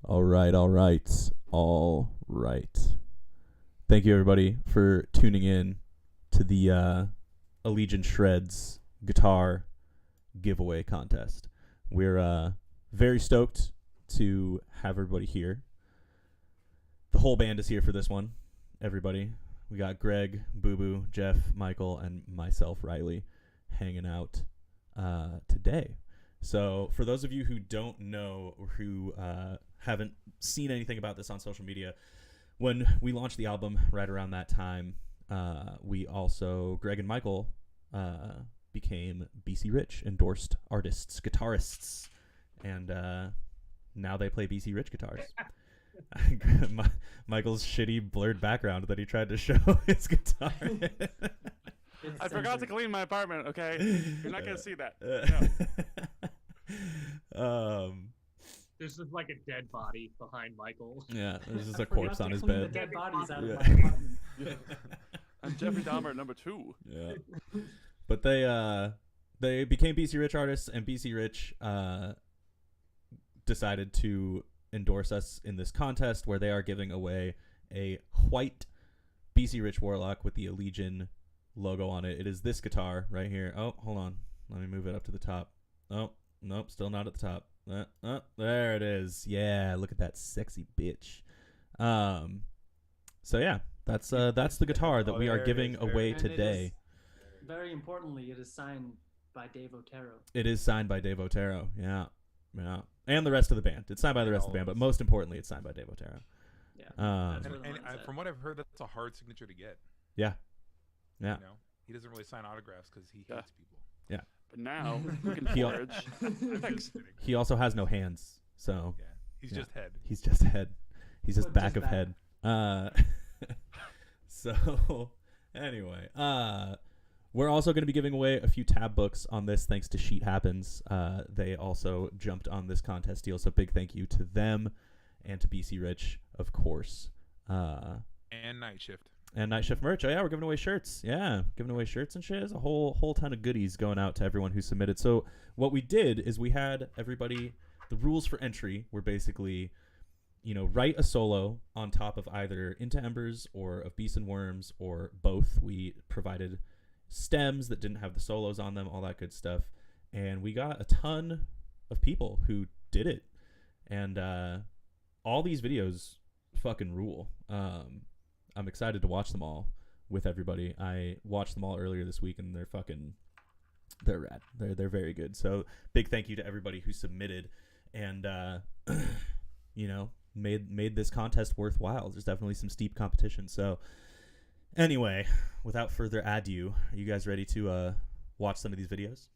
All right, all right, all right. Thank you, everybody, for tuning in to the Allegiant Shreds guitar giveaway contest. We're very stoked to have everybody here. The whole band is here for this one, everybody. We got Greg, Boo Boo, Jeff, Michael, and myself, Riley, hanging out today. So for those of you who don't know or who haven't seen anything about this on social media, when we launched the album right around that time, we also, Greg and Michael, became BC Rich endorsed artists, guitarists, and now they play BC Rich guitars. Michael's shitty blurred background that he tried to show his guitar. I forgot to clean my apartment. Okay, you're not gonna see that. No. There's just like a dead body behind Michael. Yeah, there's just a corpse on his bed. The dead bodies out of Yeah. my apartment. I'm Jeffrey Dahmer number 2. Yeah, but they became BC Rich artists, and BC Rich decided to endorse us in this contest where they are giving away a white BC Rich Warlock with the Allegaeon logo on it. It is this guitar right here. Oh, hold on. Let me move it up to the top. Oh, nope, still not at the top. There it is. Yeah, look at that sexy bitch. So yeah, that's the guitar that we are giving away today. Very importantly, it is signed by Dave Otero. It is signed by Dave Otero. Yeah. Yeah. And the rest of the band. It's signed by the rest of the band, but most importantly, it's signed by Dave Otero. Yeah. And from what I've heard, that's a hard signature to get. Yeah. Yeah. You know, he doesn't really sign autographs because he hates people. Yeah. But now we can He- forge. Thanks. He also has no hands, so Yeah, he's Yeah. just head. he's just head. He's just Just back of back. head. So anyway, we're also going to be giving away a few tab books on this thanks to Sheet Happens. They also jumped on this contest deal, so big thank you to them and to BC Rich, of course. And Night Shift. And Night Shift merch. Oh yeah, we're giving away shirts. Yeah, giving away shirts and shit. There's a whole ton of goodies going out to everyone who submitted. So what we did is we had everybody. The rules for entry were basically, write a solo on top of either Into Embers or of Beasts and Worms or both. We provided stems that didn't have the solos on them, all that good stuff, and we got a ton of people who did it. And all these videos fucking rule. I'm excited to watch them all with everybody. I watched them all earlier this week, and they're rad. They're very good. So big thank you to everybody who submitted and made this contest worthwhile. There's definitely some steep competition. So anyway, without further ado, are you guys ready to watch some of these videos?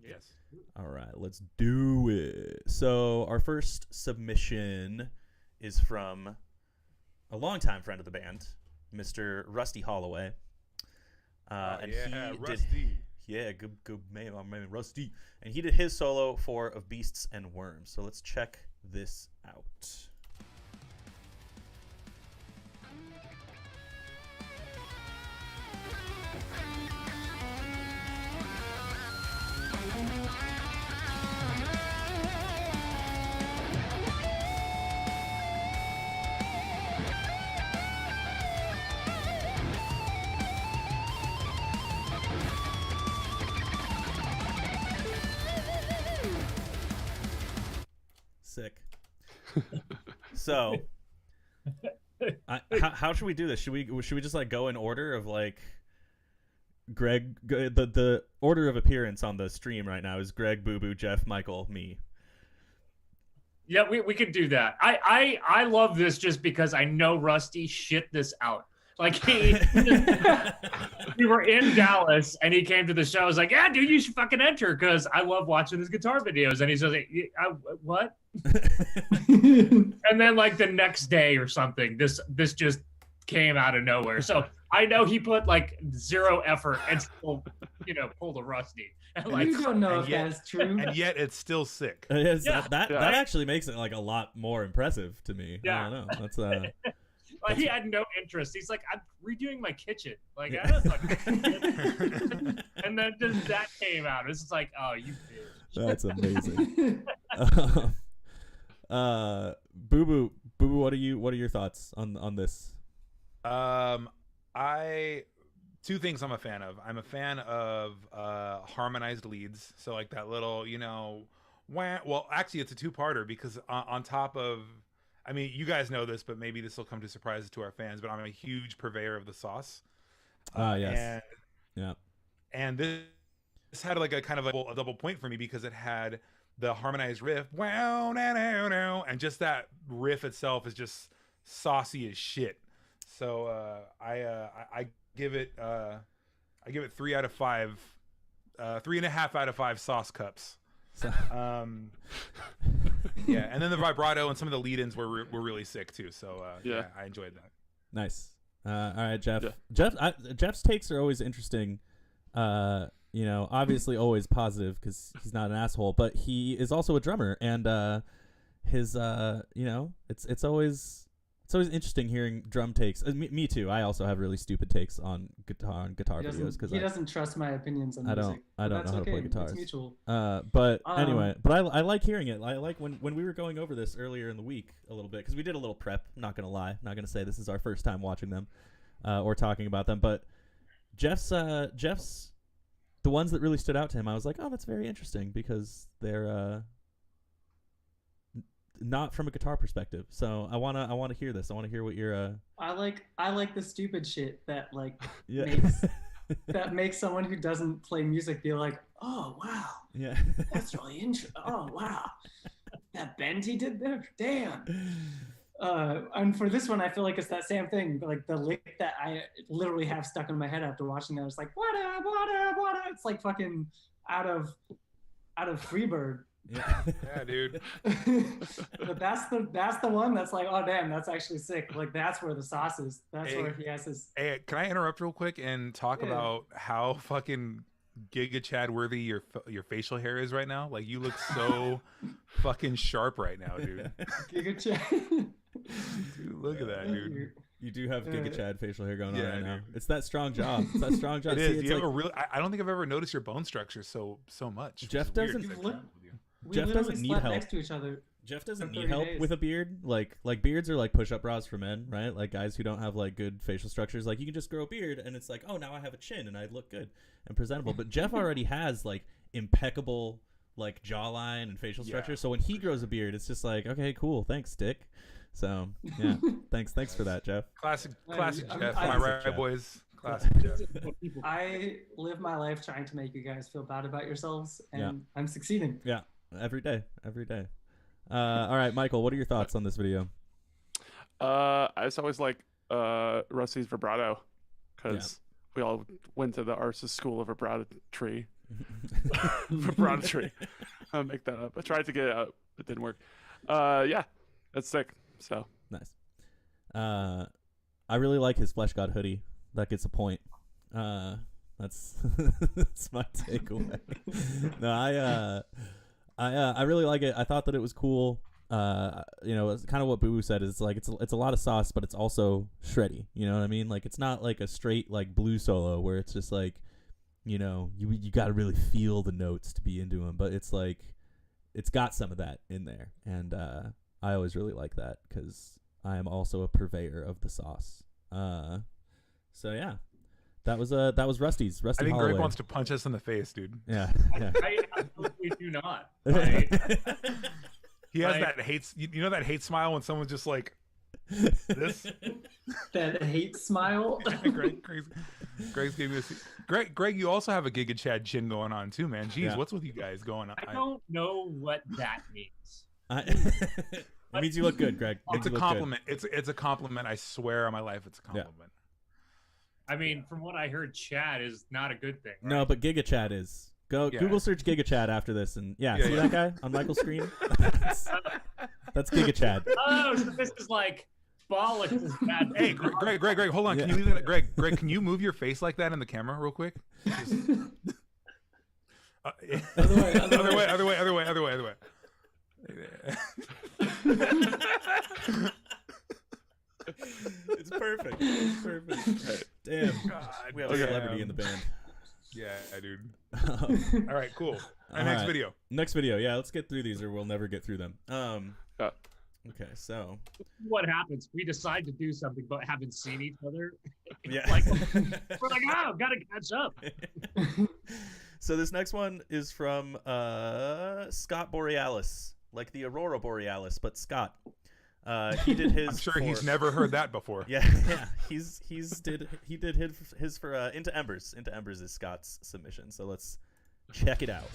Yes. All right, let's do it. So our first submission is from a longtime friend of the band, Mr. Rusty Holloway. Rusty. Good man, my man Rusty. And he did his solo for Of Beasts and Worms. So let's check this out. Sick. So, how should we do this? Should we just like go in order of like Greg? The order of appearance on the stream right now is Greg, Boo Boo, Jeff, Michael, me. Yeah, we could do that. I love this just because I know Rusty shit this out. Like we were in Dallas and he came to the show. I was like, yeah, dude, you should fucking enter because I love watching his guitar videos. And he's like, what? And then like the next day or something, this just came out of nowhere. So I know he put like zero effort and still, pulled a Rusty. And like, You don't know if yet- that's true. And yet it's still sick. That Yeah. actually makes it like a lot more impressive to me. Yeah. I don't know. That's like he had no interest. He's like, I'm redoing my kitchen. Like, I don't fucking and then just that came out. It's just like, oh, you bitch. That's amazing. Boo Boo, what are your thoughts on this? I two things I'm a fan of. I'm a fan of harmonized leads. So like that little, well, actually it's a two-parter because on top of, I mean, you guys know this, but maybe this will come to surprise to our fans, but I'm a huge purveyor of the sauce. Yes. And this had like a kind of a double point for me because it had the harmonized riff, wow, and just that riff itself is just saucy as shit. So I give it 3 out of 5, 3.5 out of 5 sauce cups. Yeah, and then the vibrato and some of the lead-ins were really sick too. So yeah, I enjoyed that. Nice. All right, Jeff. Yeah. Jeff's takes are always interesting. Obviously always positive because he's not an asshole, but he is also a drummer, and his it's always interesting hearing drum takes. Me too. I also have really stupid takes on guitar videos because he doesn't trust my opinions on I music. don't know how to play guitars. It's mutual. But anyway, but I like hearing it. I like when we were going over this earlier in the week a little bit because we did a little prep. I'm not gonna lie. Not gonna say this is our first time watching them or talking about them. But Jeff's the ones that really stood out to him. I was like, oh, that's very interesting because they're not from a guitar perspective. So I wanna hear this. I wanna hear what you're. I like the stupid shit that Yeah. makes someone who doesn't play music be like, oh wow, Yeah. that's really interesting. Oh wow, that bend he did there, damn. And for this one, I feel like it's that same thing. Like the lick that I literally have stuck in my head after watching that. It's like what up. It's like fucking out of Freebird. Yeah, dude. But that's the one that's like, oh damn, that's actually sick. Like that's where the sauce is. That's where he has his. Hey, can I interrupt real quick and talk about how fucking Giga Chad worthy your facial hair is right now? Like you look so fucking sharp right now, dude. Giga Chad. Dude, look at that, dude. You do have Giga Chad facial hair going on right now. Dude. It's that strong job. It's that strong job. It is. See, You have a really. I don't think I've ever noticed your bone structure so much. Jeff It's weird. doesn't. We Jeff literally doesn't need slept help. next to each other. Jeff doesn't for need 30 help days. with a beard. Like beards are like push-up bras for men, right? Like guys who don't have like good facial structures. Like you can just grow a beard and it's like, oh, now I have a chin and I look good and presentable. But Jeff already has like impeccable like jawline and facial structure. So when he grows a beard, it's just like, okay, cool, thanks, Dick. So yeah, thanks for that, Jeff. Classic Jeff. I- Am I right, Jeff. boys? Classic Jeff. I live my life trying to make you guys feel bad about yourselves, and Yeah. I'm succeeding. Yeah, every day. All right, Michael, what are your thoughts on this video? I just always like Rusty's vibrato because we all went to the Arsa School of Vibratry. Vibratry. I'll make that up. I tried to get it out, it didn't work. Yeah, that's sick. So Nice. I really like his Flesh God hoodie. That gets a point. That's that's my takeaway. No, I really like it. I thought that it was cool. It's kind of what Boo Boo said. Is like it's a lot of sauce, but it's also shreddy. You know what I mean? Like it's not like a straight like blues solo where it's just like, you got to really feel the notes to be into them. But it's like it's got some of that in there, and I always really like that because I am also a purveyor of the sauce. So yeah, that was Rusty's. Rusty I think Holloway. Greg wants to punch us in the face, dude. Yeah. I absolutely do not. I, He has Right. that hate. You know that hate smile when someone's just like this. That hate smile. Greg's giving us. Greg, you also have a Giga Chad chin going on too, man. Jeez, Yeah. what's with you guys going on? I don't know what that means. It means you look good, Greg. It's a You look good. compliment. It's a compliment. I swear on my life, it's a compliment. I mean, from what I heard, Chad is not a good thing. No, right? but Giga Chad is. Go Yeah. Google search Giga Chad after this, and see Yeah. that guy on Michael's screen. That's Giga Chad. Oh, so this is like bollocks is bad. Hey, Greg, hold on. Can you leave that? Greg, can you move your face like that in the camera real quick? Just- Other way. It's perfect. It's perfect. Damn. We have a celebrity in the band. Yeah, dude. All right, cool. All Next right. video. Next video. Yeah, let's get through these, or we'll never get through them. Okay, so What happens? We decide to do something, but haven't seen each other. yeah. Like, we're like, oh, gotta catch up. So this next one is from Scott Borealis, like the Aurora Borealis, but Scott. He did his. I'm sure he's never heard that before. Yeah. He did his for Into Embers. Into Embers is Scott's submission. So let's check it out.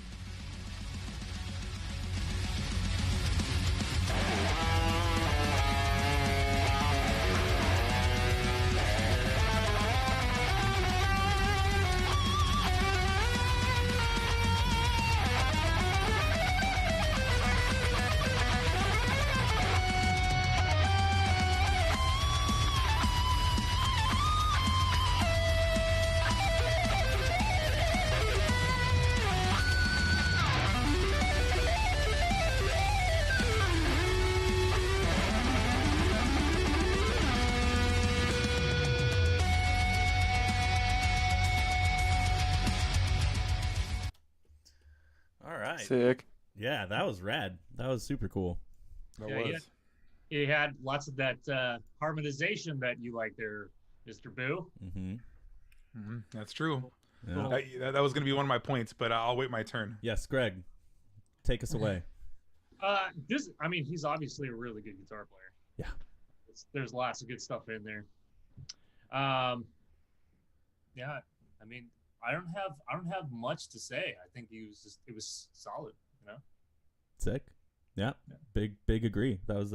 All right. Sick. Yeah, that was rad. That was super cool. That Yeah, was. He had lots of that harmonization that you like there, Mr. Boo. Mm-hmm. That's true. Yeah. That was going to be one of my points, but I'll wait my turn. Yes, Greg, take us away. He's obviously a really good guitar player. Yeah. There's lots of good stuff in there. Yeah, I mean, I don't have much to say. I think it was solid, you know. Sick. Yeah. Big agree. That was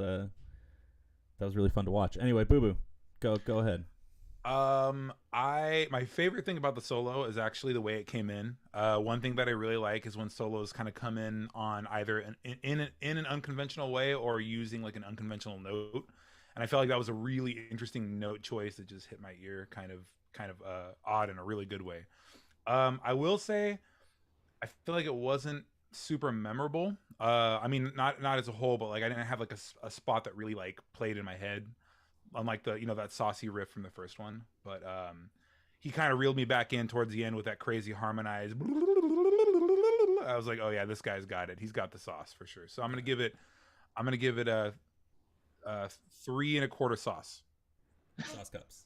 really fun to watch. Anyway, Boo Boo, go ahead. My favorite thing about the solo is actually the way it came in. One thing that I really like is when solos kind of come in on either in an unconventional way or using like an unconventional note. And I felt like that was a really interesting note choice that just hit my ear, kind of odd in a really good way. I will say, I feel like it wasn't super memorable. I mean, not as a whole, but like I didn't have like a spot that really like played in my head, unlike the that saucy riff from the first one. But he kind of reeled me back in towards the end with that crazy harmonized. I was like, oh yeah, this guy's got it. He's got the sauce for sure. So I'm gonna give it a 3 1/4 sauce. Sauce cups.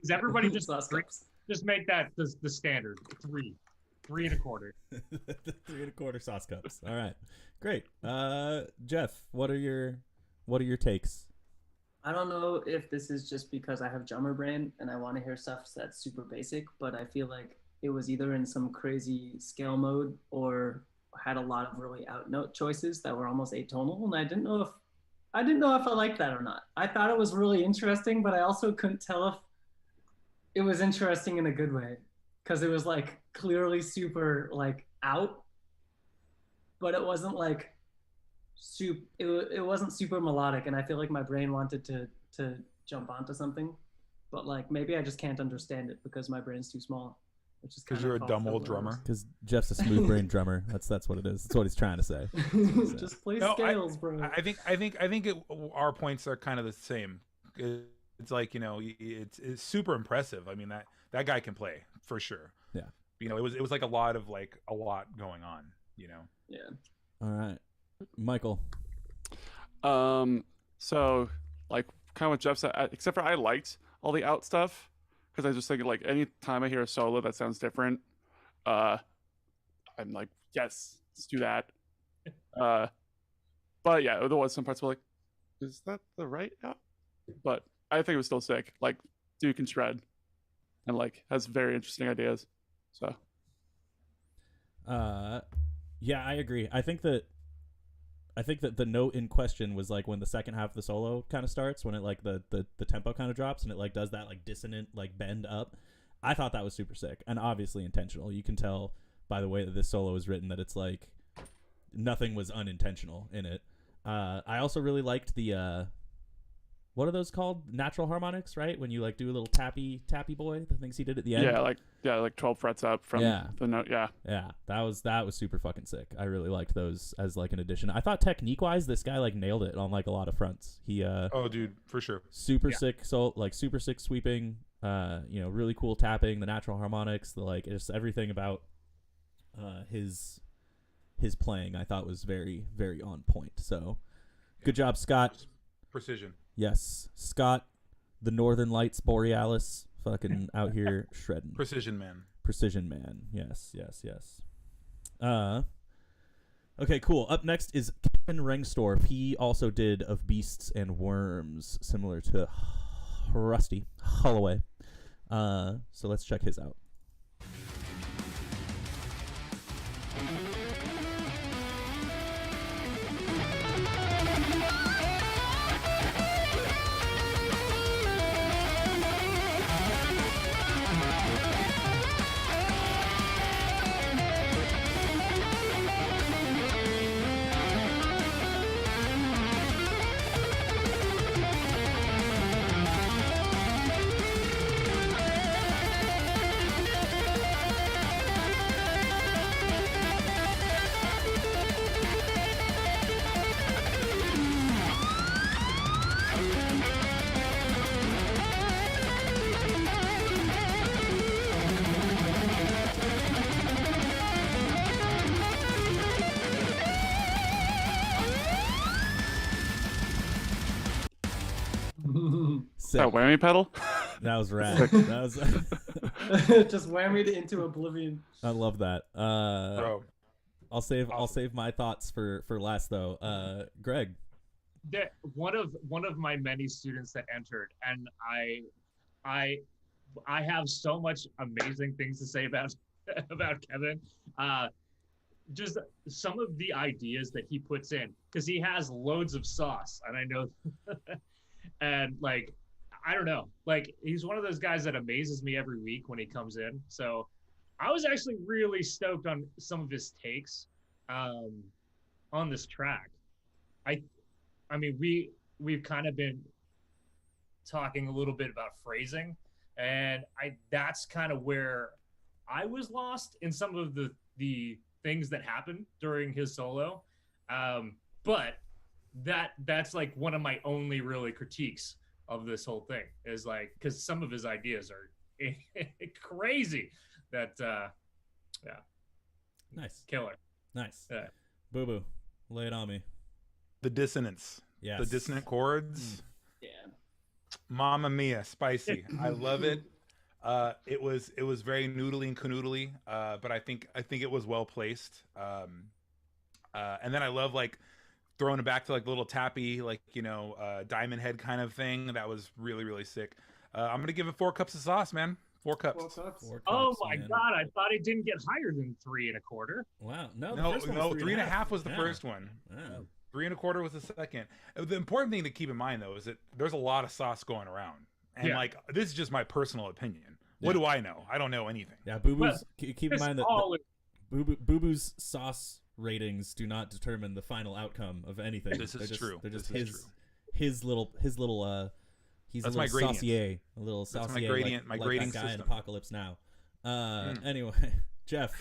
Is everybody just Sauce cups. just make that the standard 3 1/4? 3 1/4 sauce cups. All right, great. Jeff, what are your takes? I don't know if this is just because I have drummer brain and I want to hear stuff that's super basic, but I feel like it was either in some crazy scale mode or had a lot of really out note choices that were almost atonal, and I didn't know if I liked that or not. I thought it was really interesting, but I also couldn't tell if it was interesting in a good way, because it was like clearly super like out, but it wasn't like it wasn't super melodic, and I feel like my brain wanted to jump onto something, but like maybe I just can't understand it because my brain's too small, which is Because you're a dumb old drummer. Because Jeff's a smooth brain drummer. That's what it is. That's what he's trying to say. Just play No, scales, bro. I think our points are kind of the same. It's like it's super impressive. I mean that guy can play for sure. Yeah. It was like a lot going on. Yeah. All right, Michael. So like kind of what Jeff said, except for I liked all the out stuff because I just think like any time I hear a solo that sounds different, I'm like, yes, let's do that. But yeah, there was some parts where like, is that the right out? But I think it was still sick. Like, dude can shred, and like has very interesting ideas. So. Yeah, I agree. I think that the note in question was like when the second half of the solo kind of starts, when it like the tempo kind of drops and it like does that like dissonant like bend up. I thought that was super sick and obviously intentional. You can tell by the way that this solo is written that it's like nothing was unintentional in it. I also really liked the what are those called? Natural harmonics, right? When you like do a little tappy boy, the things he did at the end. Yeah, like 12 frets up from the note. Yeah, that was super fucking sick. I really liked those as like an addition. I thought technique wise, this guy like nailed it on like a lot of fronts. He oh dude, for sure, super sick. So like super sick sweeping. Really cool tapping, the natural harmonics, the like just everything about his playing I thought was very very on point. So Good job, Scott. Precision. Yes, Scott, the Northern Lights Borealis, fucking out here shredding. Precision man. Precision man. Yes. Okay, cool. Up next is Kevin Rengstorff. He also did Of Beasts and Worms, similar to Rusty Holloway. So let's check his out. Sick. That whammy pedal? That was rad. That was. Just whammied into oblivion. I love that. Bro. I'll save my thoughts for last though. Greg. One of my many students that entered, and I have so much amazing things to say about Kevin. Just some of the ideas that he puts in, because he has loads of sauce, and I know, and like, I don't know, like he's one of those guys that amazes me every week when he comes in. So I was actually really stoked on some of his takes on this track. I mean, we've kind of been talking a little bit about phrasing, and that's kind of where I was lost in some of the things that happened during his solo. But that's like one of my only really critiques of this whole thing, is like, because some of his ideas are crazy. That yeah, Nice. killer. Nice. Yeah. Boo Boo, lay it on me. The dissonance. Yes. The dissonant chords. Yeah. Mamma mia, spicy. I love it. It was very noodly and canoodly, but I think it was well placed. And then I love like throwing it back to like the little tappy, like, diamond head kind of thing. That was really, really sick. I'm gonna give it 4 cups of sauce, man. 4 cups. 4 cups. 4 Oh cups, my man. God! I thought it didn't get higher than 3 1/4. Wow. No, the No, first one no, was 3.5 was the Yeah. first one. Yeah. 3 1/4 was the second. The important thing to keep in mind though is that there's a lot of sauce going around, and Yeah. like this is just my personal opinion. Yeah. What do I know? I don't know anything. Yeah, Boo Boo's. Well, Keep in It's mind that all Boo Boo's sauce ratings do not determine the final outcome of anything. This is true. They're just This is his little he's That's a my little gradient. saucier, a little That's my saucier, gradient- like my grading that guy in system. Apocalypse Now. Anyway, Jeff,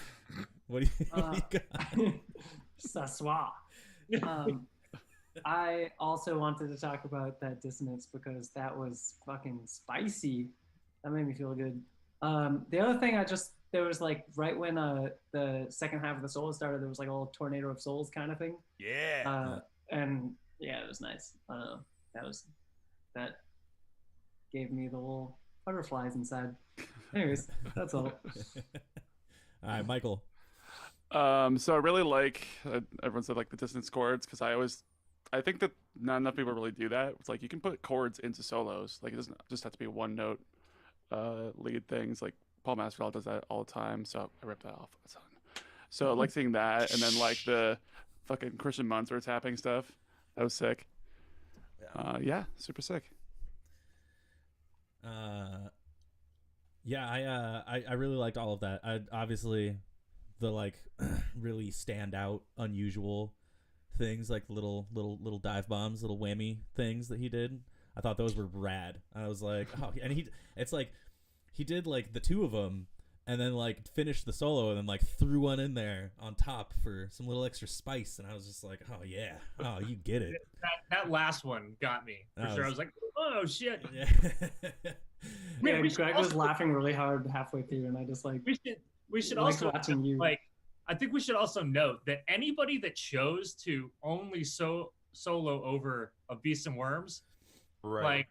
what do you got? Saswa. I also wanted to talk about that dissonance because that was fucking spicy. That made me feel good. The other thing, there was like right when the second half of the solo started, there was like a little tornado of souls kind of thing. Yeah. And yeah, it was nice. That gave me the little butterflies inside. Anyways, that's all. All right, Michael. So I really like everyone said like the dissonance chords, because I think that not enough people really do that. It's like you can put chords into solos. Like it doesn't just have to be one note lead things. Like Paul Masvidal does that all the time. So I ripped that off a ton. So I like seeing that, and then like the fucking Christian Munzer tapping stuff. That was sick. Yeah, super sick. Yeah, I really liked all of that. Obviously, the like really stand out, unusual things, like little dive bombs, little whammy things that he did. I thought those were rad. I was like, oh, and he did like the 2 of them, and then like finished the solo, and then like threw one in there on top for some little extra spice, and I was just like, oh yeah, oh you get it. That last one got me for sure. I was like, oh shit. Yeah. Yeah, We should Greg was also- laughing really hard halfway through, and I just like We should liked also watching you. like. I think we should also note that anybody that chose to only solo over of Beasts and Worms, Right. like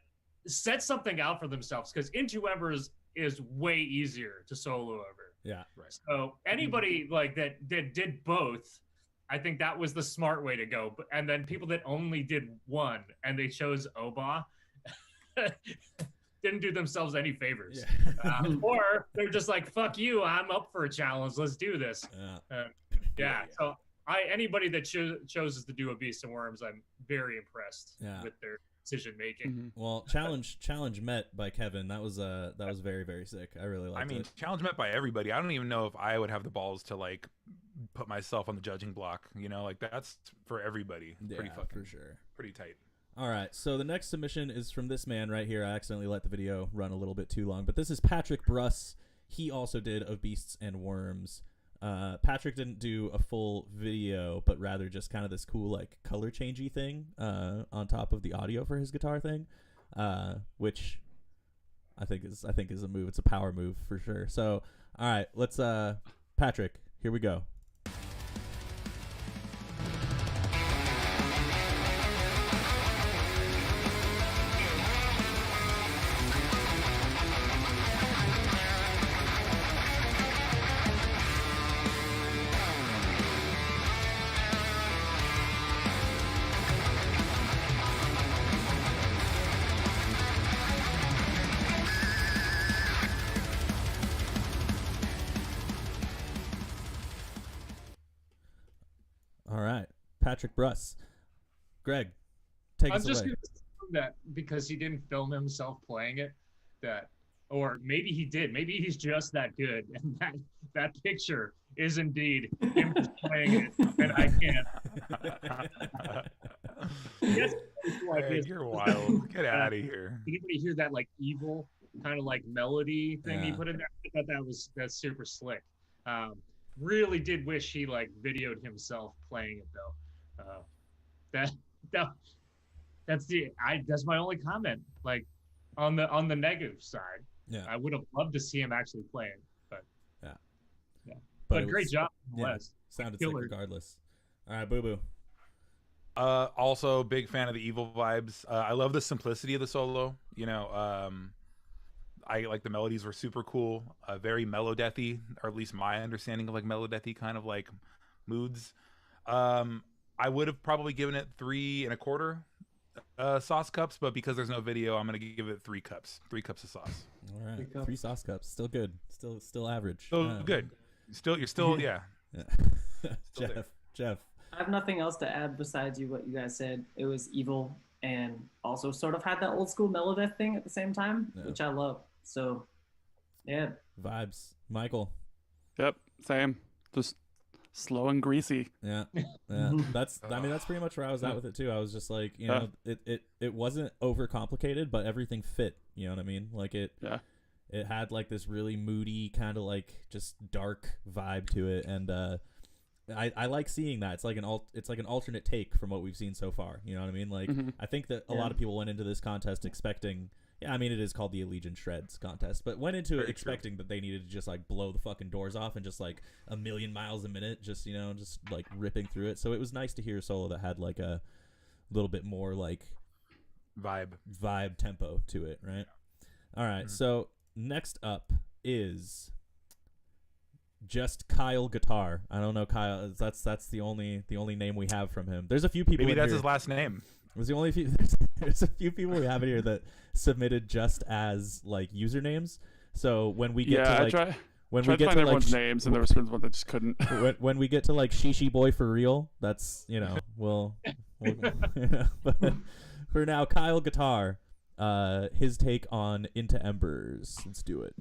set something out for themselves, because Into Embers is way easier to solo over. Yeah. Right. So anybody like that did both, I think that was the smart way to go. And then people that only did one and they chose Oba didn't do themselves any favors. Yeah. Or they're just like, fuck you, I'm up for a challenge, let's do this. Yeah. So anybody that chooses to do a Beast and Worms, I'm very impressed with their decision making. Well, challenge met by Kevin. That was very, very sick. I really liked it. Challenge met by everybody. I don't even know if I would have the balls to like put myself on the judging block. You know, like that's for everybody. Yeah, Pretty fucking for sure. Pretty tight. All right, so the next submission is from this man right here. I accidentally let the video run a little bit too long, but this is Patrick Bruss. He also did Of Beasts and Worms. Patrick didn't do a full video, but rather just kind of this cool like color changey thing on top of the audio for his guitar thing, which I think is a move. It's a power move for sure. So, all right, let's Patrick, here we go. All right, Patrick Bruss. Greg, take us away. I'm just going to assume that because he didn't film himself playing it, or maybe he did. Maybe he's just that good, and that picture is indeed him just playing it, and I can't. Yes, like Hey, you're wild. Get out of here. Anybody hear that like evil kind of like melody thing he Yeah. put in there? I thought that's super slick. Really did wish he like videoed himself playing it though. That's my only comment. Like on the negative side, Yeah, I would have loved to see him actually playing, but but it great was- job, yeah, nonetheless. sounded sick Killer. regardless. All right, Boo Boo. Also big fan of the evil vibes. I love the simplicity of the solo. You know, I like the melodies were super cool. Very mellodeathy, or at least my understanding of like mellodeathy kind of like moods. I would have probably given it 3 1/4 sauce cups, but because there's no video, I'm gonna give it 3 cups. 3 cups of sauce. All right, 3 cups. 3 sauce cups. Still good. Still average. So good. You're still yeah. Yeah. Jeff. I have nothing else to add besides what you guys said. It was evil and also sort of had that old school Melodeath thing at the same time, Yeah. which I love. So, yeah. Vibes. Michael. Yep, same. Just slow and greasy. Yeah. That's pretty much where I was at with it too. I was just like, you know, it wasn't overcomplicated, but everything fit. You know what I mean? Like it had like this really moody kind of like just dark vibe to it, and I like seeing that. It's like an alternate take from what we've seen so far. You know what I mean? Like I think that a lot of people went into this contest expecting. Yeah, I mean it is called the Allegiant Shreds contest, but went into it expecting that they needed to just like blow the fucking doors off and just like a million miles a minute, just just like ripping through it. So it was nice to hear a solo that had like a little bit more like vibe tempo to it, right? All right, so next up is just Kyle Guitar. I don't know Kyle. That's the only name we have from him. There's a few people. Maybe that's here. his last name. Was the only few. There's a few people we have in here that submitted just as like usernames. So when we get to like I tried we to get find to everyone's like names, and there was certain ones that just couldn't. when we get to like Shishi Boy for real, that's we'll but for now, Kyle Guitar, his take on Into Embers. Let's do it.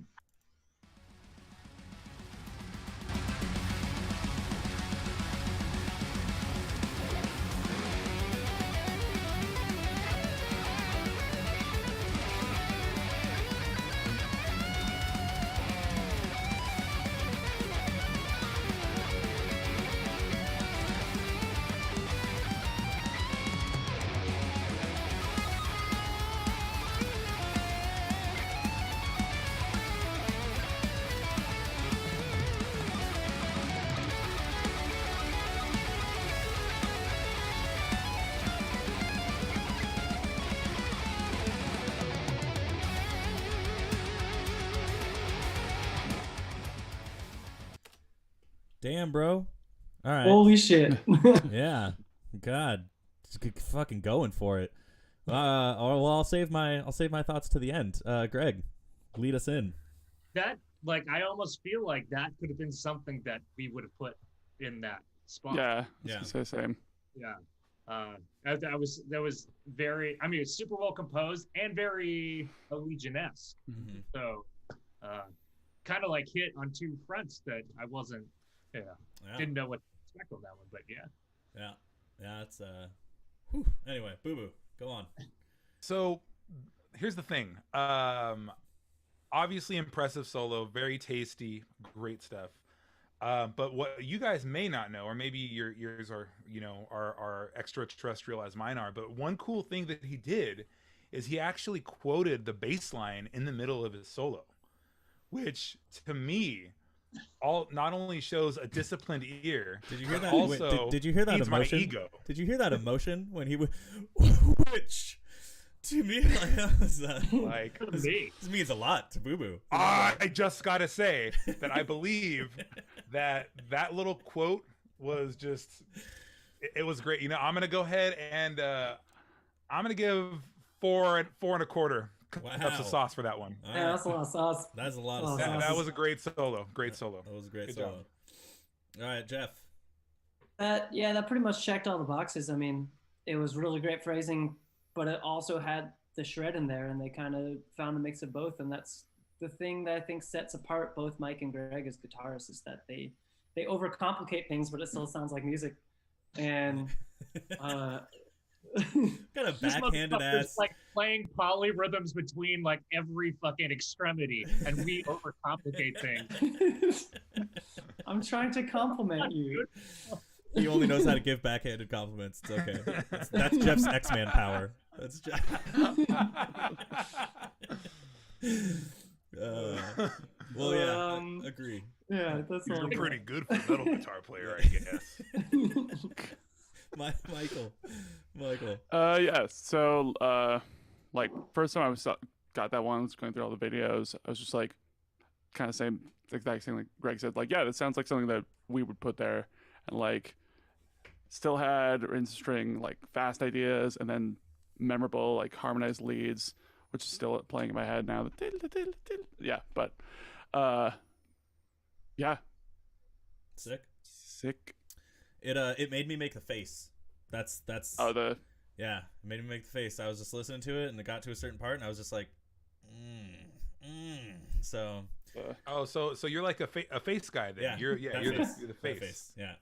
Damn, bro. All right. Holy shit. Yeah. God. Just fucking going for it. Well, I'll save my thoughts to the end. Greg, lead us in. That, like, I almost feel like that could have been something that we would have put in that spot. Yeah. Yeah. Say the same. Yeah. That was very, I mean, it's super well composed and very Allegiant-esque. Mm-hmm. So, kind of like hit on two fronts that I wasn't, didn't know what to expect on that one, but yeah. Yeah, it's Anyway, Boo Boo, go on. So here's the thing. Obviously impressive solo, very tasty, great stuff. But what you guys may not know, or maybe your ears are extraterrestrial as mine are, but one cool thing that he did is he actually quoted the bass line in the middle of his solo, which to me not only shows a disciplined ear. Did you hear that? Also, did you hear that feeds emotion? my ego. Did you hear that emotion when he which to me like this means a lot to Boo Boo. I just gotta say that I believe that little quote was just it was great. You know, I'm gonna go ahead and I'm gonna give 4.25 cups of sauce for that one. All Yeah, that's a lot of sauce. That's a lot of sauce. That was a great solo. Great solo. That was a great Good solo. job. All right, Jeff. That pretty much checked all the boxes. I mean, it was really great phrasing, but it also had the shred in there, and they kind of found a mix of both. And that's the thing that I think sets apart both Mike and Greg as guitarists, is that they overcomplicate things, but it still sounds like music. And Got a backhanded ass. Like playing polyrhythms between like every fucking extremity, and we overcomplicate things. I'm trying to compliment you. He only knows how to give backhanded compliments. It's okay. That's Jeff's X-Man power. That's Jeff. Well, yeah, agree. Yeah, that's all. You're pretty good for a metal guitar player, I guess. Michael. Yeah. So, like, first time got that one, I was going through all the videos. I was just like, kind of same exact thing like Greg said. Like, yeah, that sounds like something that we would put there, and like, still had in string like fast ideas, and then memorable like harmonized leads, which is still playing in my head now. Yeah, but yeah, sick. It made me make the face. That's it made me make the face. I was just listening to it, and it got to a certain part, and I was just like, So. So you're like a face guy then. Yeah, You're the face. Yeah.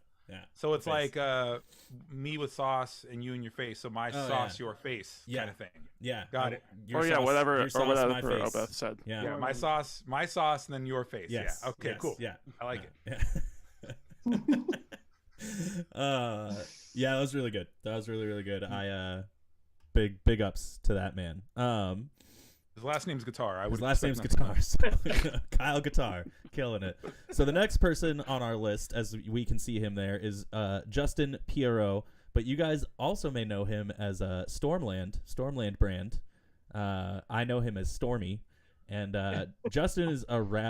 So it's like me with sauce and you and your face. So my sauce, your face, kind of thing. Yeah, got it. Whatever my face. Obeth said. Yeah, my sauce, and then your face. Yes. Yeah. Okay, cool. Yeah, I like it. Yeah. Yeah, that was really good. That was really, really good. I big ups to that man. His last name's Guitar. His last name's Guitar. So, Kyle Guitar, killing it. So the next person on our list, as we can see him there, is Justin Pierrot. But you guys also may know him as Stormland brand. I know him as Stormy, and Justin is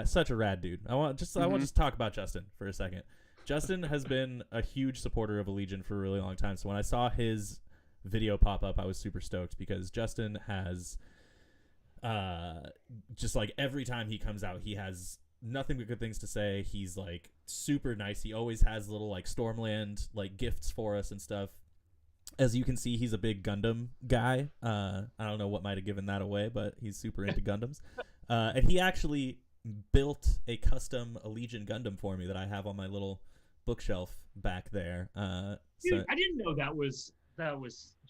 such a rad dude. I want to just talk about Justin for a second. Justin has been a huge supporter of Allegiant for a really long time. So when I saw his video pop up, I was super stoked because Justin has. Just like every time he comes out, he has nothing but good things to say. He's like super nice. He always has little like Stormland like gifts for us and stuff. As you can see, he's a big Gundam guy. I don't know what might have given that away, but he's super into Gundams. And he actually built a custom Allegiant Gundam for me that I have on my little bookshelf back there. Dude, I didn't know that was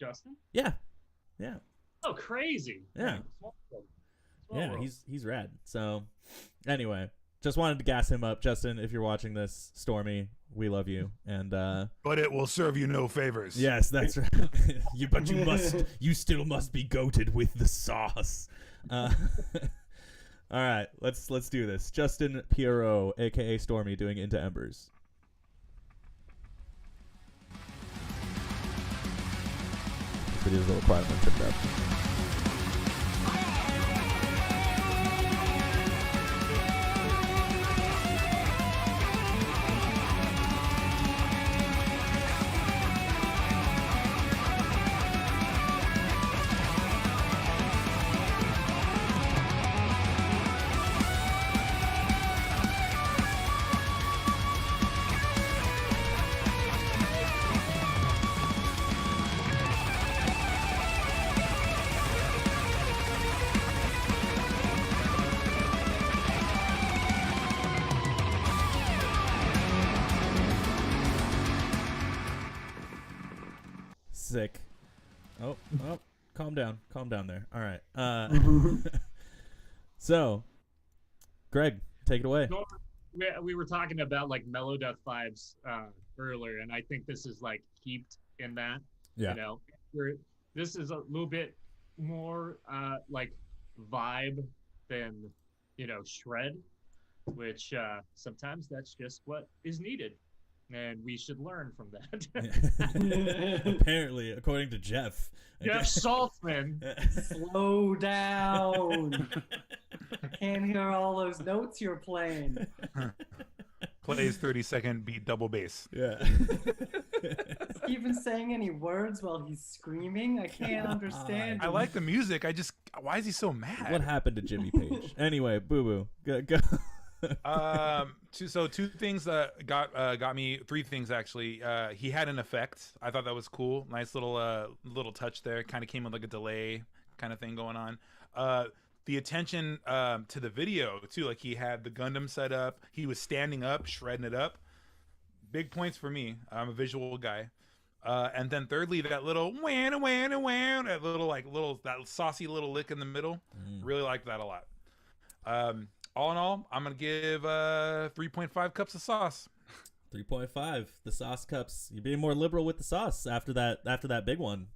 Justin. Yeah. Oh, crazy! Yeah. Yeah, he's rad. So, anyway, just wanted to gas him up, Justin. If you're watching this, Stormy, we love you, and but it will serve you no favors. Yes, that's right. You still must be goated with the sauce. All right, let's do this. Justin Pierrot, aka Stormy, doing Into Embers. This video's a little quiet when turned up. Sick. Oh, calm down there. All right. So, Greg, take it away. We were talking about like mellow death vibes earlier, and I think this is like heaped in that. Yeah. You know, this is a little bit more like vibe than, you know, shred, which sometimes that's just what is needed, and we should learn from that. Apparently, according to Jeff. Jeff Saltzman. Slow down. I can't hear all those notes you're playing. Plays 30-second beat double bass. Yeah. Is he even saying any words while he's screaming? I can't understand. I like the music. Why is he so mad? What happened to Jimmy Page? Anyway, Boo Boo, go. Two things that got me. Three things actually. He had an effect. I thought that was cool. Nice little touch there. Kind of came with like a delay kind of thing going on. The attention to the video too. Like he had the Gundam set up. He was standing up, shredding it up. Big points for me. I'm a visual guy. And then thirdly, that little wham, that saucy little lick in the middle. Really liked that a lot. All in all, I'm gonna give 3.5 cups of sauce. 3.5. The sauce cups. You're being more liberal with the sauce after that big one.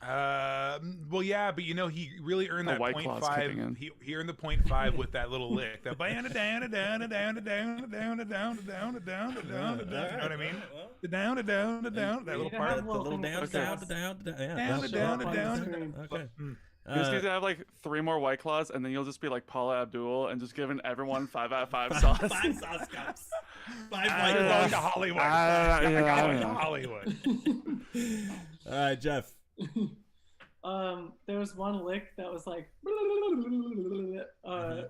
Well, yeah, but you know he really earned The that White Claw's 0.5. kicking in. He earned the 0.5 with that little lick. That down, down, down, down, down, down, down, down, down, down, down. You know what I mean? The down, down, down, that little part. The little down. Down, down. Okay. You just need to have like 3 more White Claws, and then you'll just be like Paula Abdul and just giving everyone 5 out of 5 sauce. 5 sauce cups. 5 Going White to Claws. Hollywood. Going to Hollywood. All right, Jeff. There was one lick that was like,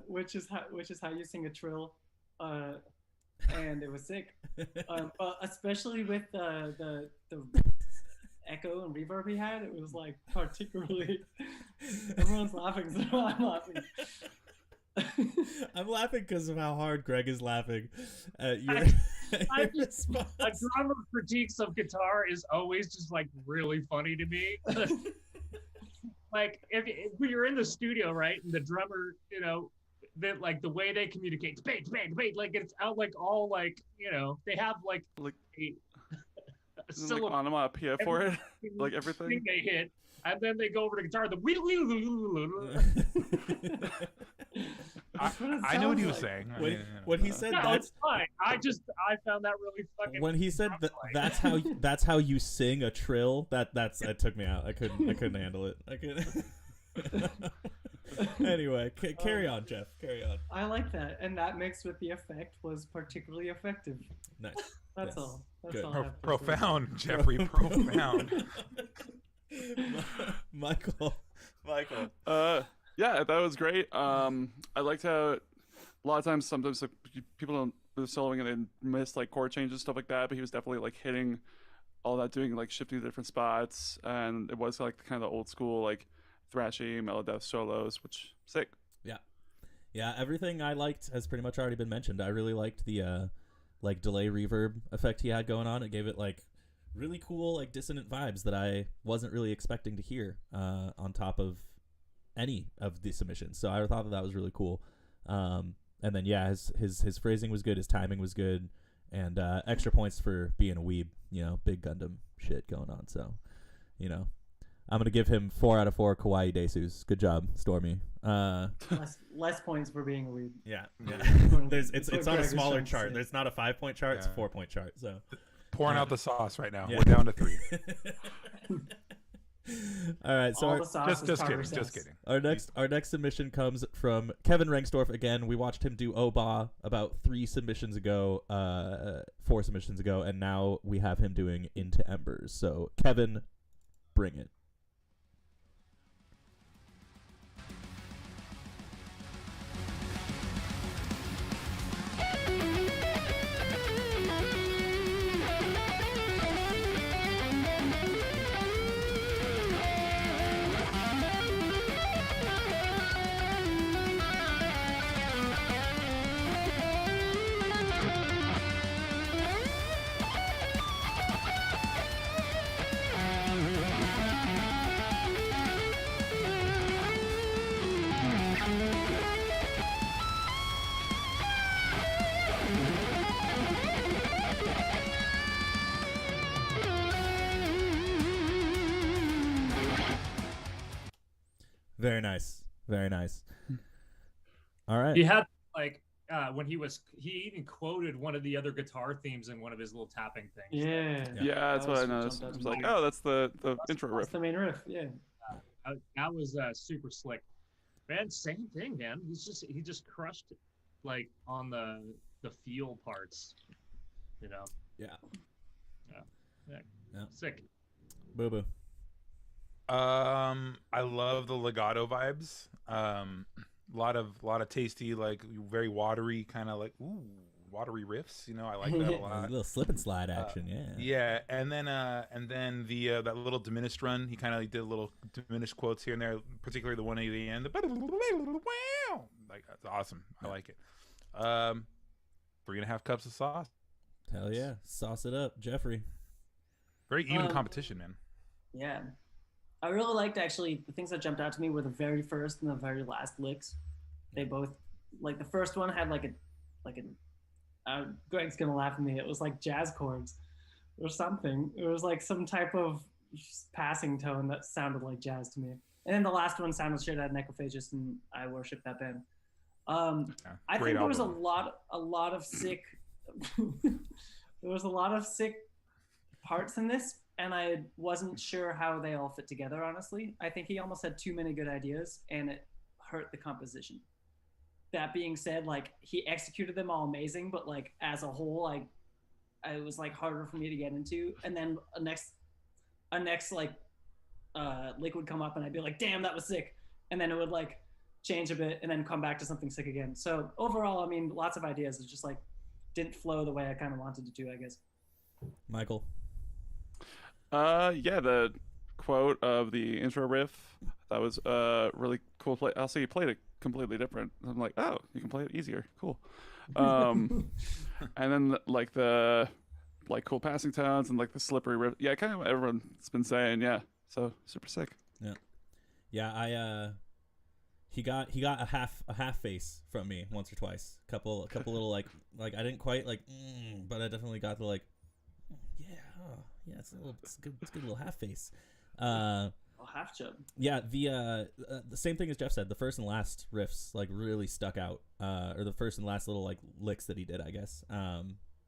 which is how you sing a trill, and it was sick. But especially with the echo and reverb he had, it was like particularly. Everyone's laughing, so I'm laughing. I'm laughing because of how hard Greg is laughing at your, I your just, response. a drummer critiques of guitar is always just like really funny to me. Like if you're in the studio, right, and the drummer, you know, that like the way they communicate, debate, like it's out like all like, you know, they have like a Like onomatopoeia for it, like everything they hit, and then they go over to guitar. I know what he was saying. When he said no, that's it's fine. I found that really fucking. when he said that's how you sing a trill, that took me out. I couldn't handle it. I couldn't. Anyway, carry on, Jeff. Carry on. I like that, and that mixed with the effect was particularly effective. Nice. That's Yes. all. That's Good. all. I have to say. Profound, Jeffrey. Profound. Michael. yeah, that was great. I liked how a lot of times sometimes like, people don't do soloing and they miss like chord changes and stuff like that, but he was definitely like hitting all that, doing like shifting to different spots, and it was like kind of the old school like thrashy mellow death solos, which sick. Yeah, everything I liked has pretty much already been mentioned. I really liked the like delay reverb effect he had going on. It gave it like really cool like dissonant vibes that I wasn't really expecting to hear on top of any of the submissions. So I thought that was really cool. And then yeah, his phrasing was good, his timing was good, and extra points for being a weeb. You know, big Gundam shit going on. So, you know, I'm gonna give him 4 out of 4 kawaii desus. Good job, Stormy. Less points for being a weeb. Yeah. It's on a Greg was smaller trying to chart. say. There's not a 5-point chart. It's a Yeah. 4-point chart. So Pouring out the sauce right now. Yeah. We're down to 3. all right. So All the sauce is Just tartar kidding. Just sauce. kidding. our next submission comes from Kevin Rengstorff. Again, we watched him do Oba about 4 submissions ago, and now we have him doing Into Embers. So Kevin, bring it. Very nice. Very nice. All right. He had like when he even quoted one of the other guitar themes in one of his little tapping things. Yeah. Yeah, that's what I jumped noticed. I out was to like, me. oh, that's the intro That's riff. the main riff. Yeah. That was super slick. Man, same thing, man. He just crushed it, like on the feel parts, you know. Yeah. Sick. Boo boo. I love the legato vibes. Lot of tasty, like very watery, kind of like watery riffs. You know, I like that a A lot. little slip and slide action. Yeah. Yeah, and then the that little diminished run. He kind of did little diminished quotes here and there, particularly the one at the end. Like that's awesome. I like it. 3.5 cups of sauce. Hell yeah. Sauce it up, Jeffrey. Very even competition, man. Yeah. I really liked, actually, the things that jumped out to me were the very first and the very last licks. They both, like, the first one had Greg's gonna laugh at me. It was like jazz chords or something. It was like some type of passing tone that sounded like jazz to me. And then the last one sounded straight out of Necrophagus, and I worship that band. I think there was a lot of sick there was a lot of sick parts in this, and I wasn't sure how they all fit together, honestly. I think he almost had too many good ideas, and it hurt the composition. That being said, like, he executed them all amazing, but like as a whole, like, it was like harder for me to get into. And then a next like lick would come up, and I'd be like, damn, that was sick. And then it would like change a bit and then come back to something sick again. So overall, I mean, lots of ideas. It just like didn't flow the way I kind of wanted it to, I guess. Michael. Yeah, the quote of the intro riff, that was really cool play. Also, you played it completely different. I'm like, oh, you can play it easier. Cool. And then like the cool passing tones and like the slippery riff. Yeah, kind of what everyone's been saying. Yeah, so super sick. Yeah, he got a half face from me once or twice. Couple little like I didn't quite like, but I definitely got the like, yeah, it's a good little half face. Half chub. Yeah, the same thing as Jeff said. The first and last riffs like really stuck out, or the first and last little like licks that he did, I guess.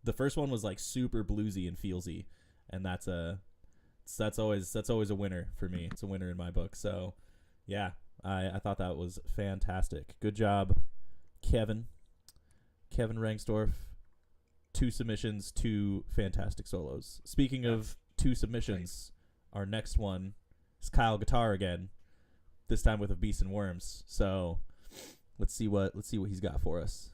The first one was like super bluesy and feelsy, and that's always a winner for me. It's a winner in my book. So, yeah, I thought that was fantastic. Good job, Kevin Rangsdorf. 2 submissions, 2 fantastic solos. Speaking of 2 submissions, our next one is Kyle Guitar again. This time with a Beasts and Worms. So let's see what he's got for us.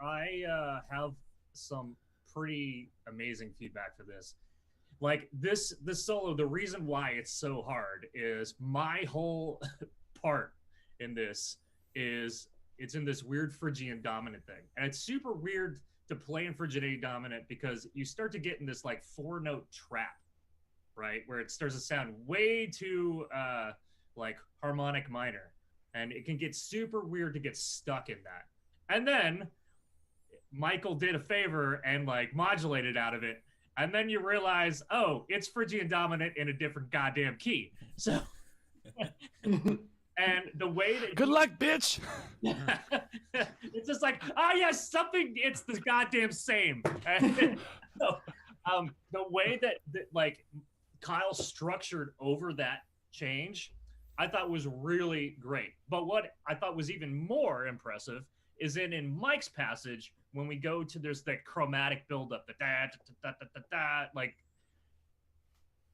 I have some pretty amazing feedback for this. Like this solo, the reason why it's so hard is my whole part in this is it's in this weird Phrygian dominant thing. And it's super weird to play in Phrygian dominant because you start to get in this like 4-note trap, right? Where it starts to sound way too like harmonic minor. And it can get super weird to get stuck in that. And then Michael did a favor and like modulated out of it. And then you realize, oh, it's Phrygian dominant in a different goddamn key. So, and the way that Good luck, bitch. it's just like, yes, it's the goddamn same. So, the way that like Kyle structured over that change I thought was really great. But what I thought was even more impressive is in Mike's passage when we go to there's that chromatic buildup, the da da da da da da, like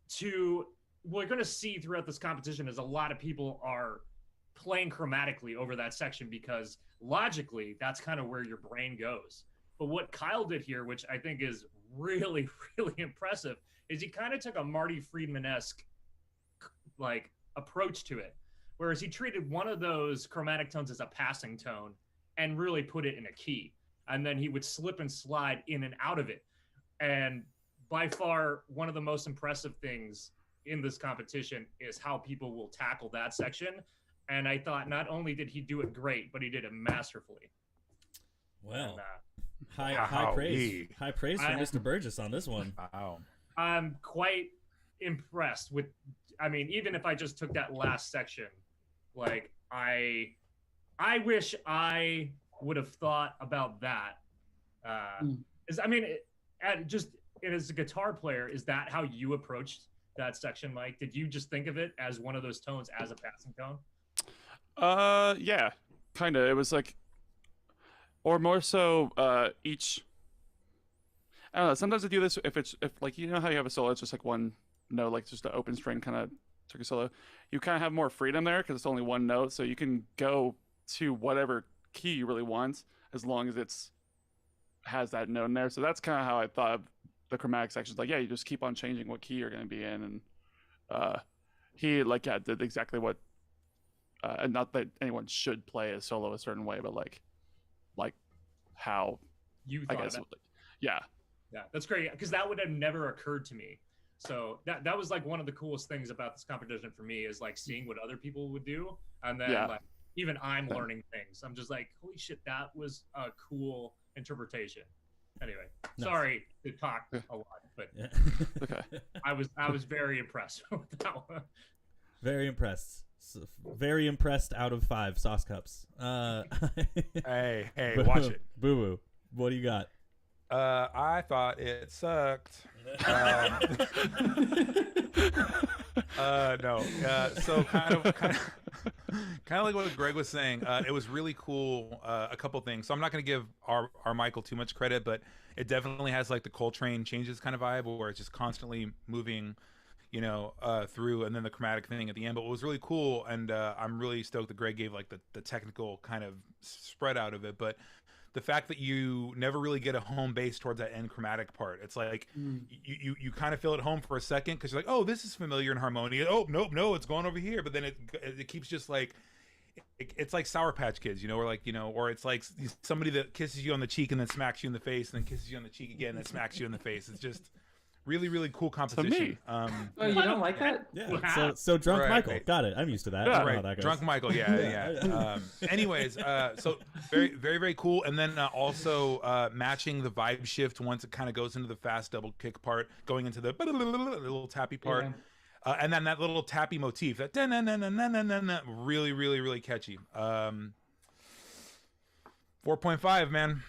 to we're going to see throughout this competition is a lot of people are playing chromatically over that section because logically that's kind of where your brain goes. But what Kyle did here, which I think is really, really impressive, is he kind of took a Marty Friedman-esque like approach to it, whereas he treated one of those chromatic tones as a passing tone and really put it in a key, and then he would slip and slide in and out of it. And by far one of the most impressive things in this competition is how people will tackle that section. And I thought not only did he do it great, but he did it masterfully. Well, And, high praise for Mr. Burgess on this one. Wow. I'm quite impressed with, I mean, even if I just took that last section, like I wish I would have thought about that. I mean, as a guitar player, is that how you approached that section, Mike? Did you just think of it as one of those tones as a passing tone? Yeah, kind of. It was like, or more so, each. I don't know. Sometimes I do this if like you know how you have a solo, it's just like one note, like just an open string kind of took a solo. You kind of have more freedom there because it's only one note, so you can go to whatever key you really want as long as it's has that note in there. So that's kind of how I thought of the chromatic sections. Like, yeah, you just keep on changing what key you're going to be in, and he did exactly what. And not that anyone should play a solo a certain way, but like how You I thought guess, of that. yeah. Yeah, that's great because that would have never occurred to me. So that was like one of the coolest things about this competition for me is like seeing what other people would do, and then like even I'm learning things. I'm just like, holy shit, that was a cool interpretation. Anyway, sorry to talk a lot, but Okay. I was very impressed with that one. Very impressed. Very impressed out of 5 sauce cups. Hey, Boo- watch it. Boo Boo. What do you got? I thought it sucked. No. So kind of like what Greg was saying. It was really cool. A couple things. So I'm not going to give our Michael too much credit, but it definitely has like the Coltrane Changes kind of vibe, where it's just constantly moving, through, and then the chromatic thing at the end. But what was really cool, and I'm really stoked that Greg gave like the technical kind of spread out of it, but the fact that you never really get a home base towards that end chromatic part. It's like you kind of feel at home for a second because you're like, oh, this is familiar in harmony. Oh, nope, no, it's going over here. But then it keeps just like, it's like Sour Patch Kids, or it's like somebody that kisses you on the cheek and then smacks you in the face and then kisses you on the cheek again and then smacks you in the face. It's just really, really cool composition. Oh, you don't like that? Yeah. So drunk Michael. Right. Got it. I'm used to that. Yeah, I know Right, how that goes. drunk Michael, yeah. Anyways, so very, very, very cool. And then also matching the vibe shift once it kind of goes into the fast double kick part, going into the little tappy part, and then that little tappy motif, that really, really, really catchy. 4.5, man.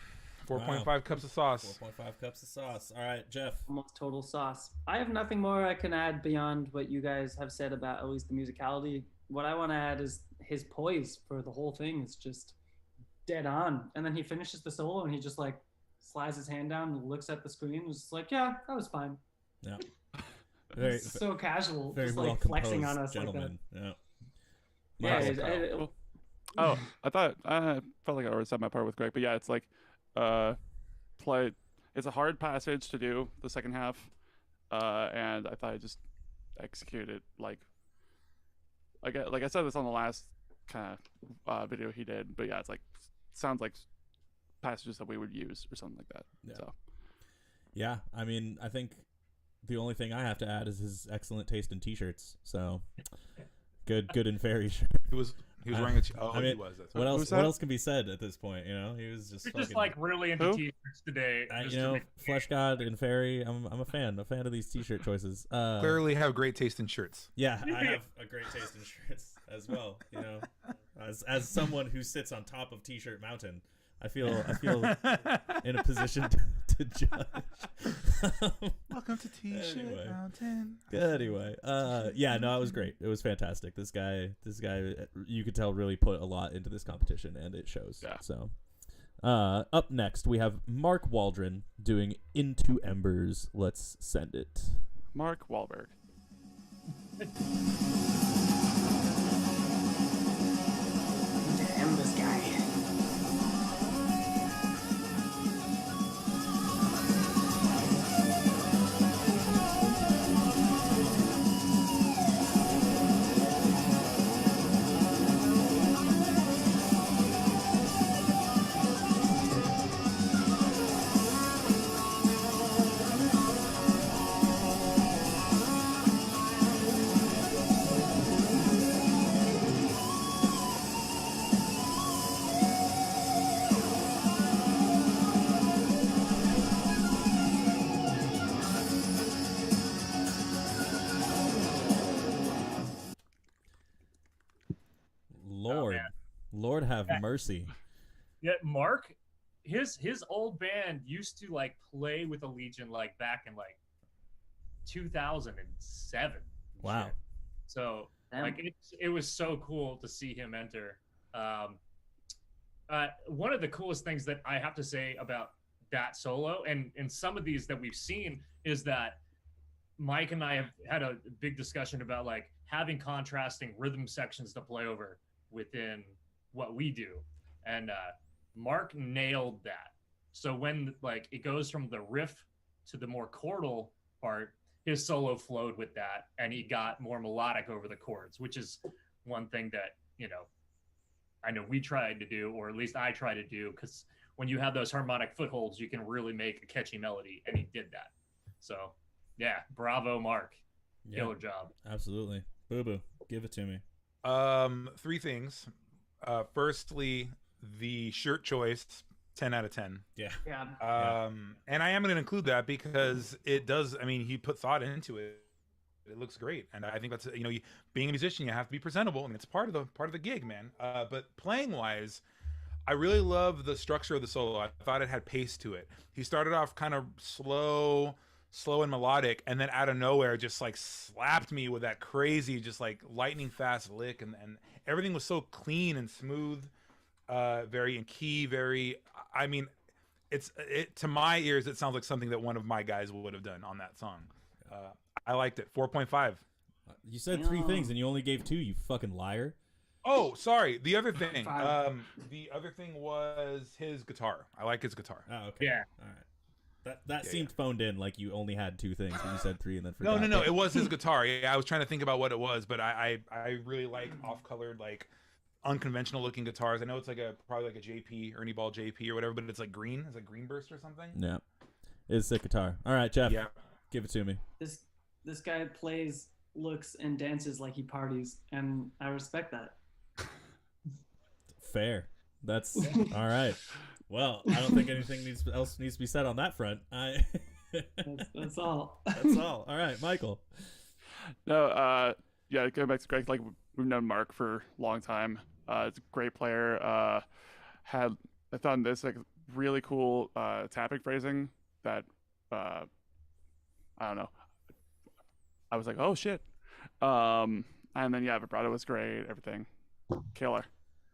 4.5 cups of sauce. 4.5 cups of sauce. All right, Jeff. Almost total sauce. I have nothing more I can add beyond what you guys have said about at least the musicality. What I want to add is his poise for the whole thing is just dead on. And then he finishes the solo and he just like slides his hand down and looks at the screen and is just like, yeah, that was fine. Yeah. Very, so casual, very just well like flexing composed on us gentleman. like Yeah. that. Yeah, Oh, I thought I felt like I already said my part with Greg, but yeah, it's like it's a hard passage to do the second half, and I thought I just executed like I said this on the last kind of video he did, but yeah, it's like sounds like passages that we would use or something like that. Yeah. So Yeah, I mean, I think the only thing I have to add is his excellent taste in t-shirts. So good and fairy shirt. He was wearing a. I mean, he was. That's What right. else? What else can be said at this point? He was just. You're fucking, just like really into Who? t-shirts today. just to make- Flesh God and Fairy. I'm a fan of these t-shirt choices. Clearly have great taste in shirts. Yeah, I have a great taste in shirts as well. As someone who sits on top of T-shirt Mountain, I feel in a position to judge. Welcome to T-shirt Anyway. Mountain. Anyway, yeah, no, it was great. It was fantastic. This guy, you could tell really put a lot into this competition, and it shows. Yeah. So, up next we have Mark Waldron doing Into Embers. Let's send it. Mark Wahlberg. Damn this guy. Lord, man. Lord have mercy. Yeah, Mark, his old band used to like play with Allegion like back in like 2007. and Wow. shit. So Damn. like it was so cool to see him enter. One of the coolest things that I have to say about that solo and some of these that we've seen is that Mike and I have had a big discussion about like having contrasting rhythm sections to play over within what we do. And Mark nailed that. So when like it goes from the riff to the more chordal part, his solo flowed with that and he got more melodic over the chords, which is one thing that, you know, I know we tried to do, or at least I try to do, because when you have those harmonic footholds, you can really make a catchy melody, and he did that. So, yeah, bravo, Mark. Yeah, Killer job. absolutely. Boo boo, give it to me. Three things. Firstly, the shirt choice, 10 out of 10. Yeah. Yeah. And I am going to include that because it does. I mean, he put thought into it. It looks great, and I think that's, you know, being a musician, you have to be presentable. I mean, it's part of the gig, man. But playing wise, I really love the structure of the solo. I thought it had pace to it. He started off kind of slow and melodic, and then out of nowhere just like slapped me with that crazy, just like lightning fast lick, and everything was so clean and smooth, very in key, very. I mean, it to my ears, it sounds like something that one of my guys would have done on that song. I liked it. 4.5. You said three things and you only gave two. You fucking liar. Oh, sorry. The other thing. Five. The other thing was his guitar. I like his guitar. Oh, okay. Yeah. All right. That seemed phoned in, like you only had two things, but you said three and then No, forgot. it was his guitar. Yeah, I was trying to think about what it was, but I really like off-colored, like unconventional looking guitars. I know it's like probably like a JP, Ernie Ball JP or whatever, but it's like green. It's like green burst or something. Yeah. It's a sick guitar. All right, Jeff. Yeah. Give it to me. This guy plays, looks, and dances like he parties, and I respect that. Fair. That's all right. Well, I don't think anything else needs to be said on that front. That's all. That's all. All right, Michael. No, yeah, going back to Greg, like we've known Mark for a long time. It's a great player. I found this like really cool tapping phrasing that I don't know. I was like, oh shit. And then yeah, vibrato was great. Everything, killer.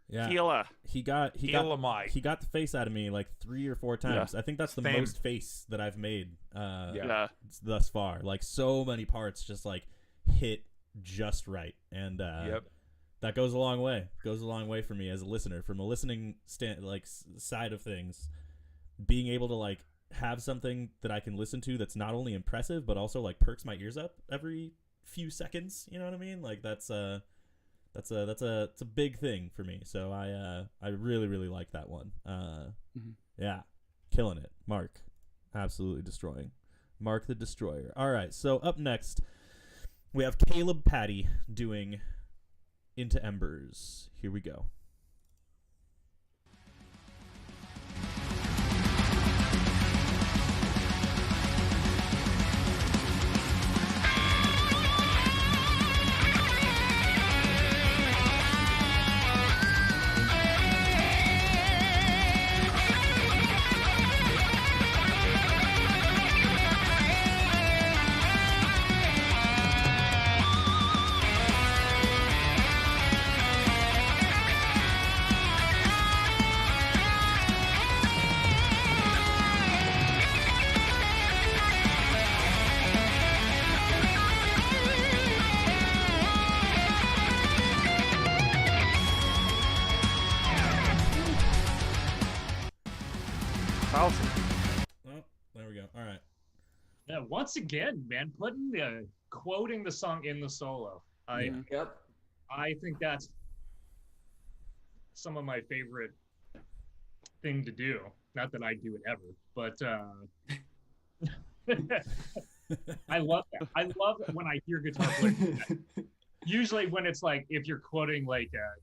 Yeah. Killer. He got the face out of me like 3 or 4 times. I think that's the Same. most face that I've made Yeah. thus far. Like so many parts just like hit just right, and that goes a long way. Goes a long way for me as a listener, from a listening side of things. Being able to like have something that I can listen to that's not only impressive but also like perks my ears up every few seconds. You know what I mean? Like that's a big thing for me. So I really like that one. Yeah, killing it. Mark, absolutely destroying. Mark the Destroyer. All right, so up next we have Caleb Patty doing Into Embers. Here we go. policy. Oh, there we go. All right. Yeah, once again, man, quoting the song in the solo. Yep. I think that's some of my favorite thing to do. Not that I do it ever, but I love that. I love it when I hear guitar players do that. Usually when it's like if you're quoting like a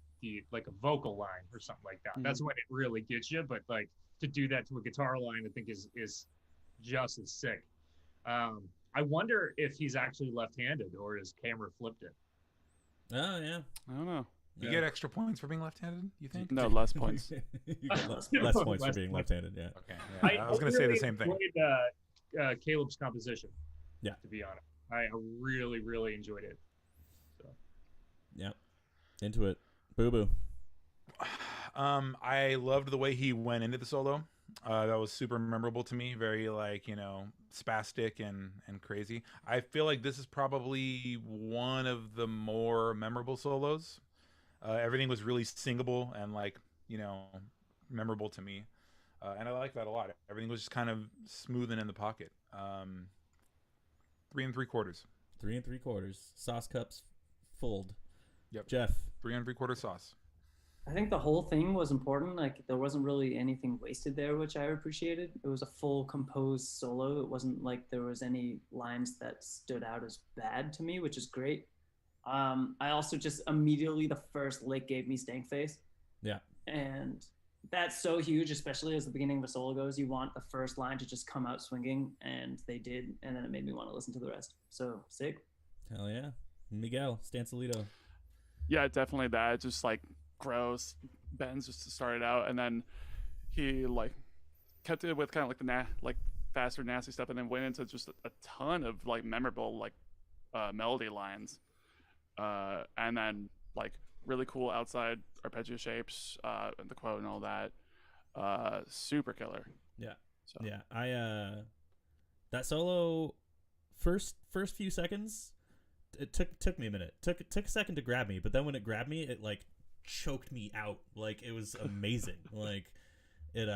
vocal line or something like that, that's when it really gets you. But like to do that to a guitar line, I think is just as sick. I wonder if he's actually left-handed or his camera flipped it. Oh yeah. I don't know. You get extra points for being left-handed, you think? No, less points. You get less points for being left-handed. Yeah. Okay. Yeah, I was going to say the same thing. Enjoyed, Caleb's composition. Yeah. To be honest, I really, really enjoyed it. So. Yeah. Into it. Boo boo. I loved the way he went into the solo. That was super memorable to me. Very like, spastic and crazy. I feel like this is probably one of the more memorable solos. Everything was really singable and like, memorable to me. And I like that a lot. Everything was just kind of smooth and in the pocket. 3 3/4. 3 3/4. Sauce cups fold. Yep. Jeff. 3 3/4 sauce. I think the whole thing was important. Like there wasn't really anything wasted there, which I appreciated. It was a full composed solo. It wasn't like there was any lines that stood out as bad to me, which is great. I also just immediately the first lick gave me stank face. Yeah. And that's so huge, especially as the beginning of the solo goes. You want the first line to just come out swinging, and they did, and then it made me want to listen to the rest. So sick. Hell yeah. Miguel Stancilito. Yeah, definitely that. Just like gross bends just to start it out, and then he like kept it with kind of like the faster nasty stuff, and then went into just a ton of like memorable like melody lines, and then like really cool outside arpeggio shapes, and the quote and all that. Super killer. Yeah. So. Yeah. I that solo first few seconds, it took me a minute. Took a second to grab me, but then when it grabbed me, it like choked me out. Like it was amazing. Like it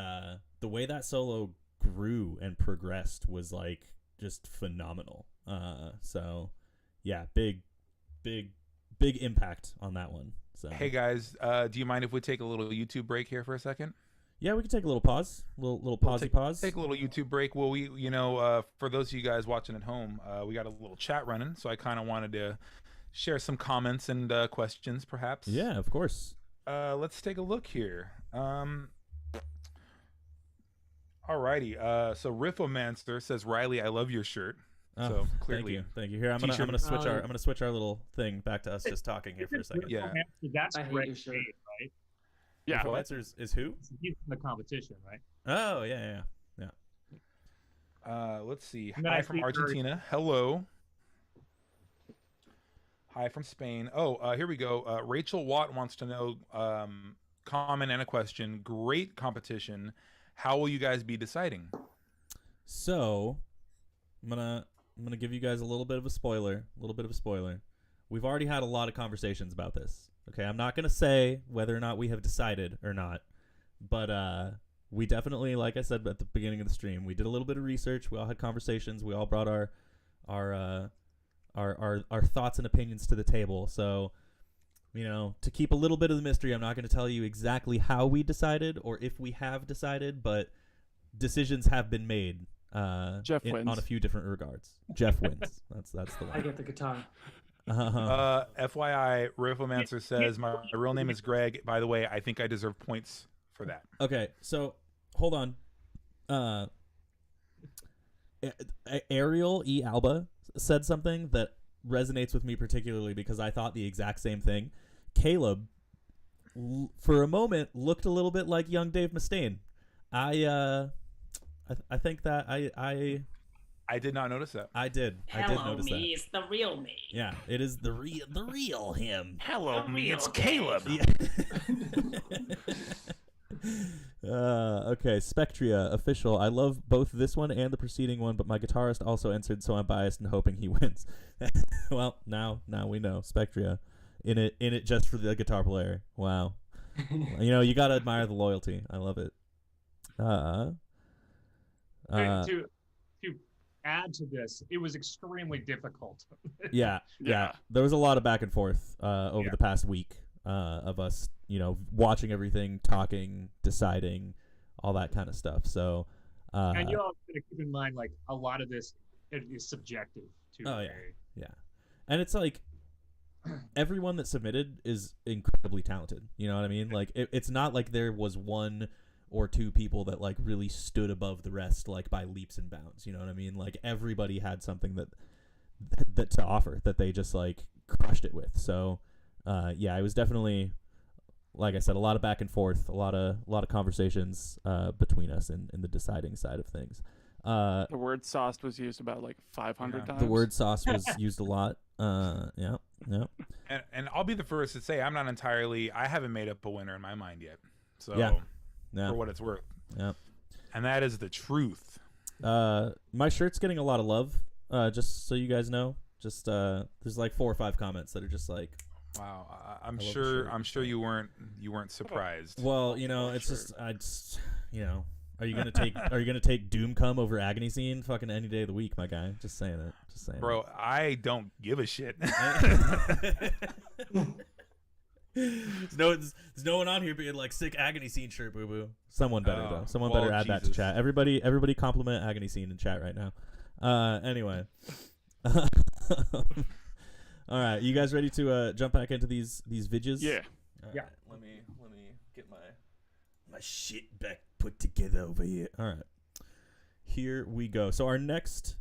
the way that solo grew and progressed was like just phenomenal. So yeah, big impact on that one. So Hey guys, do you mind if we take a little YouTube break here for a second? yeah, we can take a little pause, little pause. Take a little YouTube break. Well, we, for those of you guys watching at home, we got a little chat running, so I kind of wanted to share some comments and questions, perhaps. Yeah, of course. Let's take a look here. Alrighty. So Riffomancer says, Riley, I love your shirt. So clearly, thank you. Here, I'm gonna switch our little thing back to us just talking here for a second. Yeah. That's I hate great, your shirt. right? Yeah. Influencers is who? He's in the competition, right? Oh yeah. Let's see. And then Hi I from see Argentina. Hello. Hi from Spain. Oh, here we go. Rachel Watt wants to know, comment and a question. Great competition. How will you guys be deciding? So, I'm gonna give you guys a little bit of a spoiler. We've already had a lot of conversations about this. Okay, I'm not gonna say whether or not we have decided or not, but we definitely, like I said at the beginning of the stream, we did a little bit of research. We all had conversations. We all brought our thoughts and opinions to the table. So, to keep a little bit of the mystery, I'm not going to tell you exactly how we decided or if we have decided, but decisions have been made. Jeff wins on a few different regards. Jeff wins. That's the one. I get the guitar. FYI, Riffomancer says my real name is Greg. By the way, I think I deserve points for that. Okay, so hold on. Ariel E. Alba said something that resonates with me particularly because I thought the exact same thing. Caleb, for a moment, looked a little bit like young Dave Mustaine. I think that I did not notice that. I did. I did notice that. It's the real me. Yeah, it is the real him. Hello, me, it's Caleb. Yeah. Okay, Spectria official. I love both this one and the preceding one, but my guitarist also entered, so I'm biased and hoping he wins. Well, now we know Spectria in it just for the guitar player. Wow. You gotta admire the loyalty. I love it. To add to this, it was extremely difficult. Yeah. There was a lot of back and forth over the past week of us, watching everything, talking, deciding, all that kind of stuff. So, and you all got to keep in mind, like, a lot of this is subjective too. Oh yeah, and it's like everyone that submitted is incredibly talented. You know what I mean? Like, it's not like there was one or two people that like really stood above the rest, like by leaps and bounds. You know what I mean? Like, everybody had something that to offer that they just like crushed it with. So, it was definitely, like I said, a lot of back and forth, a lot of conversations between us in the deciding side of things. The word sauced was used about like 500 times. The word sauce was used a lot. Yeah. And I'll be the first to say I haven't made up a winner in my mind yet. So for what it's worth. Yeah. And that is the truth. My shirt's getting a lot of love. Just so you guys know, there's like 4 or 5 comments that are just like, wow. I'm sure you weren't surprised. well, it's just are you gonna take Doom Come over Agony Scene fucking any day of the week, my guy? Just saying it. Bro, I don't give a shit. There's no one on here being like, sick Agony Scene shirt, boo boo. Someone better though. Someone better add that to chat. Everybody compliment Agony Scene in chat right now. Anyway. All right, you guys ready to jump back into these vidges? Yeah. All right, let me get my shit back put together over here. All right. Here we go. So our next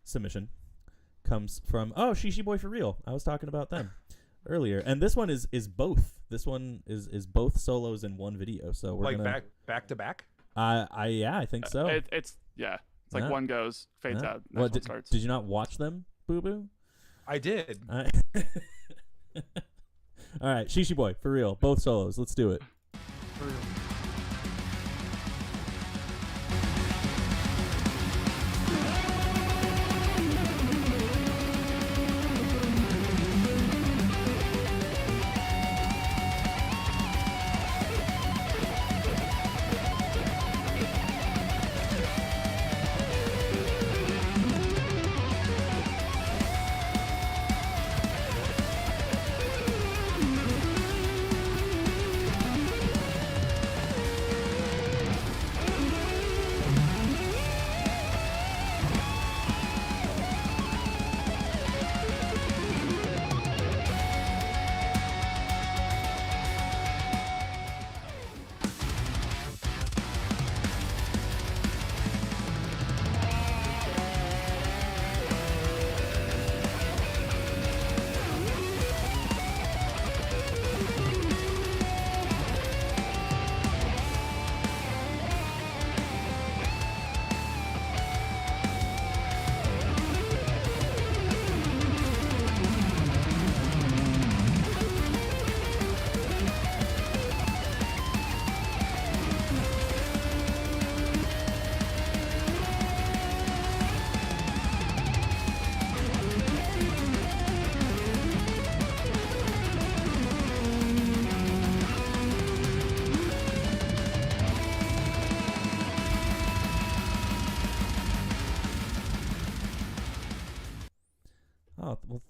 submission comes from Shishi Boy for Real. I was talking about them earlier. And this one is both. This one is both solos in one video. So we're like gonna back to back? I think so. It's like one goes, fades out, next one starts. Did you not watch them, Boo Boo? I did. All right, Shishi Boy, for real. Both solos. Let's do it. For real.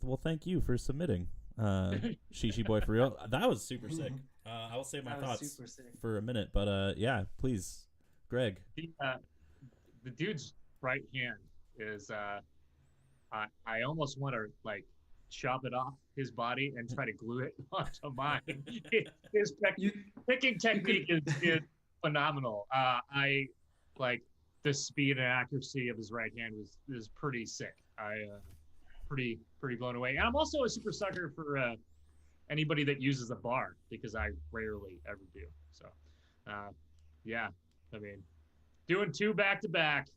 Well, thank you for submitting, Shishi Boy for Real. That was super sick. I will save my thoughts for a minute, but yeah, please, Greg. The dude's right hand is I almost want to like chop it off his body and try to glue it onto mine. His picking technique is phenomenal. I like the speed and accuracy of his right hand was pretty sick. Pretty blown away. And I'm also a super sucker for anybody that uses a bar because I rarely ever do. So, yeah, I mean, doing 2 back to back.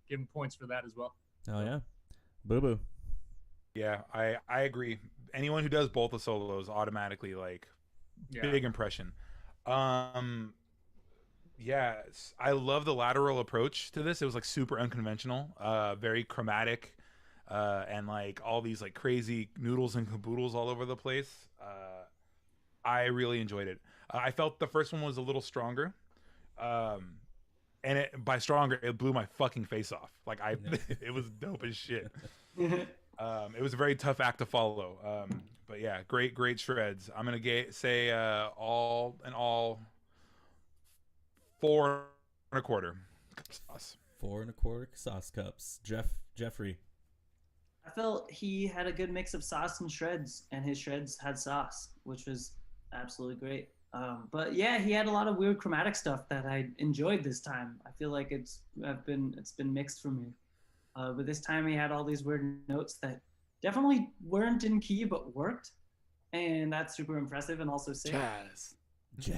Give him points for that as well. Oh yeah, Boo Boo. Yeah, I agree. Anyone who does both the solos automatically big impression. Yeah, I love the lateral approach to this. It was like super unconventional, very chromatic, and like all these like crazy noodles and caboodles all over the place. I really enjoyed it. I felt the first one was a little stronger, and by stronger, it blew my fucking face off. Like it was dope as shit. It was a very tough act to follow. But yeah, great shreds. I'm gonna say all in all 4 1/4 sauce. 4 1/4 sauce cups. Jeffrey. I felt he had a good mix of sauce and shreds, and his shreds had sauce, which was absolutely great. But yeah, he had a lot of weird chromatic stuff that I enjoyed this time. I feel like it's been mixed for me. But this time he had all these weird notes that definitely weren't in key but worked, and that's super impressive and also sick. Jazz. It's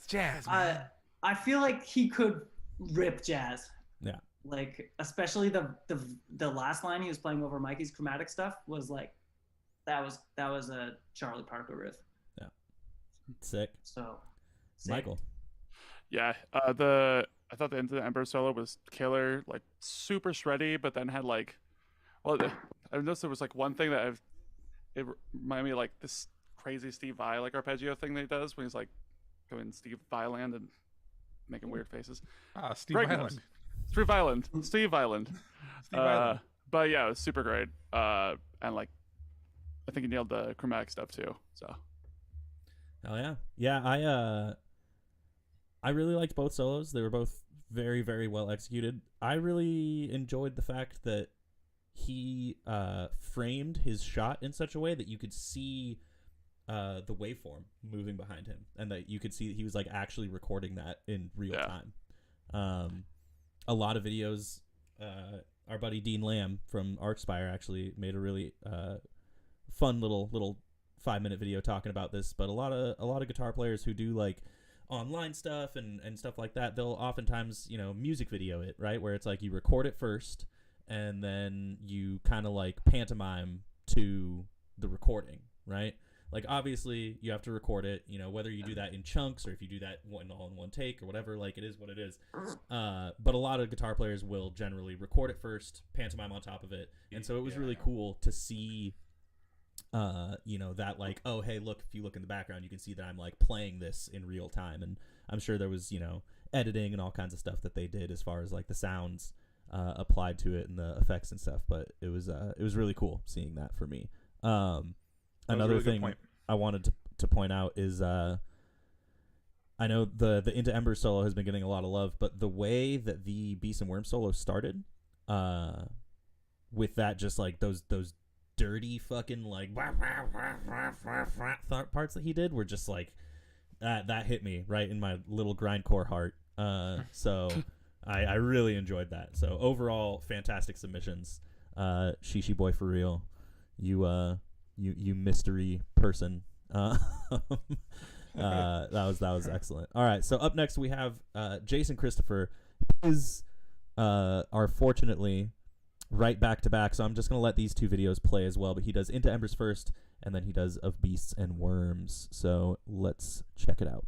jazz, man. I feel like he could rip jazz. Yeah. Like especially the last line he was playing over Mikey's chromatic stuff was like that was a Charlie Parker riff. Yeah. Sick. So sick. Michael. Yeah. I thought the Into the Ember solo was killer, like super shreddy, but then had like, well, I noticed there was like one thing that it reminded me of like this crazy Steve Vai like arpeggio thing that he does when he's like going Steve Vai land and making weird faces. Steve Island. Steve Island. Steve Island. Steve Island. But yeah, it was super great. And like, I think he nailed the chromatic stuff too. So. Hell yeah. Yeah, I really liked both solos. They were both very, very well executed. I really enjoyed the fact that he framed his shot in such a way that you could see the waveform moving behind him, and that you could see he was like actually recording that in real time. A lot of videos, our buddy Dean Lamb from Archspire actually made a really fun little 5-minute video talking about this. But a lot of guitar players who do like online stuff and stuff like that, they'll oftentimes music video it, right, where it's like you record it first and then you kind of like pantomime to the recording, right? Like obviously you have to record it, whether you do that in chunks or if you do that all in one take or whatever, like it is what it is. But a lot of guitar players will generally record it first, pantomime on top of it, and so it was really cool to see that like, oh hey, look, if you look in the background you can see that I'm like playing this in real time. And I'm sure there was editing and all kinds of stuff that they did as far as like the sounds applied to it and the effects and stuff, but it was really cool seeing that for me. Another really thing I wanted to point out is I know the Into Ember solo has been getting a lot of love, but the way that the Beast and Worm solo started with that just like those dirty fucking like parts that he did were just like that hit me right in my little grindcore heart. So I really enjoyed that. So overall, fantastic submissions. Shishi boy for real. You mystery person. That was excellent. All right, so up next we have Jason Christopher. His are fortunately right back to back, so I'm just gonna let these two videos play as well. But he does Into Embers first, and then he does Of Beasts and Worms. So let's check it out.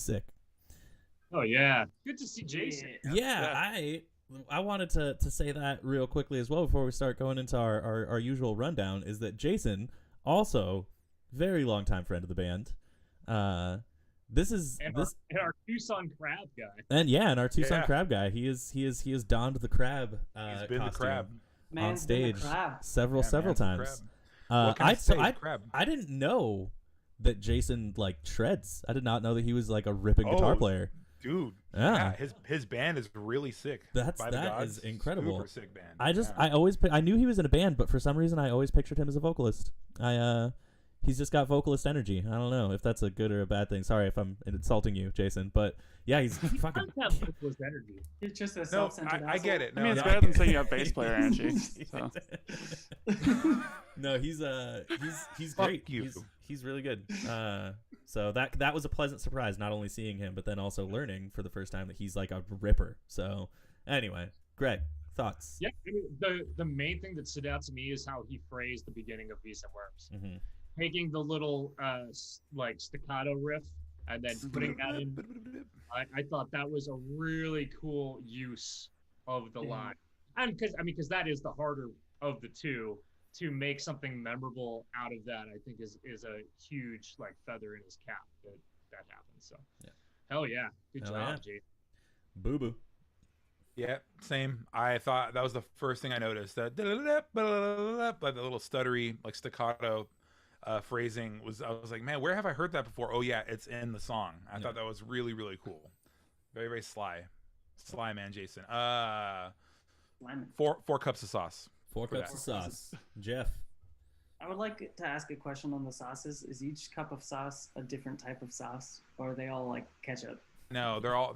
Sick. Oh yeah, good to see Jason. Yeah. I wanted to say that real quickly as well before we start going into our usual rundown, is that Jason, also very long time friend of the band. This is And this our Tucson crab guy. and our Tucson Yeah. crab guy. He has donned the crab He's been the costume crab. on Man's been a stage crab. several Yeah, man's the times. crab. What can I say? Crab. I didn't know that Jason like shreds. I did not know that he was like a ripping guitar Oh, player. Dude, Yeah. his band is really sick. That By the is gods. incredible. Super sick band. I knew he was in a band, but for some reason I always pictured him as a vocalist. He's just got vocalist energy. I don't know if that's a good or a bad thing. Sorry if I'm insulting you, Jason, but yeah, he's fucking. Does have vocalist energy. It's just a No, self-centered I get it. I No, mean, it's no, better I than get saying it. you have bass player energy. So. No, he's Fuck great. you. He's really good. So that was a pleasant surprise, not only seeing him, but then also learning for the first time that he's like a ripper. So anyway, Greg, thoughts? Yeah, I mean, the main thing that stood out to me is how he phrased the beginning of Beasts and Worms, Mm-hmm. taking the little like staccato riff and then putting that in. I thought that was a really cool use of the line, and because that is the harder of the two. To make something memorable out of that, I think is a huge like feather in his cap that happened. So, yeah. Hell yeah, good Hell job, yeah. Jason. Boo boo. Yeah, same. I thought that was the first thing I noticed. That like the little stuttery, like staccato phrasing was. I was like, man, where have I heard that before? Oh yeah, it's in the song. I thought that was really, really cool. Very, very sly man, Jason. 4 cups of sauce. 4 cups of sauce. Jeff. I would like to ask a question on the sauces. Is each cup of sauce a different type of sauce, or are they all like ketchup? No, they're all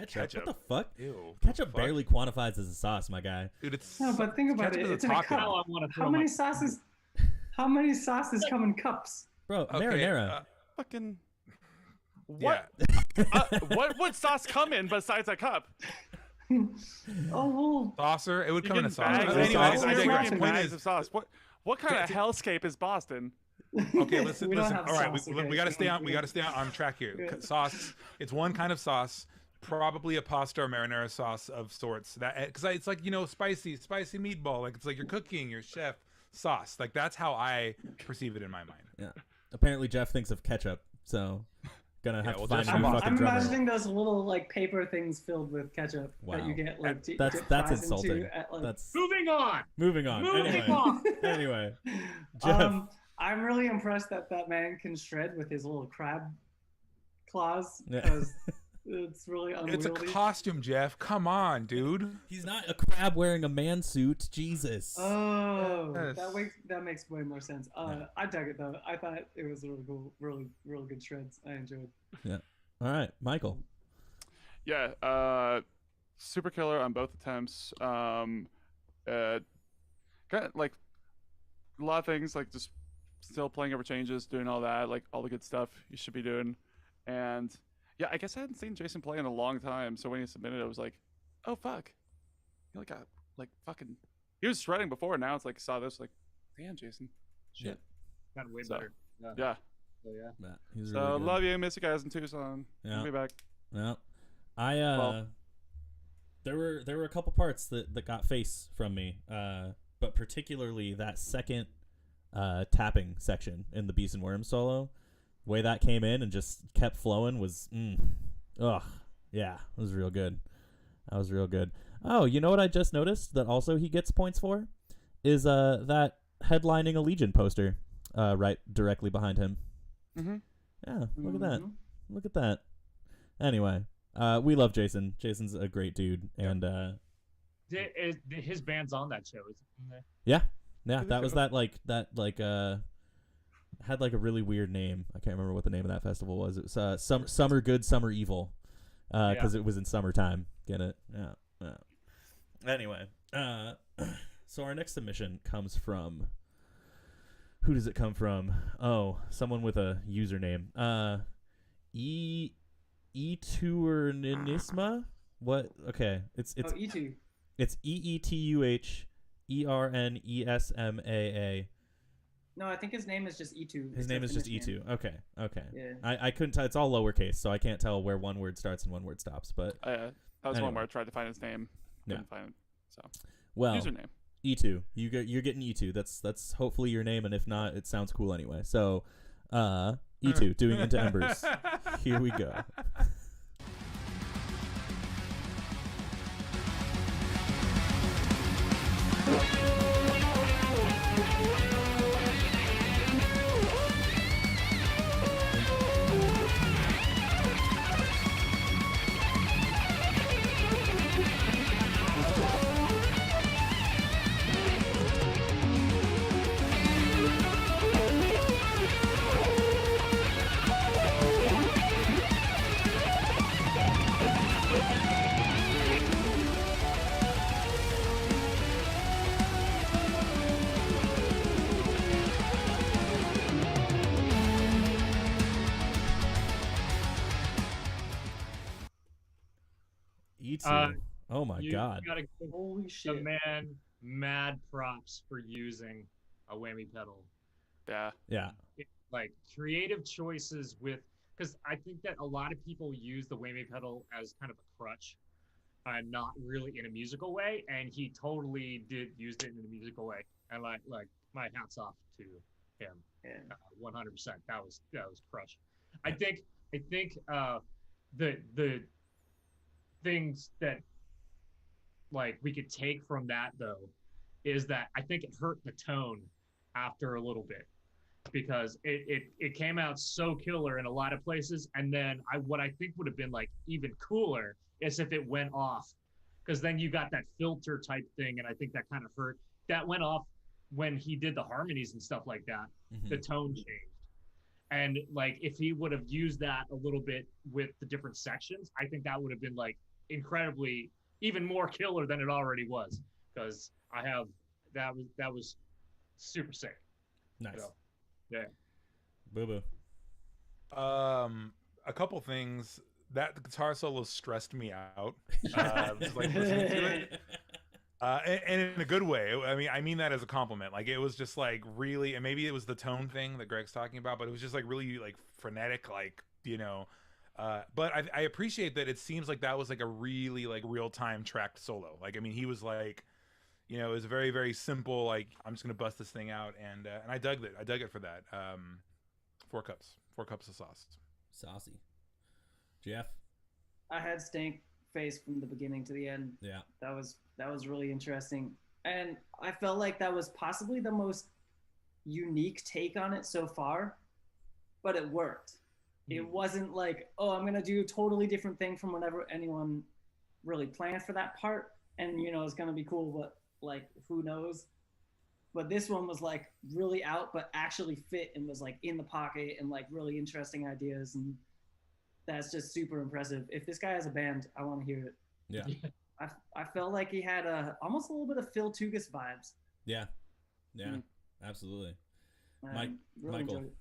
Ketchup. What the fuck? Ew. Ketchup barely quantifies as a sauce, my guy. Dude, it's No, but think about ketchup it. is It's in a taco. cup. Now I want to throw How many sauces? How many sauces come in cups? Bro, Okay, marinara. Fucking. yeah. What? What would sauce come in besides a cup? Oh Saucer. It would come in a sauce. Bags of Anyways, sauce. I You're digress. making Point bags is, of sauce. What kind of hellscape is Boston? okay, listen. We don't Listen. have All right, sauce, we okay? got to stay on. We got to stay on track here. Yeah. Sauce. It's one kind of sauce, probably a pasta or marinara sauce of sorts. That because it's like spicy meatball. Like it's like you're cooking your chef sauce. Like that's how I perceive it in my mind. Yeah. Apparently Jeff thinks of ketchup, so gonna have well, to find Jeff's a new from fucking I'm drummer. imagining those little like paper things filled with ketchup that you Wow. get like to That's dip fries insulting. into at, like, That's Moving on. moving on. Moving Anyway. on. Anyway. Jeff. I'm really impressed that man can shred with his little crab claws Yeah. because it's really It's unwieldy. a costume, Jeff. Come on, dude. He's not a crab wearing a man suit. Jesus. Oh, Yes. that makes way more sense. Yeah. I dug it though. I thought it was really cool, really good shreds. I enjoyed. All right, Michael. Yeah. Super killer on both attempts. Got like a lot of things like just still playing over changes, doing all that, like all the good stuff you should be doing. And yeah, I guess I hadn't seen Jason play in a long time, so when he submitted, I was like, oh fuck, he like got like fucking. He was shredding before, now it's like saw this like, damn Jason, shit. Got way So, better. Yeah. So yeah. Matt, he's So really good. love you, miss you guys in Tucson. Yeah. I'll be back. Yeah. I Well- there were a couple parts that got face from me. But particularly that second tapping section in the Beast and Worms solo. The way that came in and just kept flowing was yeah, it was real good. That was real good. Oh, you know what I just noticed that also he gets points for? Is that headlining Allegaeon poster right directly behind him. Mm-hmm. Yeah, look at that. Mhm. Look at that. Anyway, we love Jason. Jason's a great dude, and His band's on that show, isn't it? yeah, that was that had like a really weird name. I can't remember what the name of that festival was. It was Summer Good, Summer Evil, because it was in summertime. Get it? Yeah. Anyway, so our next submission comes from. Who does it come from? Oh, someone with a username. Eetuernisma? What? Okay, it's E2. it's EETUHERNESMAA. No, I think his name is just E2. His name is just E2. Okay. Yeah. I couldn't tell. It's all lowercase, so I can't tell where one word starts and one word stops. But That was Anyway. one where I tried to find his name. Couldn't find it. So well, username. E2. You're getting E2. That's hopefully your name, and if not, it sounds cool anyway. So, E2 doing Into Embers. Here we go. E2. Oh my You god. gotta give Holy the shit. man mad props for using a whammy pedal. Yeah. Yeah. Like creative choices with, because I think that a lot of people use the whammy pedal as kind of a crutch, not really in a musical way, and he totally used it in a musical way. And like my hats off to him. Yeah. 100%. That was crush. I think the things that like we could take from that though is that I think it hurt the tone after a little bit, because it came out so killer in a lot of places, and then what I think would have been like even cooler is if it went off, because then you got that filter type thing, and I think that kind of hurt. That went off when he did the harmonies and stuff like that. Mhm. The tone changed, and like if he would have used that a little bit with the different sections, I think that would have been like incredibly even more killer than it already was, because that was super sick. Nice. So, yeah. Boo boo. A couple things. That guitar solo stressed me out. Just, like listening to it. And in a good way. I mean that as a compliment. Like it was just like really, and maybe it was the tone thing that Greg's talking about, but it was just like really like frenetic, like, you know. But I appreciate that it seems like that was like a really like real time tracked solo. Like, I mean, he was like, you know, it was very, very simple. Like, I'm just gonna bust this thing out, and I dug it. I dug it for that. 4 cups of sauce. Saucy. Jeff. I had Stank face from the beginning to the end. Yeah. That was really interesting, and I felt like that was possibly the most unique take on it so far, but it worked. It wasn't like, oh, I'm gonna do a totally different thing from whatever anyone really planned for that part, and you know it's gonna be cool, but like who knows. But this one was like really out, but actually fit and was like in the pocket and like really interesting ideas, and that's just super impressive. If this guy has a band, I want to hear it. Yeah. I felt like he had almost a little bit of Phil Tugas vibes. Yeah. Absolutely. Really Michael. enjoyed it.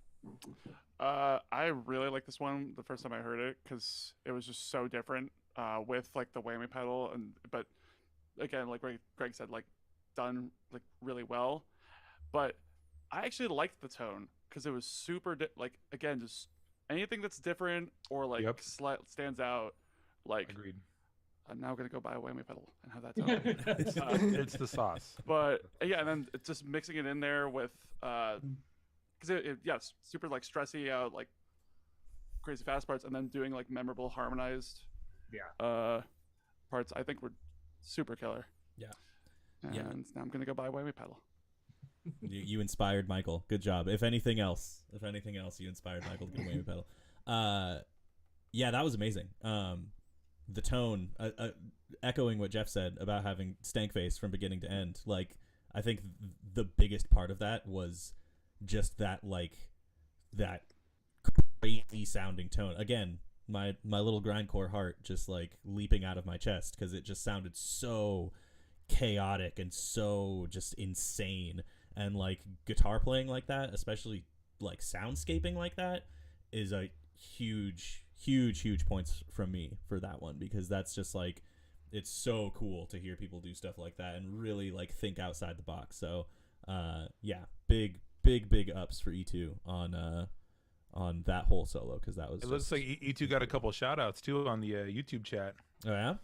I really like this one the first time I heard it because it was just so different with like the whammy pedal, but again, like Greg said, like done like really well. But I actually liked the tone because it was super like again just anything that's different or like stands out. Like Agreed. I'm now gonna go buy a whammy pedal and have that tone. It's the sauce. But yeah, and then it's just mixing it in there with because it's super like stressy out, like crazy fast parts, and then doing like memorable harmonized parts. I think were super killer. Yeah. And now I'm gonna go buy a whammy pedal. You inspired Michael. Good job. If anything else, you inspired Michael to get a whammy pedal. Yeah, that was amazing. The tone, echoing what Jeff said about having stank face from beginning to end. Like, I think the biggest part of that was just that, like, that crazy sounding tone. Again, my little grindcore heart just like leaping out of my chest because it just sounded so chaotic and so just insane. And like guitar playing like that, especially like soundscaping like that, is a huge points from me for that one, because that's just like, it's so cool to hear people do stuff like that and really like think outside the box. So yeah, big big ups for E2 on that whole solo, because that was. It looks like E2 got a couple shout outs too on the YouTube chat. Oh yeah.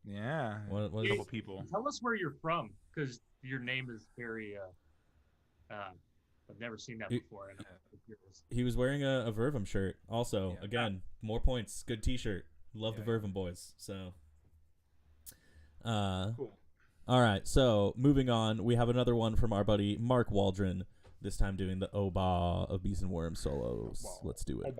Yeah, What a couple people. Tell us where you're from, because your name is very. I've never seen that before. And he was wearing a Vervum shirt. Also, again, more points. Good T-shirt. Love the Vervum boys. So. Cool. All right, so moving on, we have another one from our buddy Mark Waldron. This time doing the Oba of Beast and Worm solos. Let's do it.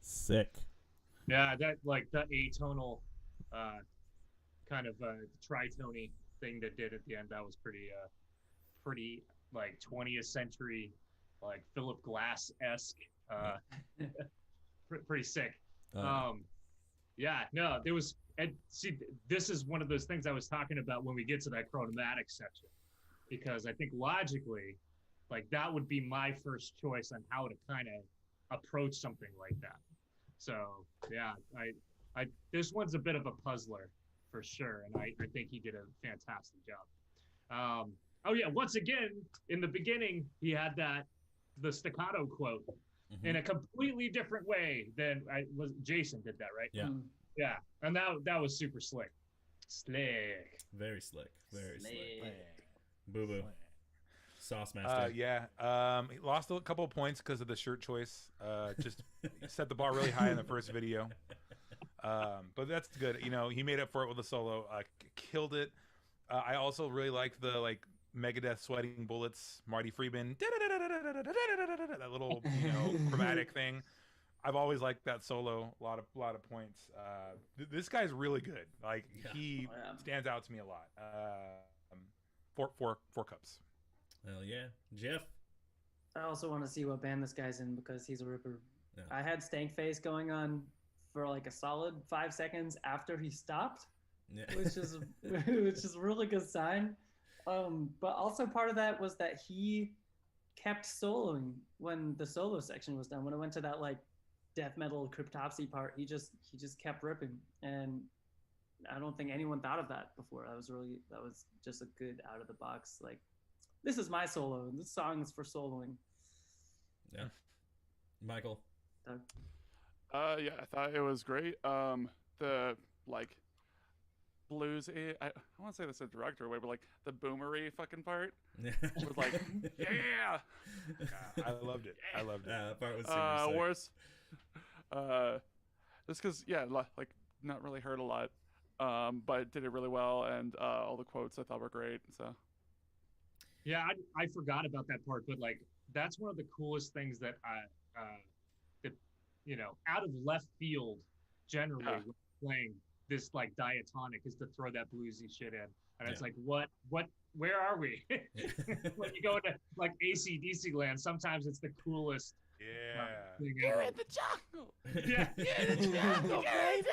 Sick. Yeah, that like the atonal kind of tritony thing that did at the end, that was pretty like 20th century, like Philip Glass-esque, pretty sick. Yeah, no, there was, and see, this is one of those things I was talking about when we get to that chromatic section, because I think logically, like that would be my first choice on how to kind of approach something like that. So yeah, I this one's a bit of a puzzler for sure, and I think he did a fantastic job. Oh yeah, once again in the beginning he had the staccato quote in a completely different way than Jason did that, right? Yeah. Yeah, and that was super slick. Slick. Very slick. Very slick. Boo boo. Sauce master. Yeah. He lost a couple of points because of the shirt choice. Just set the bar really high in the first video. But that's good. You know, he made up for it with a solo. Killed it. I also really liked the Megadeth sweating bullets, Marty Friedman, that little chromatic thing. I've always liked that solo. A lot of points. This guy's really good. He stands out to me a lot. Four cups. Hell yeah, Jeff. I also want to see what band this guy's in because he's a ripper. Yeah. I had stank face going on for like a solid 5 seconds after he stopped, which is a really good sign. But also part of that was that he kept soloing when the solo section was done. When it went to that death metal cryptopsy part, he just kept ripping, and I don't think anyone thought of that before. That was just a good out of the box this is my solo. This song is for soloing. Yeah. Michael. Yeah, I thought it was great. The blues. I want to say this a director way, but the boomery fucking part was yeah. I loved it. I loved it. That part was super sick. Worse. Just because not really heard a lot, but did it really well, and all the quotes I thought were great. So. Yeah, I forgot about that part, but that's one of the coolest things that out of left field generally when playing this diatonic is to throw that bluesy shit in, and it's where are we? When you go into AC/DC land, sometimes it's the coolest. Yeah. You're in the jungle. Yeah. You're in the jungle, baby.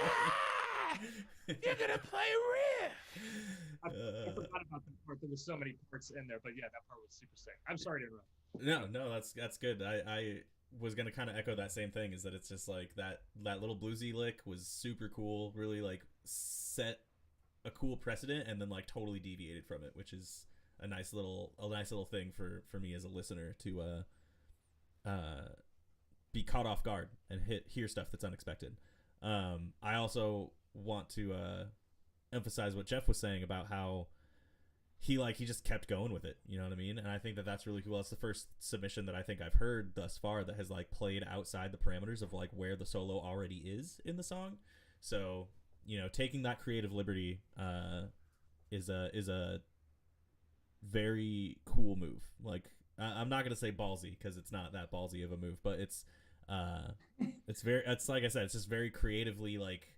You're gonna play riff. I forgot about that part. There was so many parts in there, but yeah, that part was super sick. I'm sorry to interrupt. No, that's good. I was gonna kind of echo that same thing. Is that it's just that little bluesy lick was super cool. Really set a cool precedent, and then totally deviated from it, which is a nice little thing for me as a listener to be caught off guard and hear stuff that's unexpected. I also want to emphasize what Jeff was saying about how he just kept going with it, you know what I mean? And I think that that's really cool. That's the first submission that I think I've heard thus far that has like played outside the parameters of like where the solo already is in the song. So, you know, taking that creative liberty is a very cool move. Like I'm not gonna say ballsy because it's not that ballsy of a move, but it's like I said, it's just very creatively like,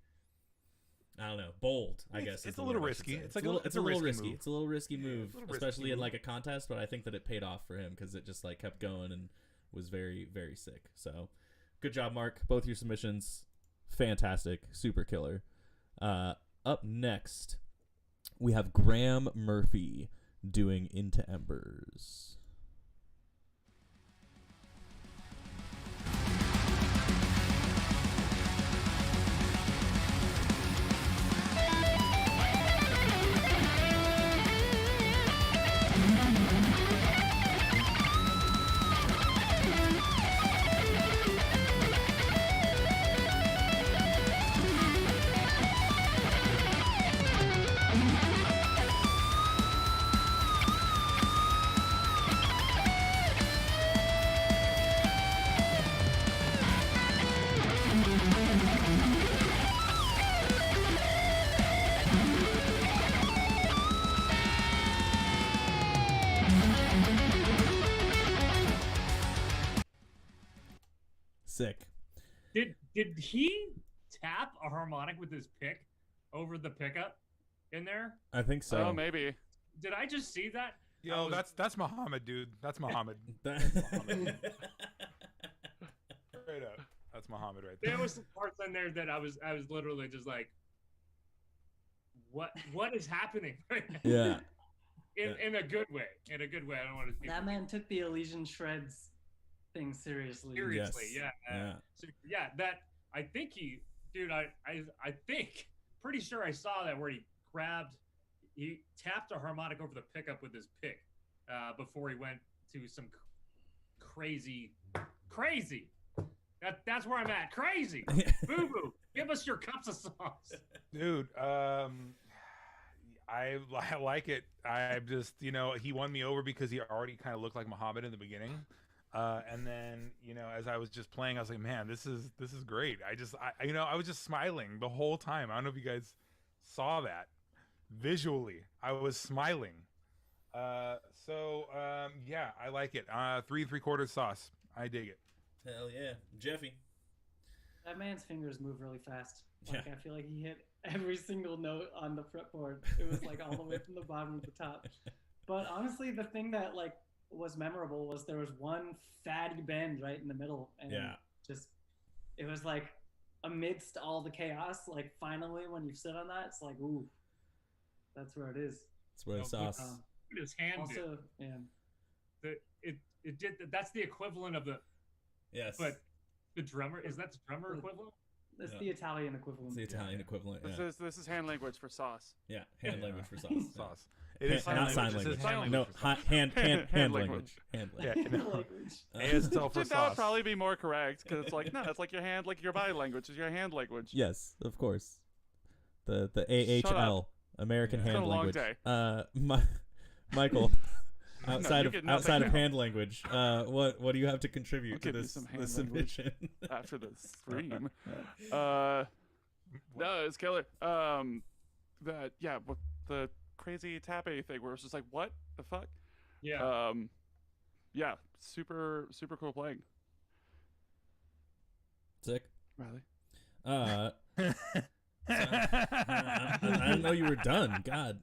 I don't know, bold. I guess it's a little risky. It's a little risky. It's a little risky move, little risky especially in move. like a contest. But I think that it paid off for him because it just like kept going and was very, very sick. So, good job, Mark. Both your submissions, fantastic, super killer. Up next, we have Graham Murphy doing Into Embers. Sick. Did he tap a harmonic with his pick over the pickup in there? I think so. Oh, maybe. Did I just see that? Yo, that's Muhammad, dude. That's Muhammad. That- Straight up. That's Muhammad right there. There was some parts in there that I was literally just like, what is happening right now? yeah. In a good way. In a good way. I don't want to. That man took the Elysian Shreds thing seriously. Seriously, Yes. yeah. So, yeah, that I think he, dude. I think pretty sure I saw that where he tapped a harmonic over the pickup with his pick before he went to some crazy. That's where I'm at. Crazy. Boo boo. Give us your cups of sauce. Dude, I like it. I just, he won me over because he already kind of looked like Muhammad in the beginning. And then, as I was just playing, I was like, man, this is great. I was just smiling the whole time. I don't know if you guys saw that visually. I was smiling. Yeah, I like it. 3/4 sauce. I dig it. Hell yeah. Jeffy. That man's fingers move really fast. Like Yeah. I feel like he hit every single note on the fretboard. It was like all the way from the bottom to the top. But honestly, the thing that like was memorable was there was one fatty bend right in the middle, and just it was like amidst all the chaos, like finally when you sit on that, it's like ooh, that's where it is. That's where the sauce. Look at his hand. Also, It did. That's the equivalent of the. Yes. But the drummer is that the drummer equivalent? That's Yeah. the Italian equivalent. It's the Italian equivalent. Yeah. This is hand language for sauce. Yeah. Hand language for sauce. Sauce. It is Not sign It says language. hand No, language for sauce. hand Hand language. language. Hand Yeah, language. Language. ASL for That would sauce. probably be more correct because it's like no, it's like your hand, like your body language is your hand language. Yes, of course. The Shut AHL, American It's been Hand a long Language. day. Michael, outside you of get nothing outside of now. hand language, what do you have to contribute I'll to give you this some hand submission? After the stream. No, it's killer. With the crazy tappy thing where it's just like, what the fuck? Yeah. Super cool playing. Sick. Riley. I didn't know you were done. God.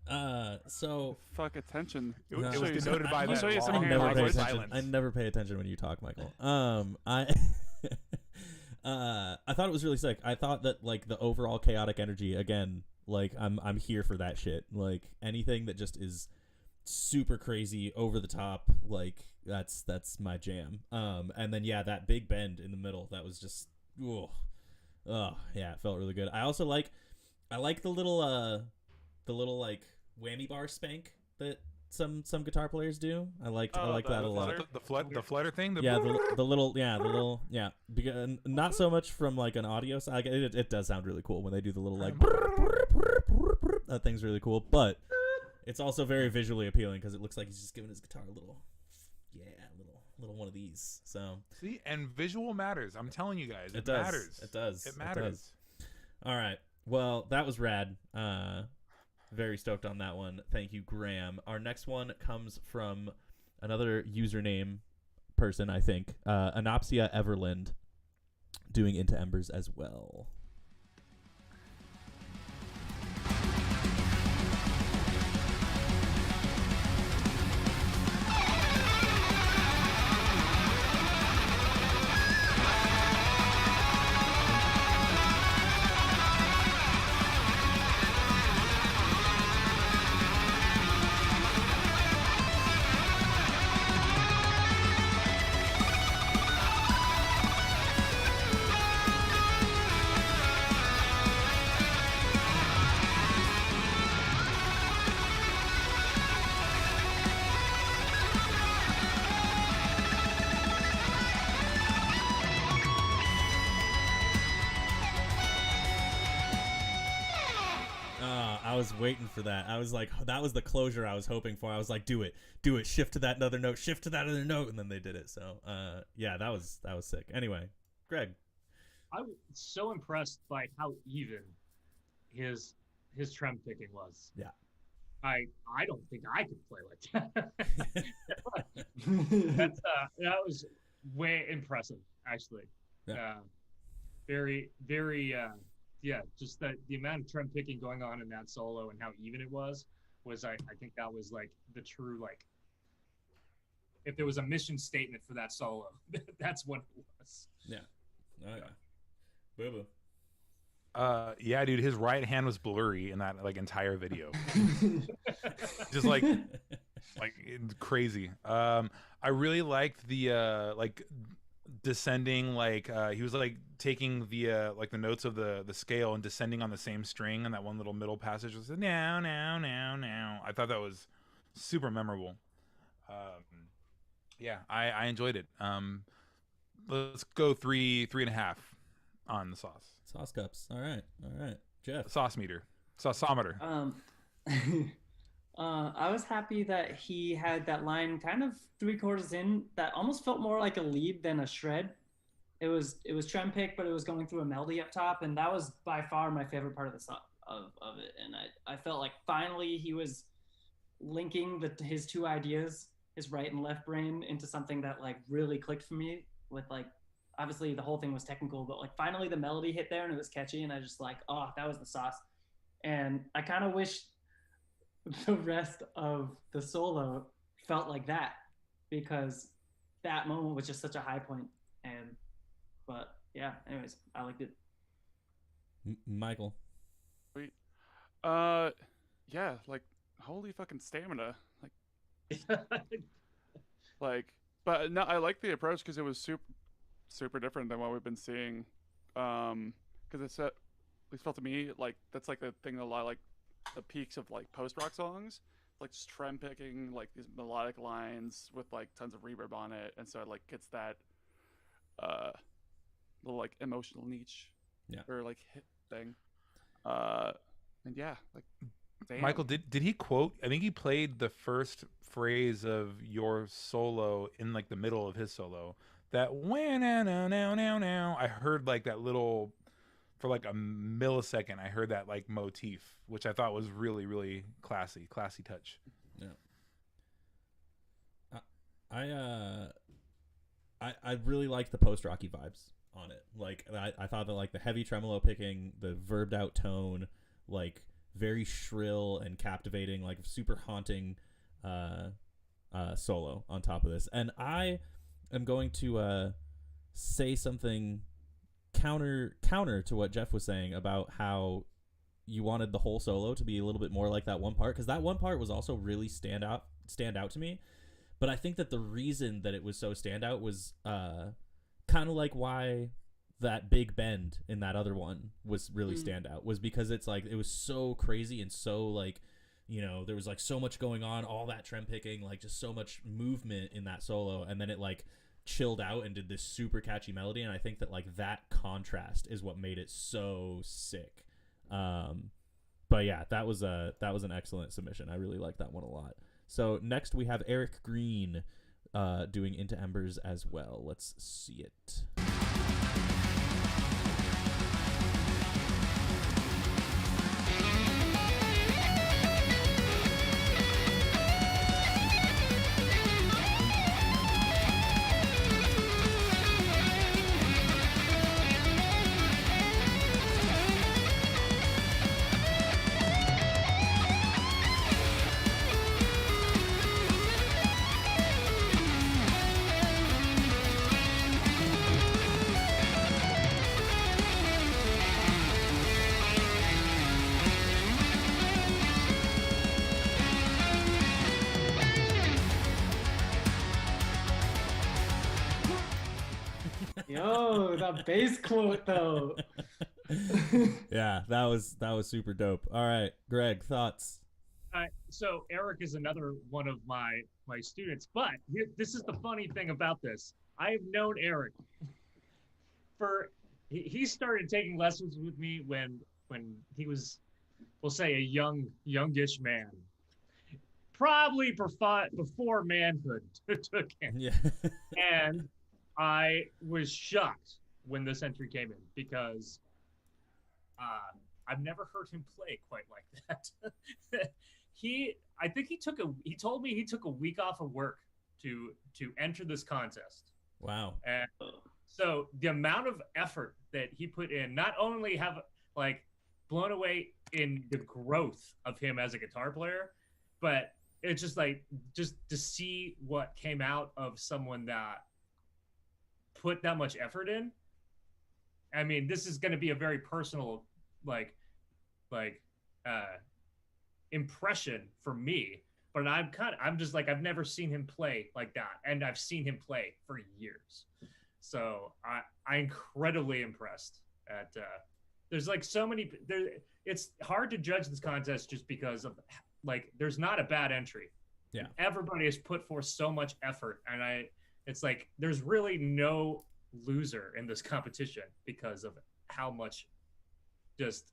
So Fuck attention. It was No. denoted by I'll that show you some long hand never pay language. attention. silence. I never pay attention when you talk, Michael. I thought it was really sick. I thought that like the overall chaotic energy again, like I'm here for that shit. Like anything that just is super crazy, over the top, like that's my jam. And then that big bend in the middle, that was just oh yeah, it felt really good. I also like the little like whammy bar spank that some guitar players do. I like that a lot. The flutter thing. The little because, not so much from like an audio side. It does sound really cool when they do the little like that thing's really cool. But It's also very visually appealing because it looks like he's just giving his guitar a little one of these. So See, and visual matters. I'm telling you guys, it does. matters. It does. It matters. All right. Well, that was rad. Very stoked on that one. Thank you, Graham. Our next one comes from another username person, I think. Anopsia Everland, doing Into Embers as well. I was waiting for that. I was like, that was the closure I was hoping for. I was like, do it, shift to that other note, and then they did it. So, yeah, that was sick. Anyway, Greg, I was so impressed by how even his trem picking was. Yeah. I don't think I could play like that. That was way impressive, actually. Yeah. Very, very. Yeah, just the amount of trem picking going on in that solo and how even it was I think that was like the true, like, if there was a mission statement for that solo, that's what it was. Yeah. Oh yeah. Boo boo. Yeah, dude, his right hand was blurry in that like entire video. Just like crazy. I really liked the like descending, like he was like taking the like the notes of the scale and descending on the same string, and that one little middle passage was now. I thought that was super memorable. Yeah, I enjoyed it. Let's go 3.5 on the sauce. Sauce cups. All right, Jeff. Sauce meter, sauceometer. I was happy that he had that line kind of 3/4 in that almost felt more like a lead than a shred. It was trem pick, but it was going through a melody up top, and that was by far my favorite part of the song of it. And I felt like finally he was linking his two ideas, his right and left brain, into something that like really clicked for me. With like, obviously the whole thing was technical, but like finally the melody hit there and it was catchy, and I just like, oh, that was the sauce. And I kind of wish the rest of the solo felt like that, because that moment was just such a high point. But yeah, anyways, I liked it. Michael. Sweet. Yeah, like holy fucking stamina. But no, I like the approach because it was super different than what we've been seeing. Because it's at least felt to me like that's like the thing a lot like the peaks of like post rock songs, like just trem picking like these melodic lines with like tons of reverb on it, and so it like gets that little like emotional niche, or like hit thing. And yeah, like damn. Michael, did he quote? I think he played the first phrase of your solo in like the middle of his solo. That now. I heard like that little, for like a millisecond. I heard that like motif, which I thought was really, really classy touch. Yeah. I really liked the post rocky vibes on it. Like I thought that like the heavy tremolo picking, the verbed out tone, like very shrill and captivating, like super haunting solo on top of this. And I am going to say something counter to what Jeff was saying about how you wanted the whole solo to be a little bit more like that one part, because that one part was also really stand out to me. But I think that the reason that it was so standout was kind of like why that big bend in that other one was really standout, was because it's like it was so crazy and so like, you know, there was like so much going on, all that trem picking, like just so much movement in that solo, and then it like chilled out and did this super catchy melody. And I think that like that contrast is what made it so sick. But But yeah, that was an excellent submission. I really like that one a lot. So next we have Eric Green doing Into Embers as well. Let's see it. Yo, that bass quote though. Yeah, that was super dope. All right, Greg, thoughts? So Eric is another one of my students, but this is the funny thing about this. I have known Eric for he started taking lessons with me when he was, we'll say, a youngish man, probably before manhood took him. Yeah. And I was shocked when this entry came in because I've never heard him play quite like that. He told me he took a week off of work to enter this contest. Wow. And so the amount of effort that he put in, not only have like blown away in the growth of him as a guitar player, but it's just like just to see what came out of someone that put that much effort in. I mean, this is going to be a very personal impression for me, but I'm just like, I've never seen him play like that, and I've seen him play for years, so I'm incredibly impressed at there's like so many it's hard to judge this contest just because of like there's not a bad entry. Yeah, everybody has put forth so much effort, and it's like there's really no loser in this competition because of how much just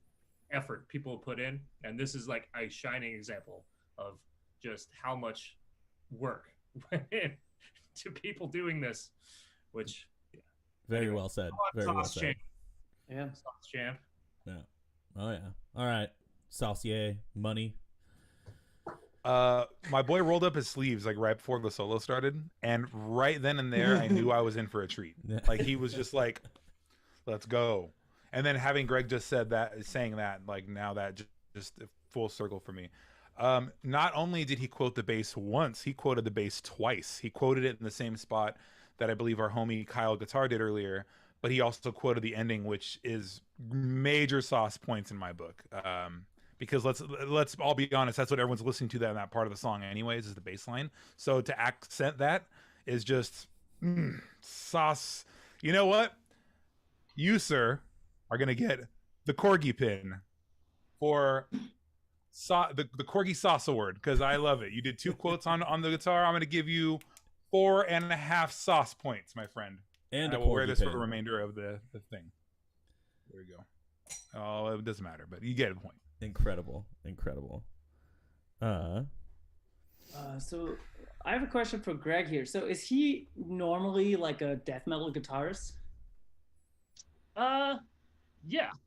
effort people put in, and this is like a shining example of just how much work went in to people doing this, which very well said. Very well said. Champ. Yeah, Sauce champ. Yeah. Oh yeah. All right. Saucier, money. My boy rolled up his sleeves like right before the solo started, and right then and there I knew I was in for a treat. Like he was just like, let's go. And then having Greg just saying that, like now that just full circle for me. Not only did he quote the bass once, he quoted the bass twice. He quoted it in the same spot that I believe our homie Kyle Guitar did earlier, but he also quoted the ending, which is major sauce points in my book. Because let's all be honest, that's what everyone's listening to that part of the song anyways, is the bass line. So to accent that is just sauce. You know what? You, sir, are going to get the Corgi pin for the Corgi Sauce Award, because I love it. You did 2 quotes on the guitar. I'm going to give you 4.5 sauce points, my friend. And I a will wear Corgi this pin. for the remainder of the thing. There you go. Oh, it doesn't matter, but you get the point. Incredible. So I have a question for Greg here. So is he normally like a death metal guitarist? Yeah.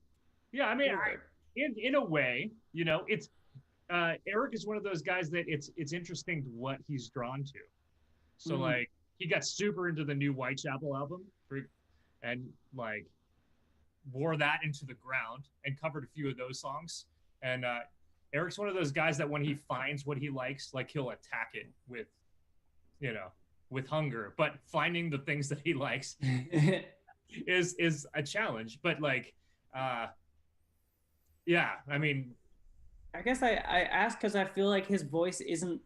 I mean, in a way, you know, it's Eric is one of those guys that it's interesting what he's drawn to. So like he got super into the new Whitechapel album and like wore that into the ground and covered a few of those songs. And Eric's one of those guys that when he finds what he likes, like he'll attack it with, you know, with hunger. But finding the things that he likes is a challenge. But like, yeah, I mean, I guess I ask because I feel like his voice isn't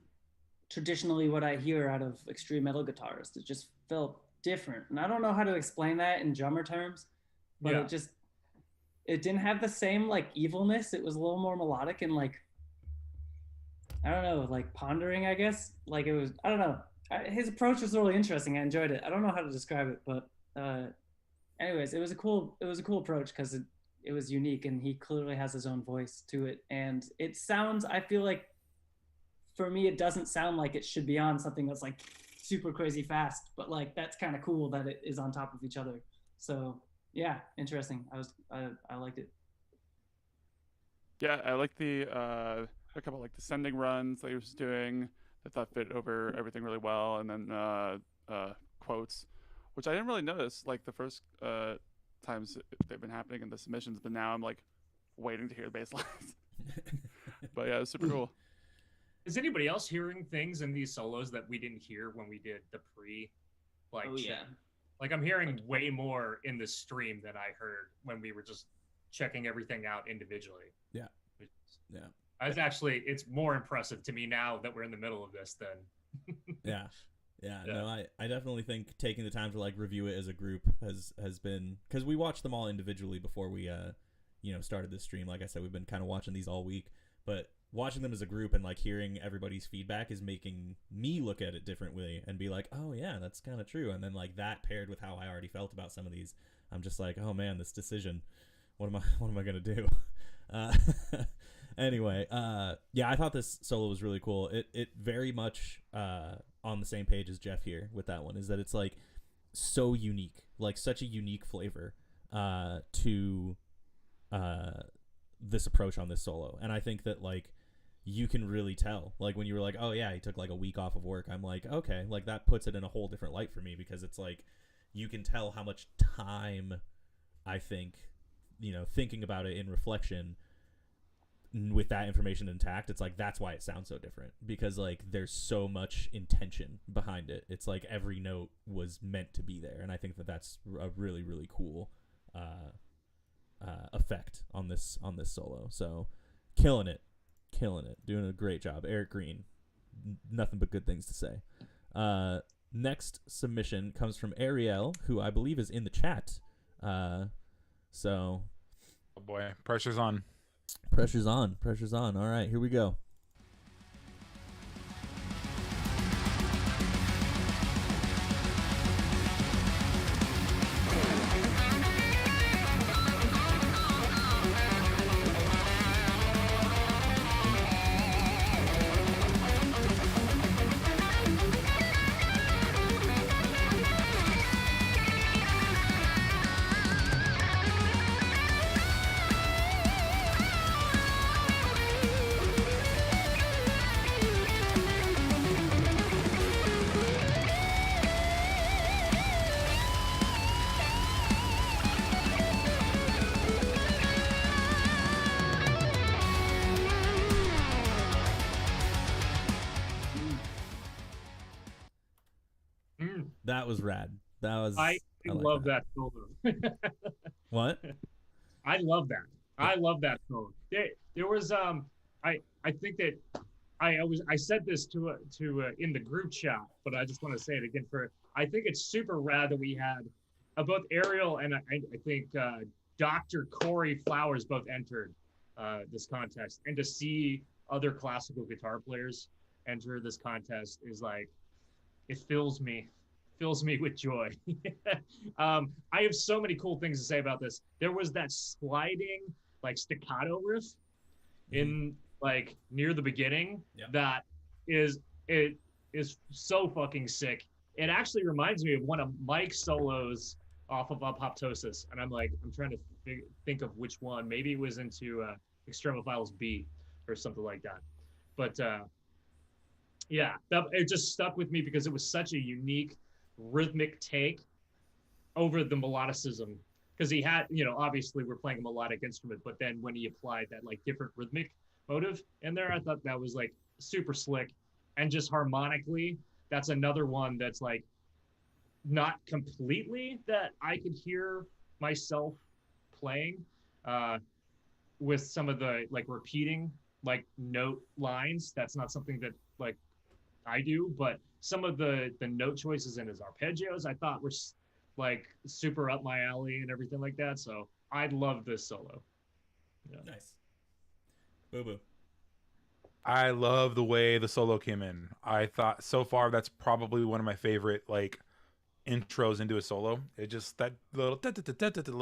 traditionally what I hear out of extreme metal guitarists. It just felt different, and I don't know how to explain that in drummer terms, but it didn't have the same like evilness. It was a little more melodic and like, I don't know, like pondering, I guess. Like it was, I don't know. His approach was really interesting. I enjoyed it. I don't know how to describe it, but anyways, it was a cool approach because it was unique, and he clearly has his own voice to it. And it sounds, I feel like, for me, it doesn't sound like it should be on something that's like super crazy fast, but like that's kind of cool that it is on top of each other. So yeah, interesting. I liked it. Yeah, I like the a couple like descending runs that he was doing. I thought fit over everything really well, and then quotes, which I didn't really notice like the first times they've been happening in the submissions, but now I'm like waiting to hear the bass lines. But yeah, it was super cool. Is anybody else hearing things in these solos that we didn't hear when we did the pre? Like, Oh yeah. Like I'm hearing way more in the stream than I heard when we were just checking everything out individually. Yeah. Yeah. It's more impressive to me now that we're in the middle of this than. Yeah. No, I definitely think taking the time to like review it as a group has been, because we watched them all individually before we started this stream. Like I said, we've been kind of watching these all week, but watching them as a group and like hearing everybody's feedback is making me look at it differently and be like, oh yeah, that's kind of true. And then like that paired with how I already felt about some of these, I'm just like, oh man, this decision, what am I gonna do? Anyway, yeah, I thought this solo was really cool. It very much on the same page as Jeff here with that one, is that it's like so unique, like such a unique flavor to this approach on this solo. And I think that like you can really tell, like when you were like, oh yeah, he took like a week off of work, I'm like, okay, like that puts it in a whole different light for me, because it's like you can tell how much time, I think, thinking about it in reflection with that information intact, it's like that's why it sounds so different, because like there's so much intention behind it. It's like every note was meant to be there, and I think that that's a really, really cool effect on this solo. So killing it, doing a great job, Eric Green. Nothing but good things to say. Next submission comes from Ariel, who I believe is in the chat. So, oh boy, pressure's on. Pressure's on. All right, here we go. That was rad. I love that solo. What? I love that. I love that solo. There was I think that I said this to in the group chat, but I just want to say it again. I think it's super rad that we had both Ariel and I think Dr. Corey Flowers both entered this contest, and to see other classical guitar players enter this contest is like, it fills me with joy. I have so many cool things to say about this. There was that sliding like staccato riff in like near the beginning. Yep. That is so fucking sick. It actually reminds me of one of Mike's solos off of Apoptosis, and I'm trying to think of which one. Maybe it was into Extremophiles B or something like that. But yeah, it just stuck with me because it was such a unique rhythmic take over the melodicism, because he had, obviously we're playing a melodic instrument, but then when he applied that like different rhythmic motive in there, I thought that was like super slick. And just harmonically, that's another one that's like not completely that I could hear myself playing with some of the like repeating like note lines. That's not something that like I do, but some of the note choices in his arpeggios I thought were like super up my alley and everything like that. So I love this solo. Yeah. Nice. Boo boo. I love the way the solo came in. I thought so far that's probably one of my favorite like intros into a solo. It just that little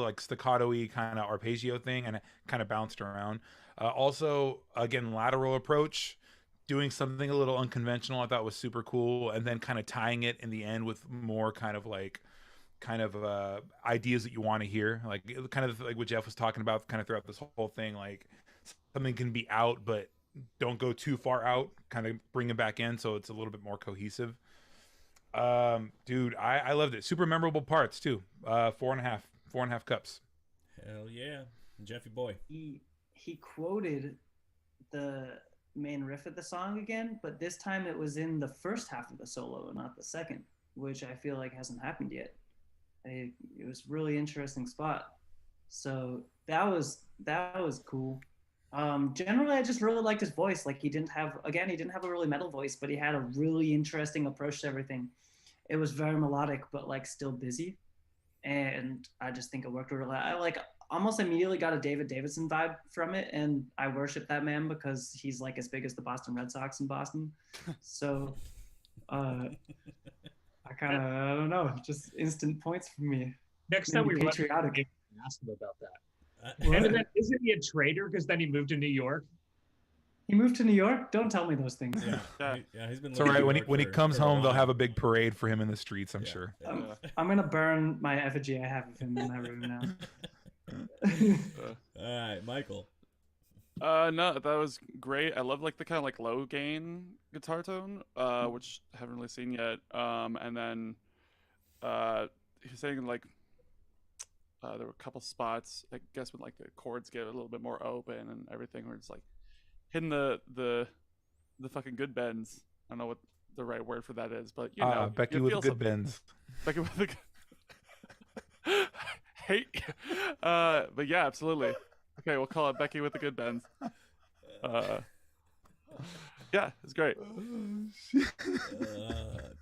like staccato-y kind of arpeggio thing, and it kind of bounced around. Also, again, lateral approach, doing something a little unconventional, I thought was super cool, and then kind of tying it in the end with more kind of ideas that you want to hear, like kind of like what Jeff was talking about kind of throughout this whole thing, like something can be out but don't go too far out, kind of bring it back in so it's a little bit more cohesive. Dude, I loved it. Super memorable parts too. 4.5 cups. Hell yeah, Jeffy boy. He quoted the main riff of the song again, but this time it was in the first half of the solo, not the second, which I feel like hasn't happened yet. It was really interesting spot. So that was cool. Generally, I just really liked his voice. Like he didn't have a really metal voice, but he had a really interesting approach to everything. It was very melodic, but like still busy. And I just think it worked really well. I like almost immediately got a David Davidson vibe from it, and I worship that man because he's like as big as the Boston Red Sox in Boston. So I don't know, just instant points for me. Next time we run, patriotic. ask him about that. And then isn't he a traitor because then he moved to New York? He moved to New York? Don't tell me those things. Yeah, he's been. It's all right. When he comes home, they'll have a big parade for him in the streets, I'm sure. I'm gonna burn my effigy I have of him in my room now. All right, Michael. No, that was great. I love like the kind of like low gain guitar tone, which I haven't really seen yet. And then he's saying like there were a couple spots, I guess, when like the chords get a little bit more open and everything, where it's like hitting the fucking good bends. I don't know what the right word for that is, but you know, Becky with the good bends. Becky with the hate. But yeah, absolutely. Okay, we'll call it Becky with the good bends. Yeah, it's great.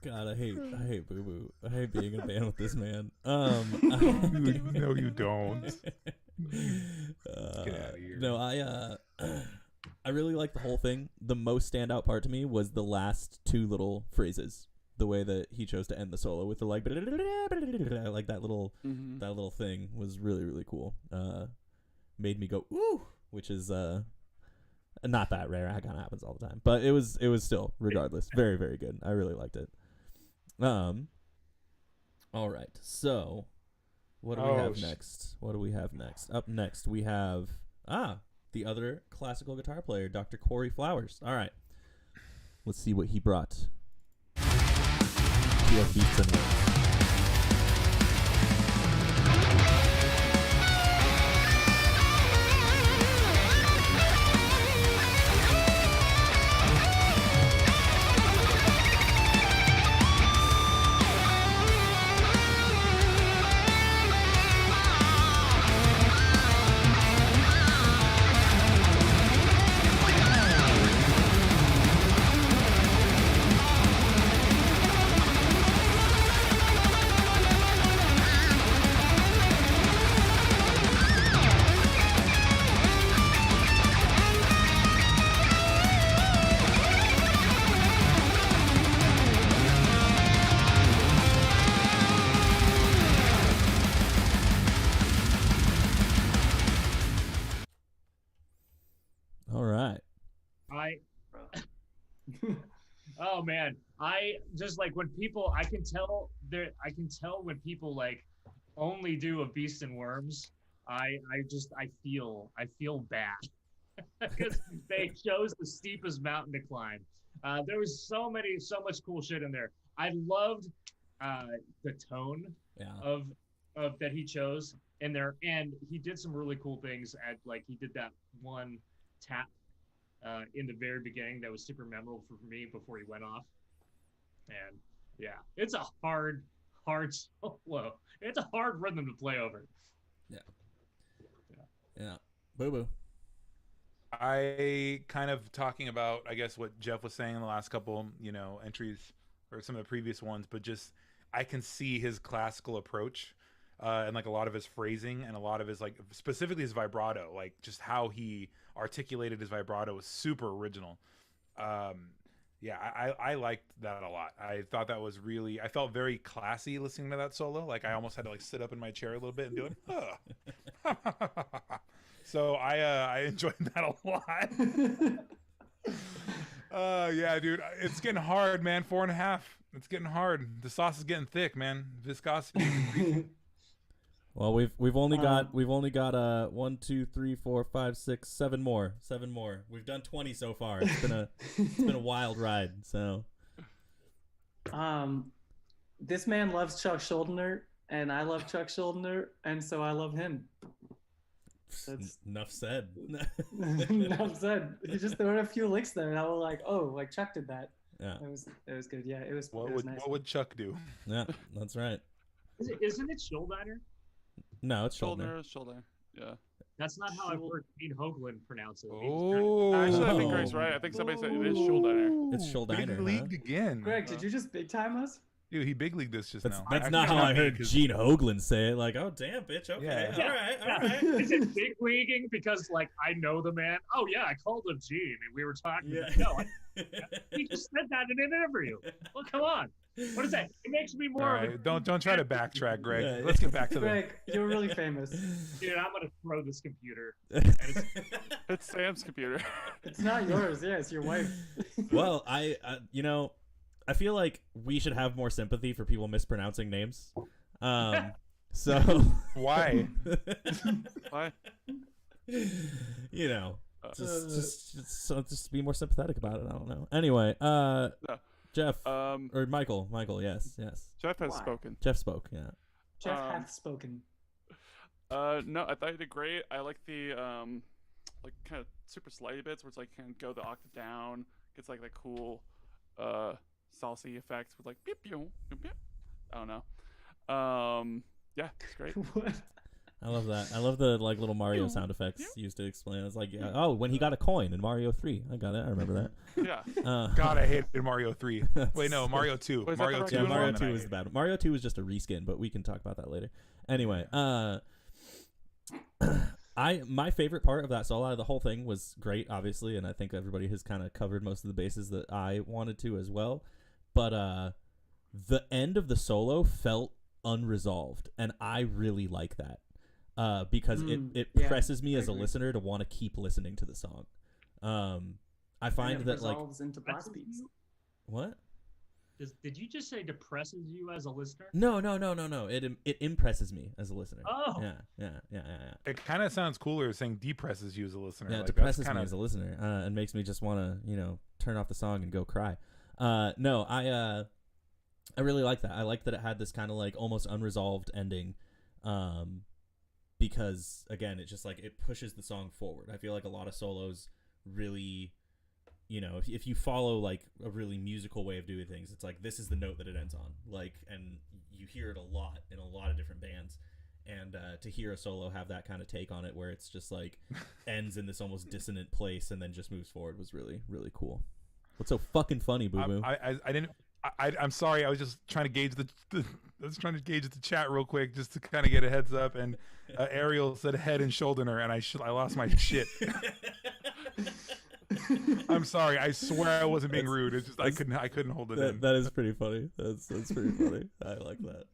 God, I hate Boo Boo. I hate being in a band with this man. No, you don't. Get out of here. No, I really like the whole thing. The most standout part to me was the last two little phrases. The way that he chose to end the solo with the like that little thing was really, really cool. Made me go ooh, which is not that rare. It kind of happens all the time, but it was still, regardless, very, very good. I really liked it. All right, so what do we have next? Up next, we have the other classical guitar player, Dr. Corey Flowers. All right, let's see what he brought. He has Beasts and Wings. Oh man, I just like when people, I can tell when people like only do a Beast and Worms. I feel bad because they chose the steepest mountain to climb. There was so much cool shit in there. I loved the tone of that he chose in there, and he did some really cool things. At like he did that one tap in the very beginning that was super memorable for me before he went off. And yeah, it's a hard solo. It's a hard rhythm to play over. Yeah. Boo Boo. I kind of talking about, I guess, what Jeff was saying in the last couple, entries or some of the previous ones, but just I can see his classical approach and like a lot of his phrasing and a lot of his like specifically his vibrato, like just how he articulated his vibrato was super original. Yeah, I liked that a lot. I thought that was really, I felt very classy listening to that solo. Like I almost had to like sit up in my chair a little bit and be like, So I enjoyed that a lot. Yeah, dude, it's getting hard, man. 4.5. It's getting hard. The sauce is getting thick, man. Viscosity. Well, we've only got 1, 2, 3, 4, 5, 6, 7 more. 7 more. We've done 20 so far. It's been a wild ride. So this man loves Chuck Schuldiner, and I love Chuck Schuldiner, and so I love him. That's enough said. enough said. He just there were a few licks there, and I was like, oh, like Chuck did that. Yeah. It was good. Yeah, it was. What it was would nice. what would Chuck do? Yeah, that's right. Isn't it Schuldiner? No, it's shoulder. Shoulder. Yeah. That's not how I've heard Gene Hoglan pronounce it. Actually, I think Oh. Greg's right. I think somebody said it is shoulder. It's shoulder. Big leagued again. Greg, did you just big time us? Dude, he big leagued this just That's, now. that's Actually, not how I me, heard 'cause- Gene Hoglan say it. Like, oh damn, bitch. Okay, Yeah. all right. Is it big leaguing because like I know the man? Oh yeah, I called him Gene and we were talking. Yeah. No, he just said that in an interview. Well, come on. What is that? It makes me All more of a right, don't try to backtrack, Greg. Yeah. Let's get back to the. Greg, you're really famous. dude. I'm gonna throw this computer. It's Sam's computer. It's not yours. Yeah, it's your wife. Well, I I feel like we should have more sympathy for people mispronouncing names. So Why? Why? you know, just be more sympathetic about it. I don't know. Anyway, Jeff or Michael, yes. Jeff has Why? spoken. Jeff spoke. Yeah. Jeff hath spoken. No, I thought you did great. I like the like kind of super slidey bits where it's like can go the octave down, gets like that cool saucy effects with like beep beep beep. I don't know. Yeah, it's great. What? I love that. I love the like little Mario sound effects used to explain. It's like, oh, when he got a coin in Mario 3. I got it. I remember that. Yeah. God, I hated Mario 3. Wait, no, Mario 2. Wait, is that Mario the 2. Yeah, Mario Mario was 2 the one was that the I bad one. Mario 2 was just a reskin, but we can talk about that later. Anyway, my favorite part of that solo, the whole thing was great, obviously, and I think everybody has kind of covered most of the bases that I wanted to as well. But the end of the solo felt unresolved, and I really like that because it yeah, presses me I as a agree. listener to want to keep listening to the song. I find And it that like resolves into blast beats. what? Did you just say depresses you as a listener? No. It impresses me as a listener. Oh. Yeah. It kind of sounds cooler saying depresses you as a listener. Yeah, it Like, depresses that's me kinda, as a listener and makes me just want to, turn off the song and go cry. No, I really like that. I like that it had this kind of like almost unresolved ending, because again, it just like it pushes the song forward. I feel like a lot of solos really, if you follow like a really musical way of doing things, it's like this is the note that it ends on. Like, and you hear it a lot in a lot of different bands. And to hear a solo have that kind of take on it, where it's just like ends in this almost dissonant place and then just moves forward, was really, really cool. What's so fucking funny, Boo Boo? I didn't. I'm sorry. I was just trying to gauge the chat real quick, just to kind of get a heads up. And Ariel said head and shoulder, and I lost my shit. I'm sorry. I swear I wasn't being rude. It's just I couldn't hold it in. That is pretty funny. That's pretty funny. I like that.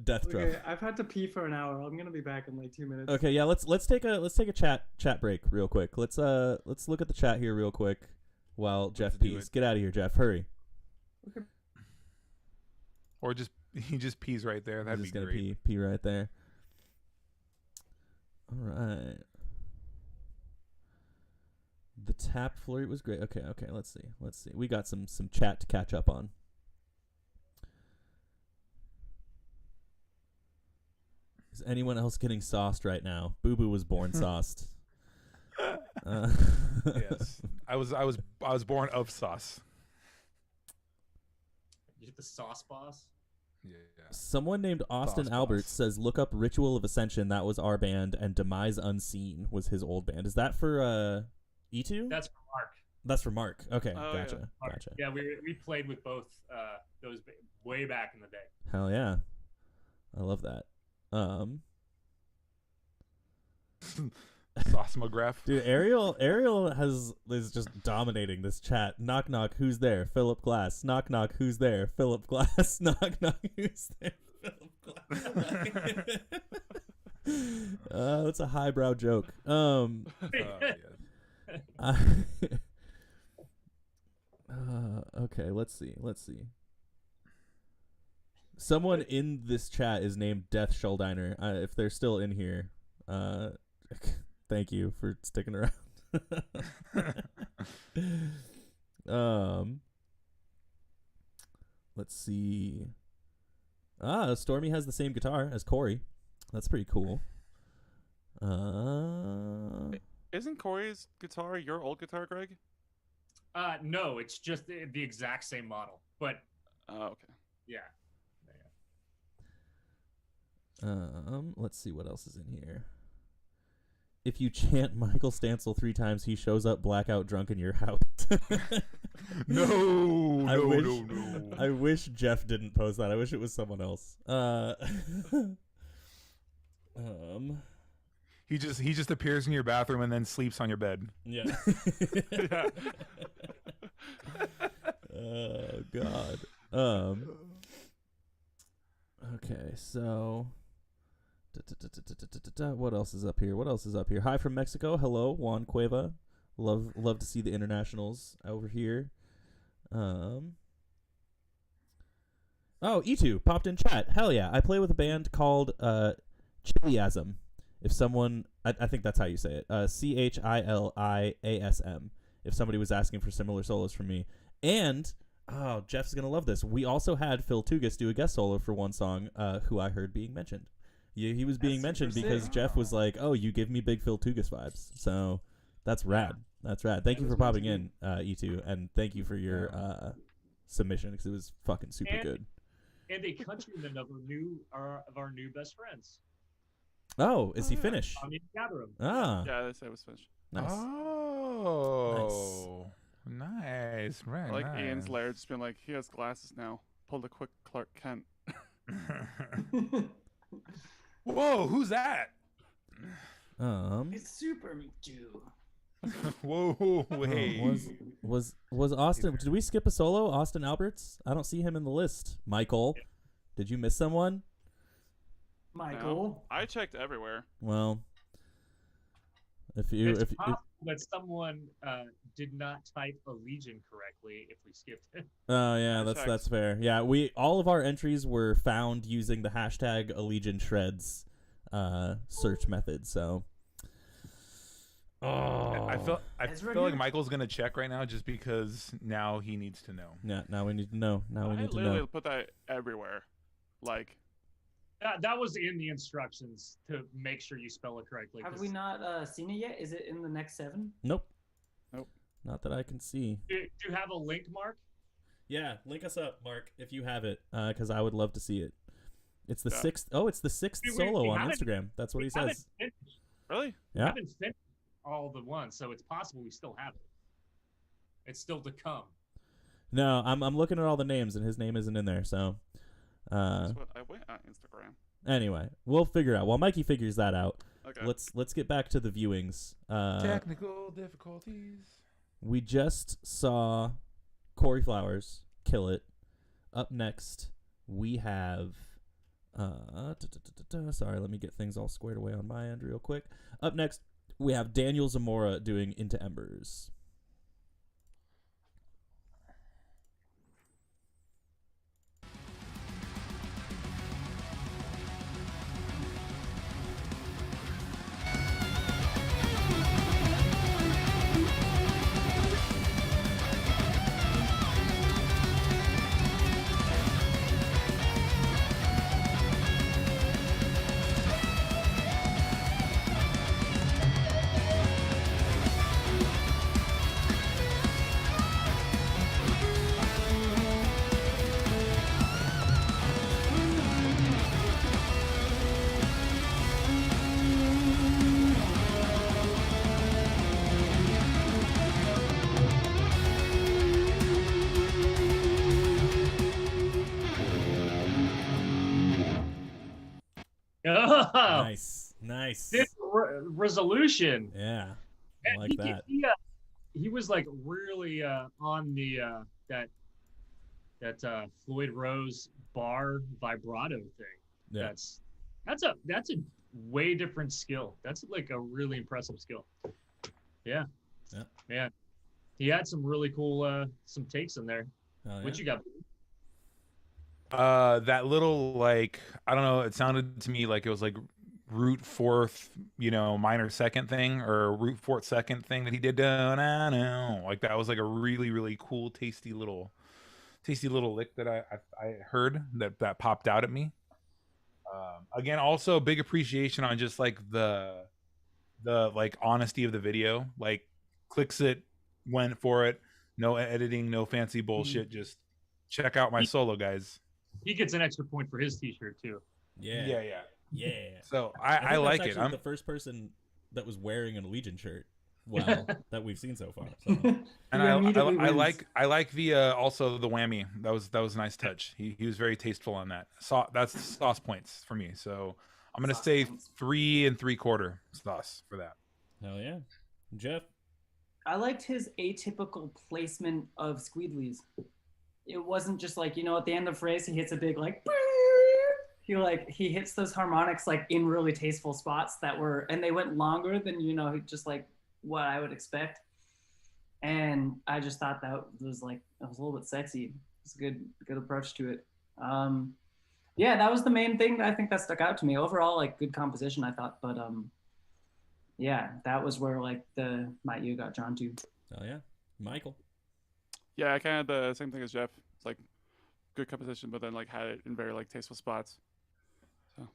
Death drop. Okay, I've had to pee for an hour. I'm gonna be back in like 2 minutes. Okay, yeah. Let's take a chat break real quick. Let's look at the chat here real quick while Jeff do pees. it. Get out of here, Jeff. Hurry. Or he just pees right there. That'd I'm be just gonna great. pee right there. All right. The tap flurry was great. Okay. Let's see. We got some chat to catch up on. Is anyone else getting sauced right now? Boo Boo was born sauced. Yes, I was born of sauce. You get the sauce boss. Yeah. Someone named Austin Boss. Albert says, "Look up Ritual of Ascension. That was our band, and Demise Unseen was his old band. Is that for E2? That's for Mark. That's for Mark. Okay, Oh, gotcha. Mark. Yeah, we played with both those way back in the day. Hell yeah, I love that. Seismograph. Dude, Ariel is just dominating this chat. Knock knock, who's there? Philip Glass. Knock knock, who's there? Philip Glass. Knock knock, who's there? Philip Glass. That's a highbrow joke. Yes. Okay, let's see. Someone in this chat is named Death Shuldiner. If they're still in here, thank you for sticking around. Let's see. Stormy has the same guitar as Corey. That's pretty cool. Isn't Corey's guitar your old guitar, Greg? No, it's just the exact same model. But Okay. yeah. Let's see what else is in here. If you chant Michael Stancil 3 times, he shows up blackout drunk in your house. No. I wish Jeff didn't post that. I wish it was someone else. He just appears in your bathroom and then sleeps on your bed. Yeah. Yeah. Oh God. Okay, so what else is up here? Hi from Mexico. Hello, Juan Cueva. Love to see the internationals over here. Oh, E2 popped in chat. Hell yeah. I play with a band called Chiliasm. If someone, I think that's how you say it. Chiliasm. If somebody was asking for similar solos from me. And, oh, Jeff's going to love this. We also had Phil Tugas do a guest solo for one song, who I heard being mentioned. He was being mentioned because Jeff was like, oh, you give me big Phil Tugas vibes. So that's rad. That's rad. Thank you for popping in, E2. And thank you for your submission because it was fucking super good. And a countryman of our new best friends. Oh, is he Finnish? I mean, gather him. Ah, Yeah, they said it was finished. nice. Oh, nice. Right. I like nice. Ian's lair just being like, he has glasses now. Pulled a quick Clark Kent. Whoa, who's that? It's Super Jew. Whoa, wait. Was Austin? Did we skip a solo? Austin Alberts? I don't see him in the list. Michael, did you miss someone? Michael. No, I checked everywhere. Well, if It's possible that someone did not type Allegion correctly if we skipped it. oh yeah, I that's fair. Yeah, all of our entries were found using the hashtag Allegion Shreds search method. So, I feel It's right like here. Michael's gonna check right now just because now he needs to know. yeah, now we need to know. I literally put that everywhere. Like, That was in the instructions to make sure you spell it correctly. Have 'cause we not seen it yet? Is it in the next 7? Nope. Nope. Not that I can see. Do you have a link, Mark? Yeah, link us up, Mark, if you have it, because I would love to see it. It's the Yeah. sixth. Oh, it's the sixth We solo on haven't- Instagram. That's what he haven't says. finished- really? we Yeah. haven't finished all the ones, so it's possible we still have it. It's still to come. No, I'm looking at all the names, and his name isn't in there. So, That's what I went on Instagram. anyway, we'll figure it out. While Mikey figures that out, Okay. let's get back to the viewings. Technical difficulties. We just saw Corey Flowers kill it. Up next, we have. Sorry, let me get things all squared away on my end real quick. Up next, we have Daniel Zamora doing Into Embers. Oh, Nice. this resolution. Yeah, I And like that. he was like really on the that Floyd Rose bar vibrato thing. Yeah. That's a way different skill. That's like a really impressive skill. Yeah. Yeah. Man. He had some really cool some takes in there. Hell What yeah. you got? That little, like, I don't know, it sounded to me like it was like root fourth, minor second thing, or root fourth second thing that he did. I know, like that was like a really, really cool, tasty little lick that I heard that popped out at me. Again, also big appreciation on just like the like honesty of the video. Like, clicks it, went for it, no editing, no fancy bullshit. Just check out my solo, guys. He gets an extra point for his t-shirt too. Yeah. Yeah. So I I think like that's it. actually I'm the first person that was wearing an Allegiant shirt. Well, that we've seen so far. So. and He I immediately wins. like the also the whammy. That was a nice touch. He was very tasteful on that. That's sauce points for me. So I'm gonna Sauce say points. 3 3/4 sauce for that. Hell yeah, Jeff. I liked his atypical placement of squeedleys. It wasn't just like, at the end of the phrase he hits a big like he hits those harmonics like in really tasteful spots and they went longer than just like what I would expect. And I just thought that was a little bit sexy. It's a good approach to it. Yeah, that was the main thing I think that stuck out to me. Overall, like, good composition, I thought, but yeah, that was where like my ear got drawn to. Hell yeah, Michael. Yeah, I kind of had the same thing as Jeff. It's like good composition, but then like had it in very like tasteful spots. So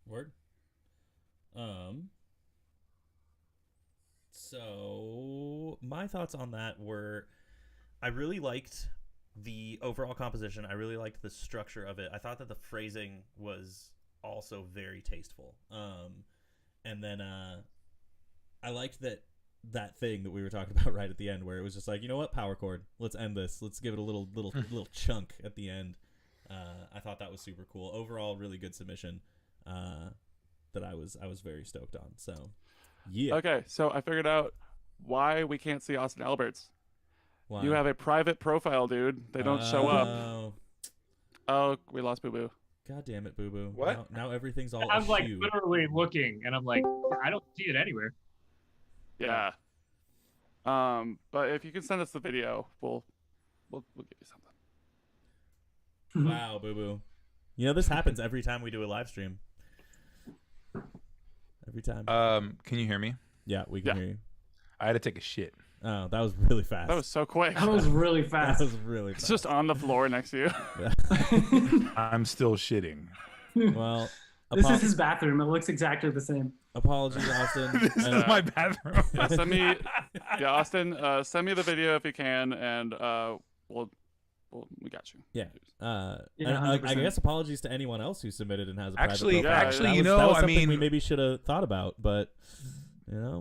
Word. So my thoughts on that were, I really liked the overall composition. I really liked the structure of it. I thought that the phrasing was also very tasteful. And then I liked that thing that we were talking about right at the end, where it was just like, you know what, power chord, let's end this. Let's give it a little chunk at the end. I thought that was super cool. Overall, really good submission. That I was very stoked on. So, yeah. okay, so I figured out why we can't see Austin Alberts. Wow. You have a private profile, dude. They don't show up. Oh, Oh, we lost Boo Boo. God damn it, Boo Boo. What? Now everything's all I'm like askew. literally looking, and I'm like, I don't see it anywhere. Yeah. But if you can send us the video, we'll give you something. Wow, Boo Boo. This happens every time we do a live stream. Every time. Can you hear me? Yeah, we can hear you. I had to take a shit. Oh, that was really fast. That was so quick. That was really That fast. was really It's fast. just on the floor next to you. I'm still shitting. Well, This is his bathroom. It looks exactly the same. apologies, Austin. This is my bathroom. Send me, Austin. Send me the video if you can, and we got you. Yeah. Yeah, And, I 100%. guess apologies to anyone else who submitted and has a Actually, private profile. actually, that was I something we mean, maybe should have thought about, but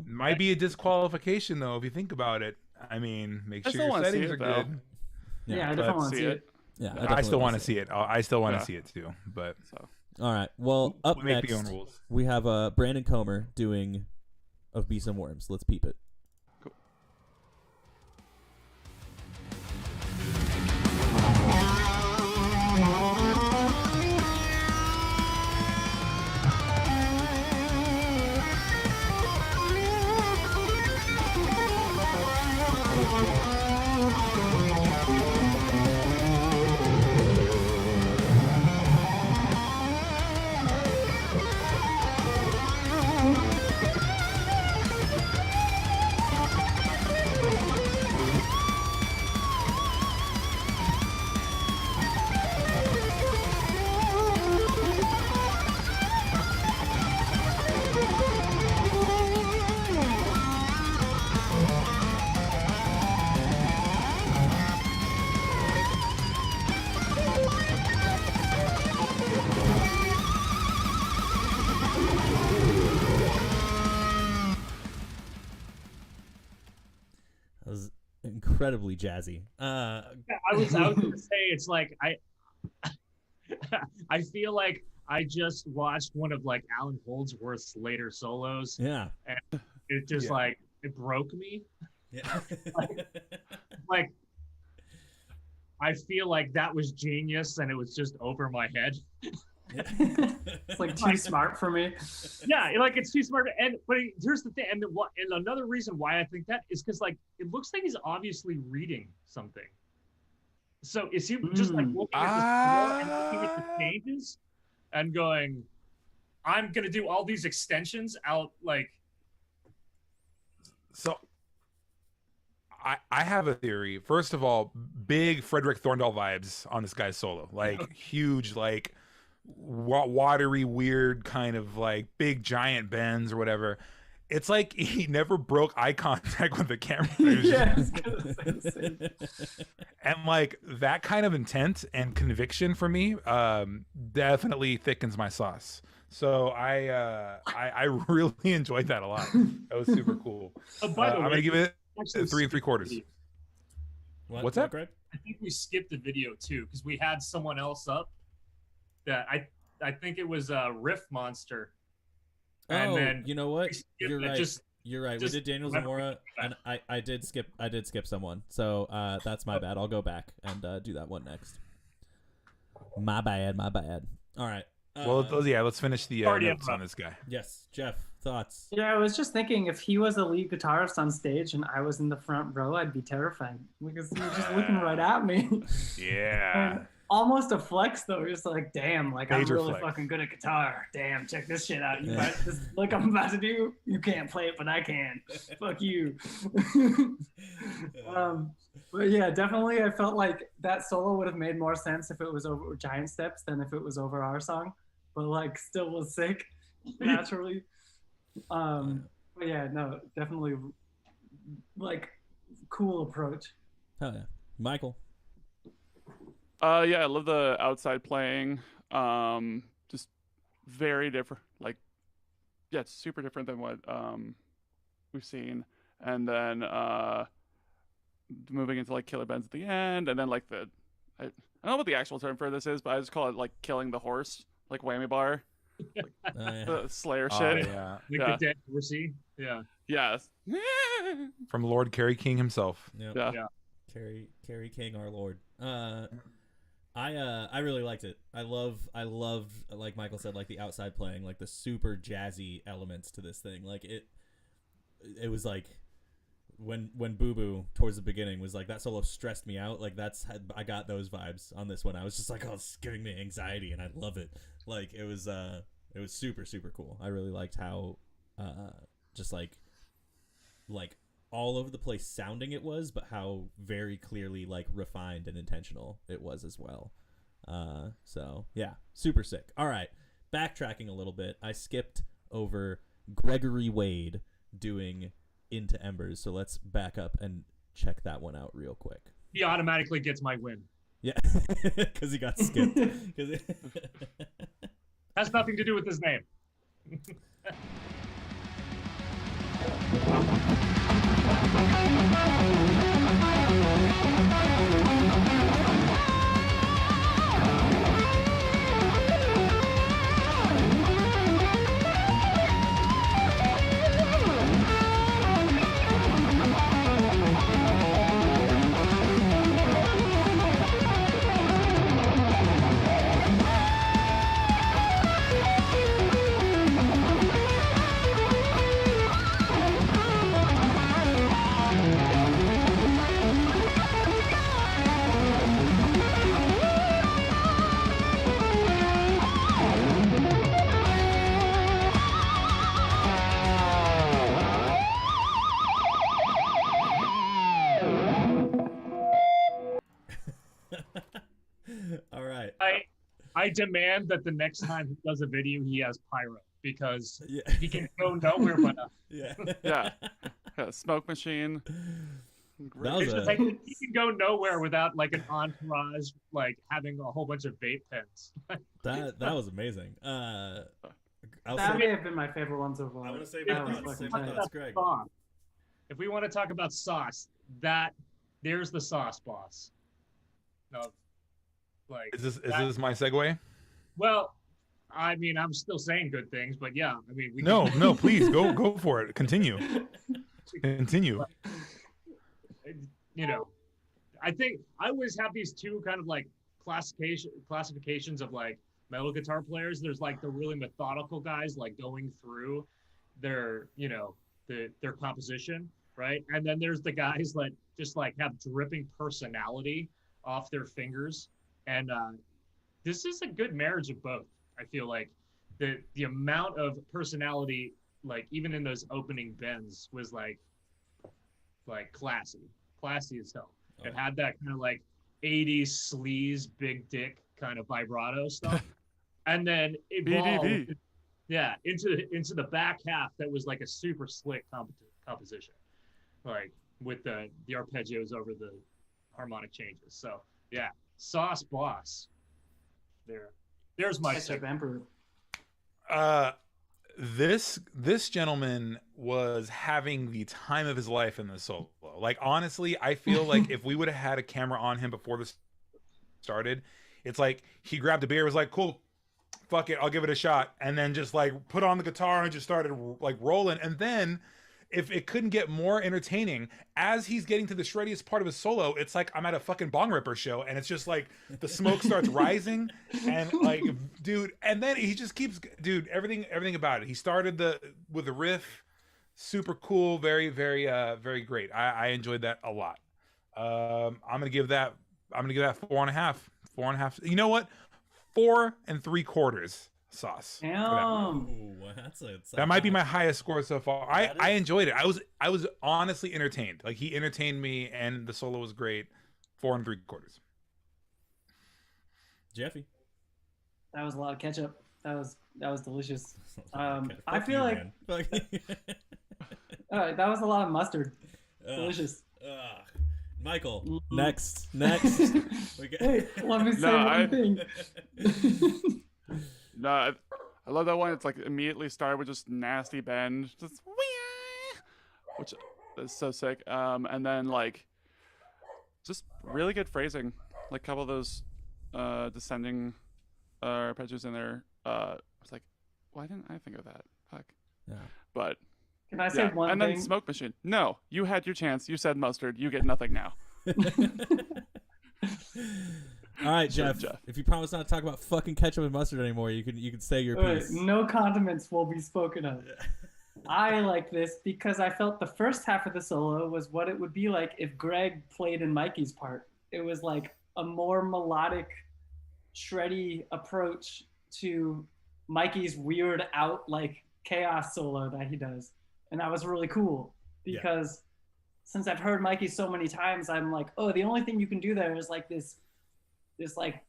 might be a disqualification though if you think about it. I mean, make I sure still your wanna see settings it, are though. good. Yeah, I but definitely want to see see it. it. yeah, I definitely still want to wanna see it. I still want to Yeah. see it too. But So All right. Well, up we make next, the own rules. we have Brandon Comer doing Of Beasts and Worms. Let's peep it. That was incredibly jazzy. I was going to say, it's like I feel like I just watched one of like Alan Holdsworth's later solos. Yeah. And it just like it broke me. Yeah. Like I feel like that was genius and it was just over my head. It's like too smart for me. Yeah, like it's too smart. Here's the thing, and another reason why I think that is because like it looks like he's obviously reading something. So is he just like looking at the and looking at the changes and going, I'm gonna do all these extensions out like. So I have a theory. First of all, big Frederick Thorndahl vibes on this guy's solo. Like huge, like watery, weird kind of like big giant bends or whatever. It's like he never broke eye contact with the camera. And like that kind of intent and conviction for me definitely thickens my sauce. So I really enjoyed that a lot. That was super cool. By the way, I'm gonna give it actually 3 3/4. What's that? I think we skipped the video too because we had someone else up that I think it was Riff Monster. And then you know what? You're right. Just You're right. We did Daniel Zamora, and I did skip someone. So that's my bad. I'll go back and do that one next. My bad. All right. Well, let's finish the notes on this guy. Yes, Jeff, thoughts? Yeah, I was just thinking if he was a lead guitarist on stage and I was in the front row, I'd be terrified because he was just looking right at me. Yeah. And almost a flex though. Just like, damn, like Major I'm really flex. Fucking good at guitar. Damn, check this shit out. This like I'm about to do. You can't play it, but I can. Fuck you. But yeah, definitely, I felt like that solo would have made more sense if it was over Giant Steps than if it was over our song. But like, still was sick naturally. But yeah, no, definitely like cool approach. Hell yeah, Michael. Yeah, I love the outside playing. Just very different. Like, yeah, it's super different than what we've seen. And then moving into like killer bends at the end, and then like I don't know what the actual term for this is, but I just call it like killing the horse, like whammy bar, like, the Slayer shit. Yeah. Like the dead horsey. Yeah. Yes. From Lord Kerry King himself. Yep. Yeah. Kerry King, our Lord. I really liked it. I love like Michael said, like the outside playing, like the super jazzy elements to this thing. Like it was like when Boo Boo towards the beginning was like that solo stressed me out. Like I got those vibes on this one. I was just like, oh, it's giving me anxiety, and I love it. Like it was super super cool. I really liked how just like all over the place sounding it was, but how very clearly like refined and intentional it was as well. So yeah, super sick. All right, backtracking a little bit, I skipped over Gregory Wade doing Into Embers, so let's back up and check that one out real quick. He automatically gets my win. Yeah, because he got skipped. Has nothing to do with his name. All right. I demand that the next time he does a video, he has pyro because Yeah. he can go nowhere but up. Yeah. Yeah. Smoke machine. That was It's just like, he can go nowhere without like an entourage, like having a whole bunch of vape pens. that was amazing. I'll That say, may have been my favorite ones of all. I want to say If my we thoughts. wanna Say talk my about thoughts, Greg. sauce- If we want to talk about sauce, there's the sauce boss. No, like Is this my segue? well, I mean, I'm still saying good things, but yeah, I mean, we No, can, no, please go for it. Continue. you know, I think I always have these two kind of like classifications of like metal guitar players. There's like the really methodical guys, like going through their, their composition, right? And then there's the guys that just like have dripping personality off their fingers. And this is a good marriage of both. I feel like the amount of personality, like even in those opening bends, was like classy as hell. It had that kind of like 80s sleaze, big dick kind of vibrato stuff, and then evolved, BDV. yeah, into the back half that was like a super slick composition, like with the arpeggios over the harmonic changes. So yeah, Sauce Boss. There's my Ketchup Emperor. This gentleman was having the time of his life in the solo. Like honestly, I feel like if we would have had a camera on him before this started, it's like he grabbed a beer, was like, cool, fuck it, I'll give it a shot, and then just like put on the guitar and just started like rolling. And then if it couldn't get more entertaining, as he's getting to the shreddiest part of his solo, it's like I'm at a fucking Bong Ripper show, and it's just like the smoke starts rising, and like, dude, and then he just keeps, dude, everything about it. He started with the riff, super cool, very, very, very great. I enjoyed that a lot. I'm gonna give that 4.5. 4.5. You know what? 4 3/4. Sauce. Damn. Ooh, That might be my highest score so far. I is- enjoyed it. I was honestly entertained. Like he entertained me, and the solo was great. 4 3/4. Jeffy. That was a lot of ketchup. That was delicious. Okay, I fuck feel you, like man. Fuck you. that was a lot of mustard. Ugh, Delicious. ugh. Michael, Mm. next. We got- Wait, let me say No, one thing. No, I love that one. It's like immediately started with just nasty bend, just which is so sick. And then like just really good phrasing, like a couple of those descending arpeggios in there. I was like, why didn't I think of that? Fuck. Yeah. But Can I say yeah. one And thing? then Smoke Machine. No, you had your chance. You said mustard. You get nothing now. All right, Sure, Jeff, Jeff. if you promise not to talk about fucking ketchup and mustard anymore, you can say your Wait, piece. no condiments will be spoken of. I like this because I felt the first half of the solo was what it would be like if Greg played in Mikey's part. It was like a more melodic, shreddy approach to Mikey's weird out like chaos solo that he does. And that was really cool because since I've heard Mikey so many times, I'm like, oh, the only thing you can do there is like this like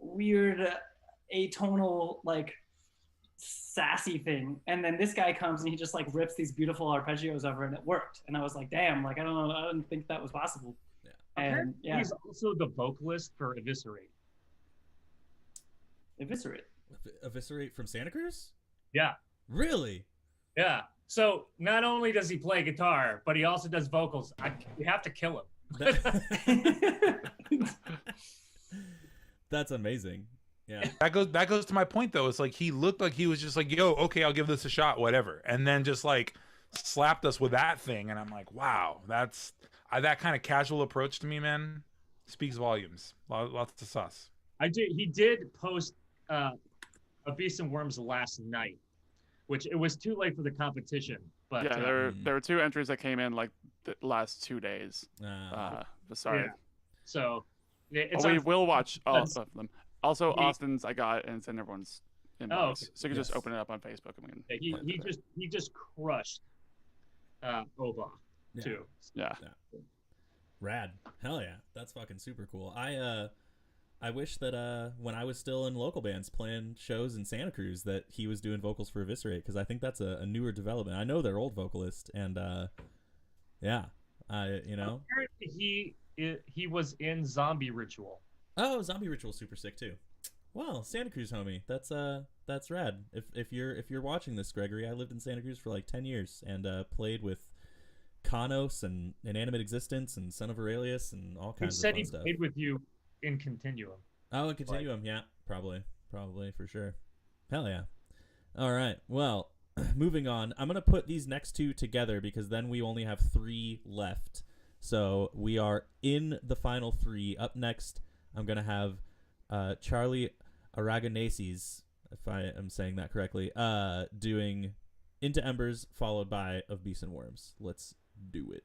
weird atonal like sassy thing, and then this guy comes and he just like rips these beautiful arpeggios over, and it worked. And I was like, damn, like I don't know, I didn't think that was possible. Yeah. And Apparently yeah, he's also the vocalist for Eviscerate. Eviscerate. Eviscerate from Santa Cruz? Yeah. Really? Yeah. So not only does he play guitar, but he also does vocals. We have to kill him. That's amazing. Yeah. That goes to my point though. It's like he looked like he was just like, yo, okay, I'll give this a shot, whatever, and then just like slapped us with that thing, and I'm like, wow, that's that kind of casual approach to me, man, speaks volumes. Lots of sauce. He did post a Beast and Worms last night, which it was too late for the competition. But Yeah, there were 2 entries that came in like the last 2 days. Sorry. Yeah. So it's we will watch all that's- of them. Also, He- Austin's I got, and it's in everyone's inbox, Oh, okay. so you can just Yes. open it up on Facebook and we can. he play it there. he just crushed Oba Yeah. too. Yeah. Rad. Hell yeah. That's fucking super cool. I wish that when I was still in local bands playing shows in Santa Cruz that he was doing vocals for Eviscerate, because I think that's a newer development. I know their old vocalist, and yeah, you know. Apparently he was in Zombie Ritual. Oh, Zombie Ritual super sick too. Well, Santa Cruz homie, that's rad. If you're watching this, Gregory, I lived in Santa Cruz for like 10 years and played with Kanos and Inanimate Existence and Son of Aurelius and all He kinds of said fun he stuff. played with you in Continuum. Oh, and Continuum, yeah, probably for sure. Hell yeah. All right. Well, moving on. I'm going to put these next two together because then we only have 3 left. So we are in the final 3. Up next, I'm going to have Charlie Aragoneses, if I am saying that correctly, doing Into Embers, followed by Of Beasts and Worms. Let's do it.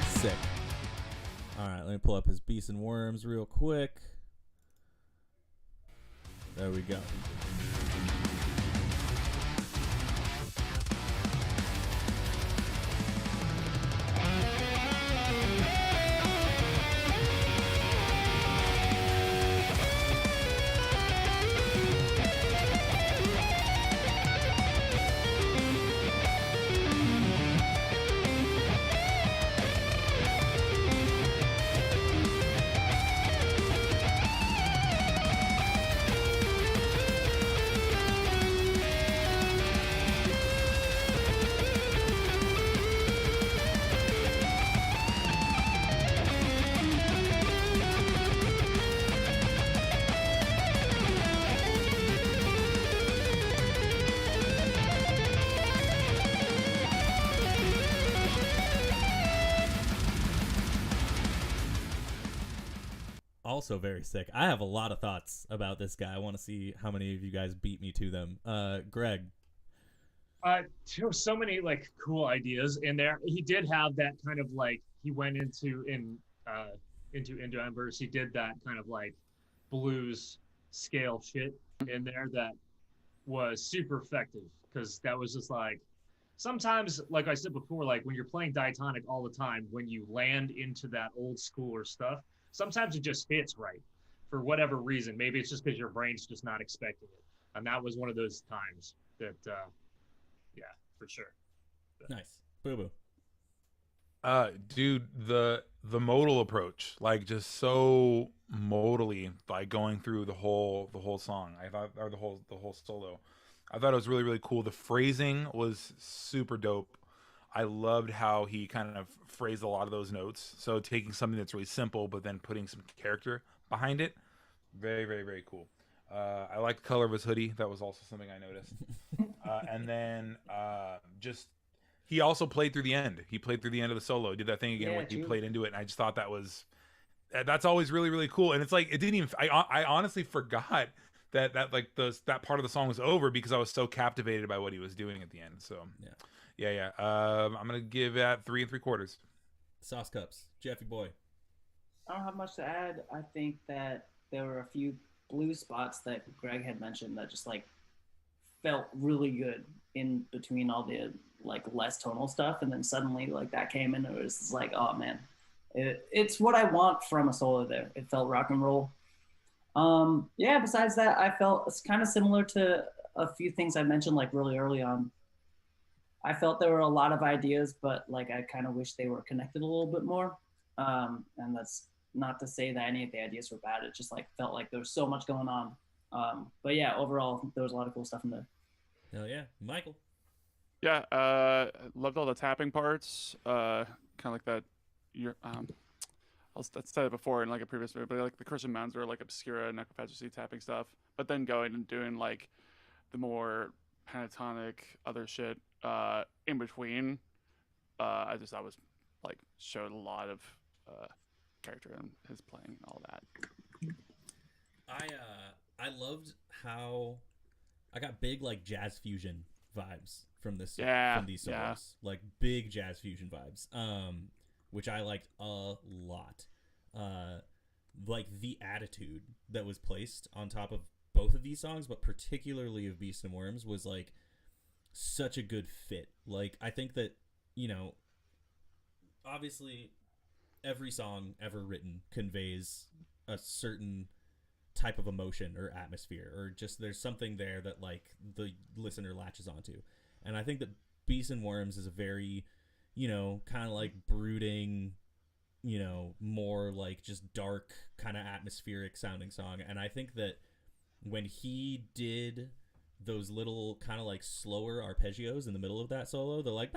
Sick. All right, let me pull up his Beasts and Worms real quick. There we go. Also very sick. I have a lot of thoughts about this guy. I want to see how many of you guys beat me to them. Greg. There were so many like cool ideas in there. He did have that kind of like he went into Embers. He did that kind of like blues scale shit in there that was super effective because that was just like sometimes, like I said before, like when you're playing diatonic all the time, when you land into that old school or stuff, sometimes it just hits right for whatever reason. Maybe it's just because your brain's just not expecting it. And that was one of those times that, yeah, for sure. Nice. Boo boo. Dude, the modal approach, like just so modally, like going through the whole song. I thought, or the whole solo. I thought it was really, really cool. The phrasing was super dope. I loved how he kind of phrased a lot of those notes. So taking something that's really simple, but then putting some character behind it. Very, very, very cool. I liked the color of his hoodie. That was also something I noticed. And then just he also played through the end. He played through the end of the solo. He did that thing again when he played into it, and I just thought that's always really, really cool. And it's like it didn't even. I honestly forgot that like that part of the song was over because I was so captivated by what he was doing at the end. So yeah. I'm gonna give that 3 3/4. Sauce cups, Jeffy boy. I don't have much to add. I think that there were a few blue spots that Greg had mentioned that just like felt really good in between all the like less tonal stuff, and then suddenly like that came in and it was like, oh man, it's what I want from a solo there. It felt rock and roll. Yeah, besides that, I felt it's kind of similar to a few things I mentioned like really early on. I felt there were a lot of ideas, but like I kind of wish they were connected a little bit more. And that's not to say that any of the ideas were bad. It just like felt like there was so much going on. But yeah, overall, there was a lot of cool stuff in there. Hell yeah, Michael. Yeah, loved all the tapping parts. Kind of like that. I said it before in like a previous video, but like the Christian Mounds were like obscura necrophagy tapping stuff, but then going and doing like the more pentatonic other shit in between. I just thought was like showed a lot of character in his playing and all that. I loved how I got big like jazz fusion vibes from this from these songs, like big jazz fusion vibes, which I liked a lot. Like the attitude that was placed on top of both of these songs, but particularly of Beast and Worms, was like such a good fit. Like, I think that, you know, obviously every song ever written conveys a certain type of emotion or atmosphere, or just there's something there that like the listener latches onto. And I think that Beast and Worms is a very, you know, kind of like brooding, you know, more like just dark kind of atmospheric sounding song. And I think that when he did those little kind of like slower arpeggios in the middle of that solo, the like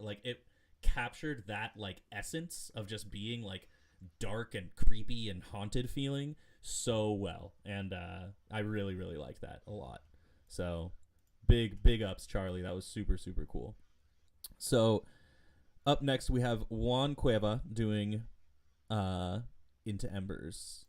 like it captured that like essence of just being like dark and creepy and haunted feeling so well. And I really like that a lot. So big ups, Charlie. That was super cool. So up next we have Juan Cueva doing Into Embers.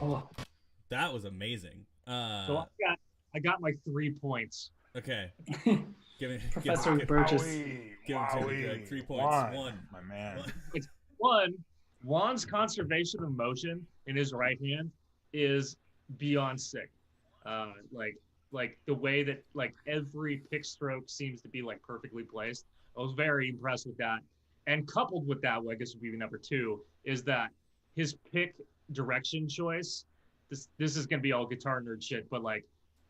Oh, That was amazing. So I got my 3 points. Okay. Professor give Burgess. give him to me, Greg. 3 points. One. My man. One, Juan's conservation of motion in his right hand is beyond sick. Like the way that like every pick stroke seems to be like perfectly placed. I was very impressed with that. And coupled with that, well, I guess would be number 2, is that his pick direction choice. This is gonna be all guitar nerd shit, but like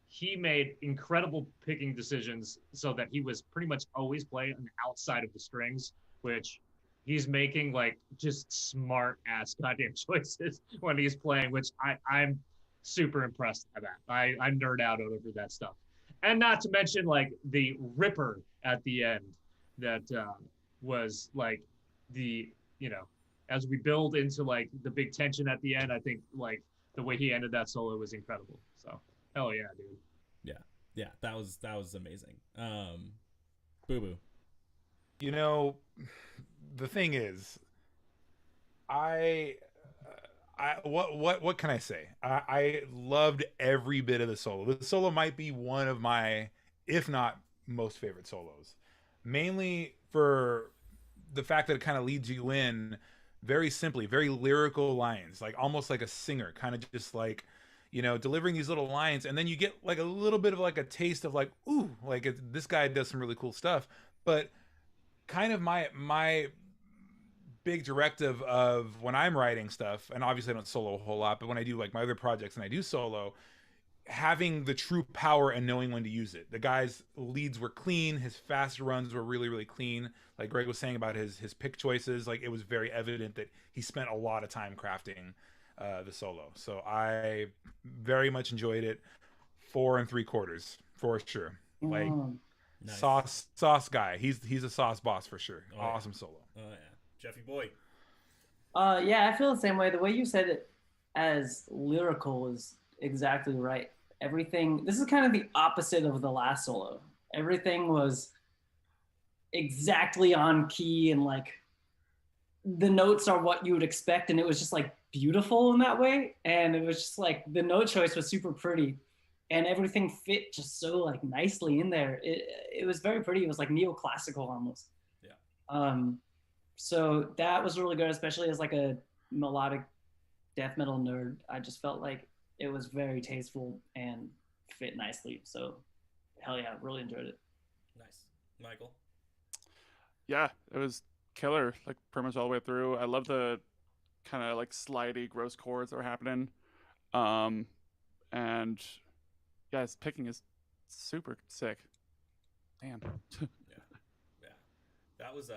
he made incredible picking decisions so that he was pretty much always playing on the outside of the strings, which he's making like just smart ass goddamn choices when he's playing, which I'm super impressed by that. I nerd out over that stuff. And not to mention like the ripper at the end that was like the, you know, as we build into like the big tension at the end, I think like the way he ended that solo was incredible. So hell yeah, dude. Yeah, that was amazing. Boo Boo. You know, the thing is, what can I say? I loved every bit of the solo. The solo might be one of my, if not most favorite solos, mainly for the fact that it kind of leads you in very simply, very lyrical lines, like almost like a singer, kind of just like, you know, delivering these little lines, and then you get like a little bit of like a taste of like, ooh, like this guy does some really cool stuff. But kind of my big directive of when I'm writing stuff, and obviously I don't solo a whole lot, but when I do like my other projects and I do solo, having the true power and knowing when to use it. The guy's leads were clean, his fast runs were really clean. Like Greg was saying about his pick choices, like it was very evident that he spent a lot of time crafting the solo. So I very much enjoyed it. 4 3/4 for sure. Like Nice. sauce guy. He's a sauce boss for sure. Oh, Awesome solo. Oh yeah, Jeffy boy. Yeah, I feel the same way. The way you said it as lyrical is exactly right. Everything, this is kind of the opposite of the last solo. Everything was exactly on key, and like the notes are what you would expect, and it was just like beautiful in that way. And it was just like the note choice was super pretty, and everything fit just so like nicely in there. It was very pretty. It was like neoclassical almost. Yeah. So that was really good, especially as like a melodic death metal nerd. I just felt like it was very tasteful and fit nicely. So hell yeah, really enjoyed it. Nice. Michael. Yeah, it was killer, like pretty much all the way through. I love the kind of like slidey, gross chords that were happening. And yeah, his picking is super sick. Damn. Yeah. That was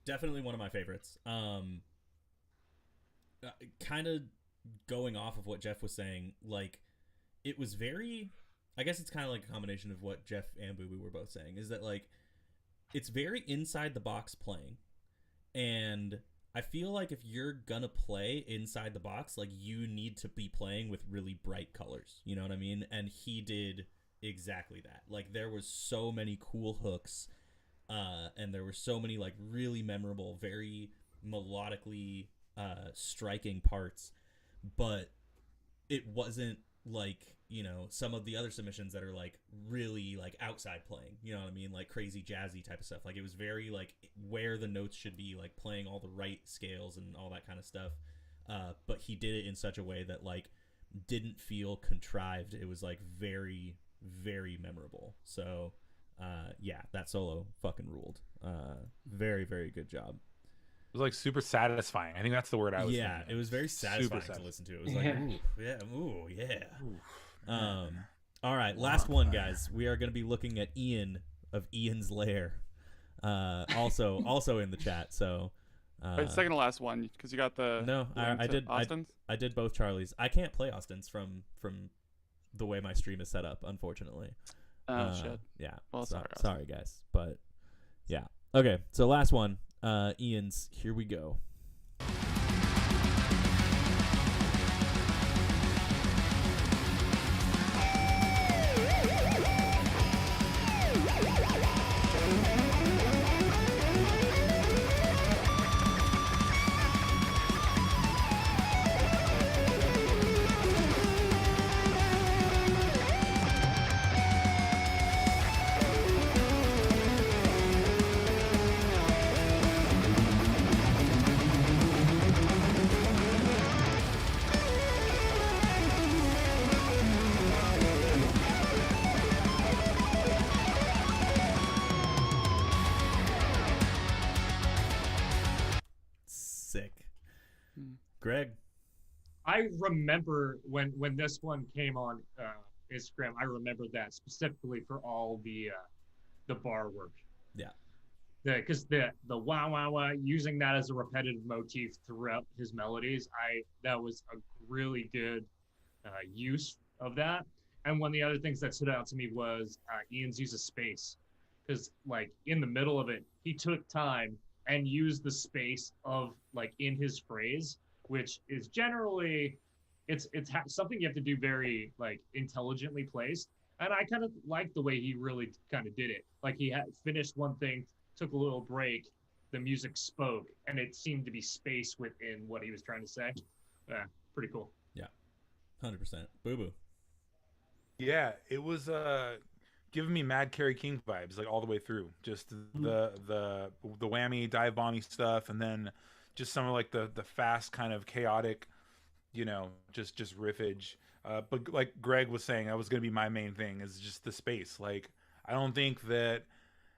definitely one of my favorites. Kind of going off of what Jeff was saying, like, it was very, I guess it's kind of like a combination of what Jeff and Boo Boo were both saying, is that, like, it's very inside the box playing. And I feel like if you're gonna play inside the box, like, you need to be playing with really bright colors. You know what I mean? And he did exactly that. Like, there was so many cool hooks, and there were so many, like, really memorable, very melodically striking parts, but it wasn't like, you know, some of the other submissions that are like really like outside playing, you know what I mean, like crazy jazzy type of stuff. Like, it was very like where the notes should be, like playing all the right scales and all that kind of stuff, but he did it in such a way that like didn't feel contrived. It was like very, very memorable. So yeah, that solo fucking ruled. Very, very good job. It was like super satisfying. I think that's the word I was Yeah, thinking. it was very satisfying to satisfying. listen to. It was like, ooh, yeah. Oof. All right, last one, guys. We are going to be looking at Ian of Ian's Lair, also in the chat. So, Second to last one, because you got the no, I did Austin's. I did both Charlies. I can't play Austin's from the way my stream is set up, unfortunately. Oh shit. Yeah. Well, sorry guys, but yeah. Okay, so last one. Ian's. Here we go. Sick. Greg. I remember when this one came on Instagram. I remember that specifically for all the bar work. Yeah. Because the wow wow wow, using that as a repetitive motif throughout his melodies, that was a really good use of that. And one of the other things that stood out to me was Ian's use of space, because like in the middle of it, he took time and used the space of like in his phrase, which is generally it's something you have to do very like intelligently placed. And I kind of like the way he really kind of did it. Like he had finished one thing, took a little break, the music spoke, and it seemed to be space within what he was trying to say. Yeah, pretty cool. Yeah, 100%. Boo Boo. Yeah, it was giving me Mad Carrie King vibes like all the way through. Just the whammy dive bomby stuff, and then just some of like the fast kind of chaotic, you know, just riffage. But like Greg was saying, that was going to be my main thing, is just the space. Like, I don't think that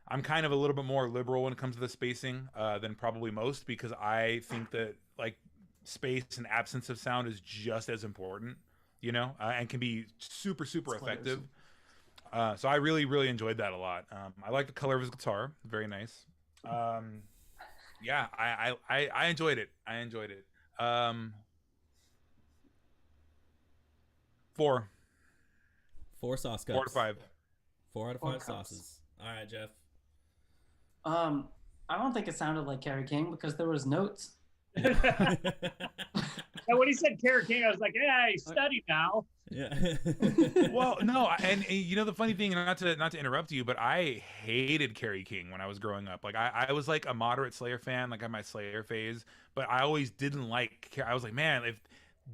I'm kind of a little bit more liberal when it comes to the spacing than probably most, because I think that like space and absence of sound is just as important, you know, and can be super effective. So I really enjoyed that a lot. I like the color of his guitar, very nice. Yeah, I enjoyed it. I enjoyed it. 4 sauce cups. 4 out of 5. 4 out of 4 5 cups. sauces. All right, Jeff. I don't think it sounded like Carrie King because there was notes. And when he said Carrie King, I was like, "Hey, study now." Yeah. Well, no, and you know the funny thing, not to interrupt you, but I hated Carrie King when I was growing up. Like I was like a moderate Slayer fan, like I had my Slayer phase, but I always didn't like. I was like, man, if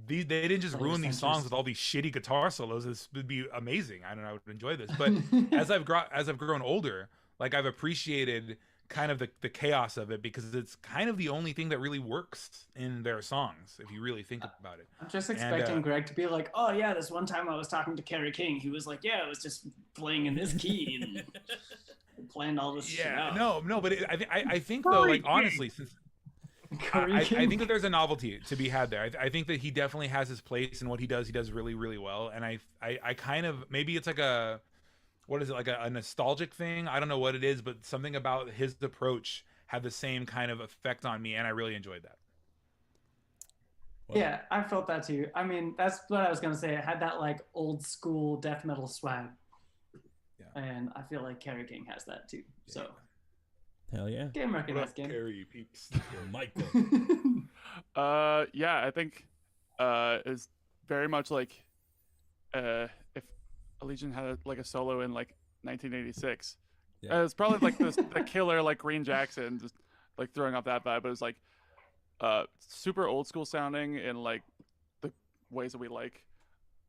they didn't just ruin these songs with all these shitty guitar solos, this would be amazing. I don't know, I would enjoy this. But as I've grown older, like I've appreciated kind of the chaos of it, because it's kind of the only thing that really works in their songs if you really think about it. I'm just expecting Greg to be like, "Oh yeah, this one time I was talking to Carrie King. He was like, yeah, it was just playing in this key and planned all this shit out." No, but I think though, like honestly, since I think that there's a novelty to be had there. I think that he definitely has his place, and what he does really well. And I kind of, maybe it's like what is it, like a nostalgic thing? I don't know what it is, but something about his approach had the same kind of effect on me, and I really enjoyed that. Well, Yeah, I felt that too. I mean, that's what I was gonna say. It had that like old school death metal swag. Yeah. And I feel like Kerry King has that too. So hell yeah. game What recognized up, game. Carrie peeps? Michael. Yeah, I think is very much like if Allegiant had like a solo in like 1986. Yeah. It's probably like this the killer like Green Jackson, just like throwing off that vibe. But it's like super old school sounding in like the ways that we like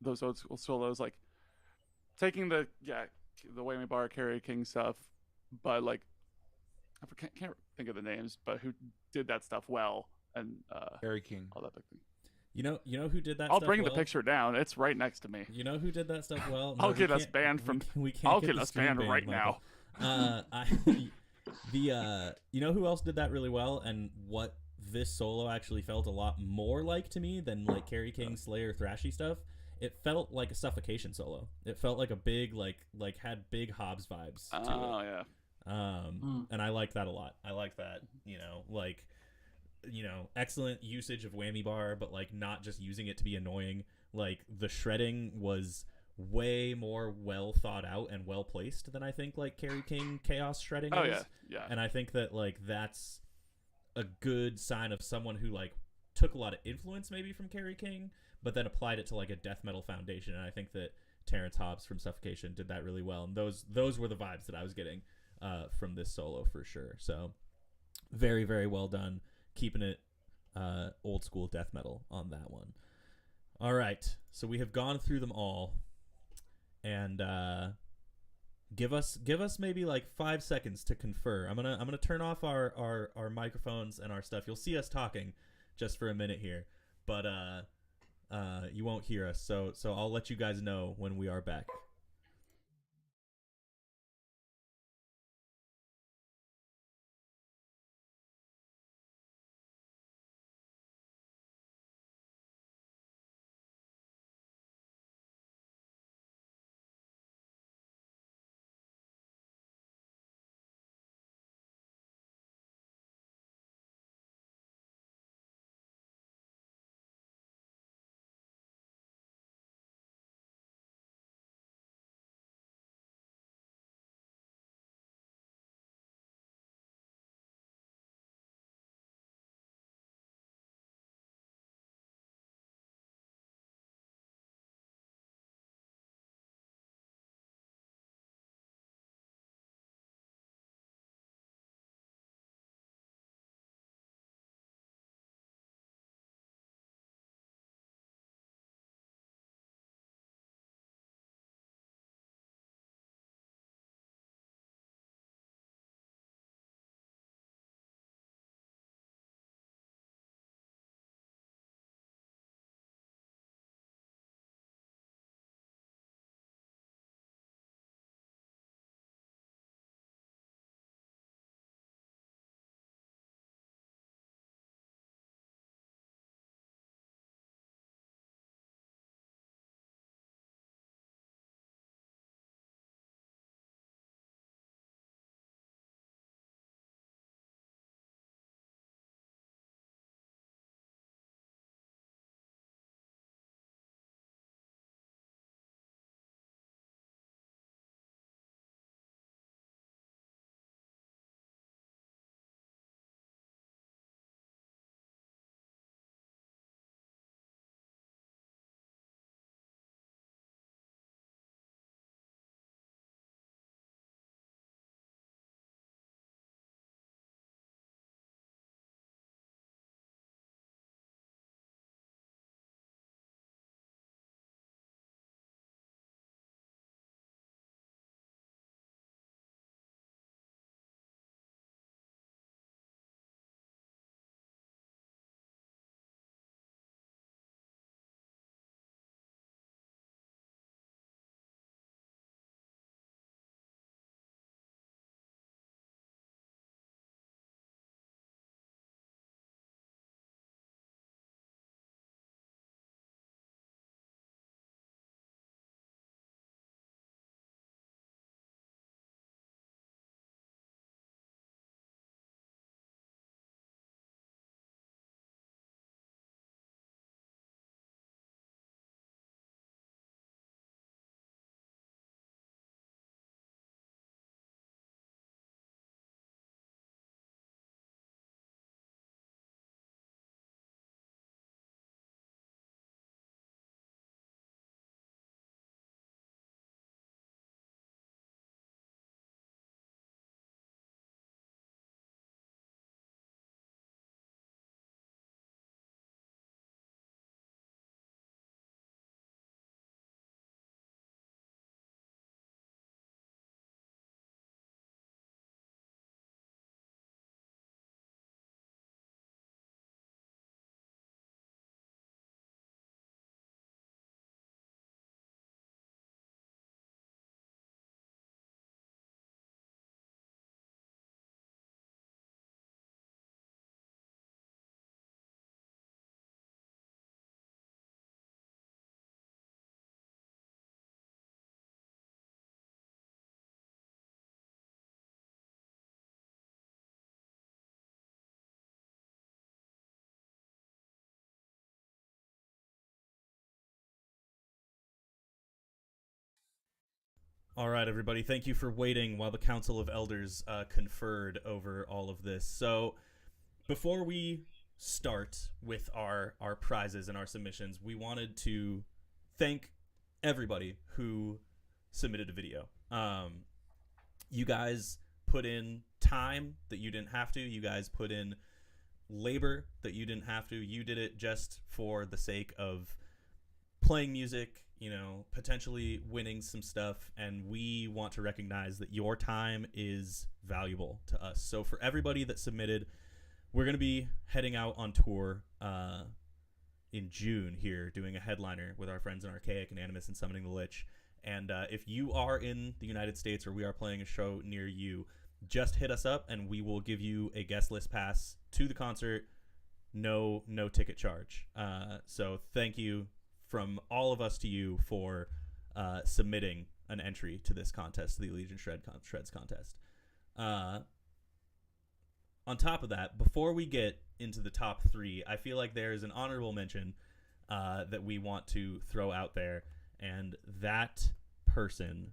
those old school solos, like taking the Whammy Bar Carry King stuff, but like can't think of the names, but who did that stuff well and Carrie King. all that. Thing. You know who did that I'll stuff bring well? the picture down. It's right next to me. You know who did that stuff well? I'll we get us can't- banned from. we can't I'll get get the us stream banned right Michael. now. You know who else did that really well, and what this solo actually felt a lot more like to me than like Kerry King Slayer thrashy stuff. It felt like a Suffocation solo. It felt like a big like had big Hobbs vibes to Oh it. yeah. And I like that a lot. I like that, excellent usage of Whammy Bar, but like not just using it to be annoying. Like the shredding was way more well thought out and well placed than I think like Kerry King Chaos shredding Oh is. yeah. Yeah. And I think that like that's a good sign of someone who like took a lot of influence maybe from Kerry King, but then applied it to like a death metal foundation. And I think that Terrence Hobbs from Suffocation did that really well. And those were the vibes that I was getting from this solo for sure. So very, very well done. Keeping it old school death metal on that one. All right. So we have gone through them all. And give us maybe like 5 seconds to confer. I'm gonna turn off our microphones and our stuff. You'll see us talking just for a minute here, but you won't hear us. So I'll let you guys know when we are back. All right, everybody. Thank you for waiting while the Council of Elders conferred over all of this. So, before we start with our prizes and our submissions, we wanted to thank everybody who submitted a video. You guys put in time that you didn't have to. You guys put in labor that you didn't have to. You did it just for the sake of playing music, you know, potentially winning some stuff, and we want to recognize that your time is valuable to us. So for everybody that submitted, we're going to be heading out on tour in June here, doing a headliner with our friends in Archaic and Animus and Summoning the Lich. And if you are in the United States or we are playing a show near you, just hit us up and we will give you a guest list pass to the concert. No ticket charge. So thank you from all of us to you for submitting an entry to this contest, the Allegiant Shreds contest. On top of that, before we get into the top 3, I feel like there is an honorable mention that we want to throw out there, and that person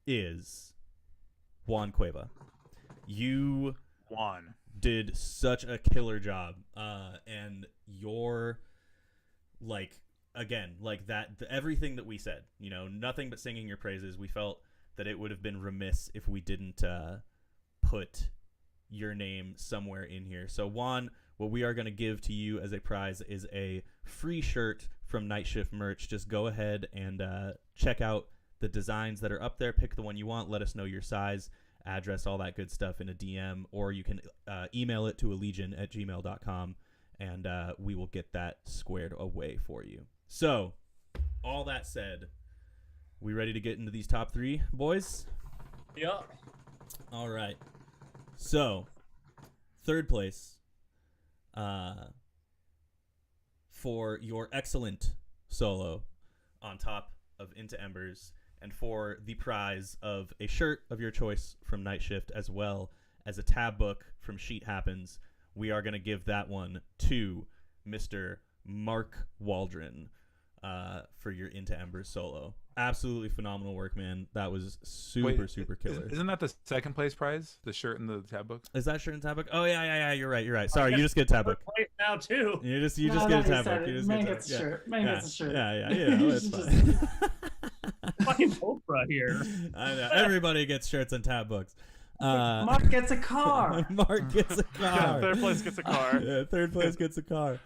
is Juan Cueva. You did such a killer job, and your, like, again, like that, everything that we said, you know, nothing but singing your praises. We felt that it would have been remiss if we didn't put your name somewhere in here. So Juan, what we are going to give to you as a prize is a free shirt from Night Shift merch. Just go ahead and check out the designs that are up there. Pick the one you want. Let us know your size, address, all that good stuff in a DM, or you can email it to allegiant@gmail.com, and we will get that squared away for you. So, all that said, we ready to get into these top 3, boys? Yeah. All right. So, third place for your excellent solo on top of Into Embers, and for the prize of a shirt of your choice from Night Shift, as well as a tab book from Sheet Happens, we are going to give that one to Mr. Mark Waldron for your Into Embers solo. Absolutely phenomenal work, man. That was super killer. Isn't that the second place prize? The shirt and the tab book? Is that shirt and tab book? Oh yeah. You're right. Sorry, you just get a tab book. Place now too. You just get a tab book. You just Man get gets a shirt. Man gets a shirt. Yeah. It's fine. Fucking Oprah here. I know. Everybody gets shirts and tab books. Mark gets a car. Mark gets a Yeah, car. third place gets a car. Yeah, third place gets a car.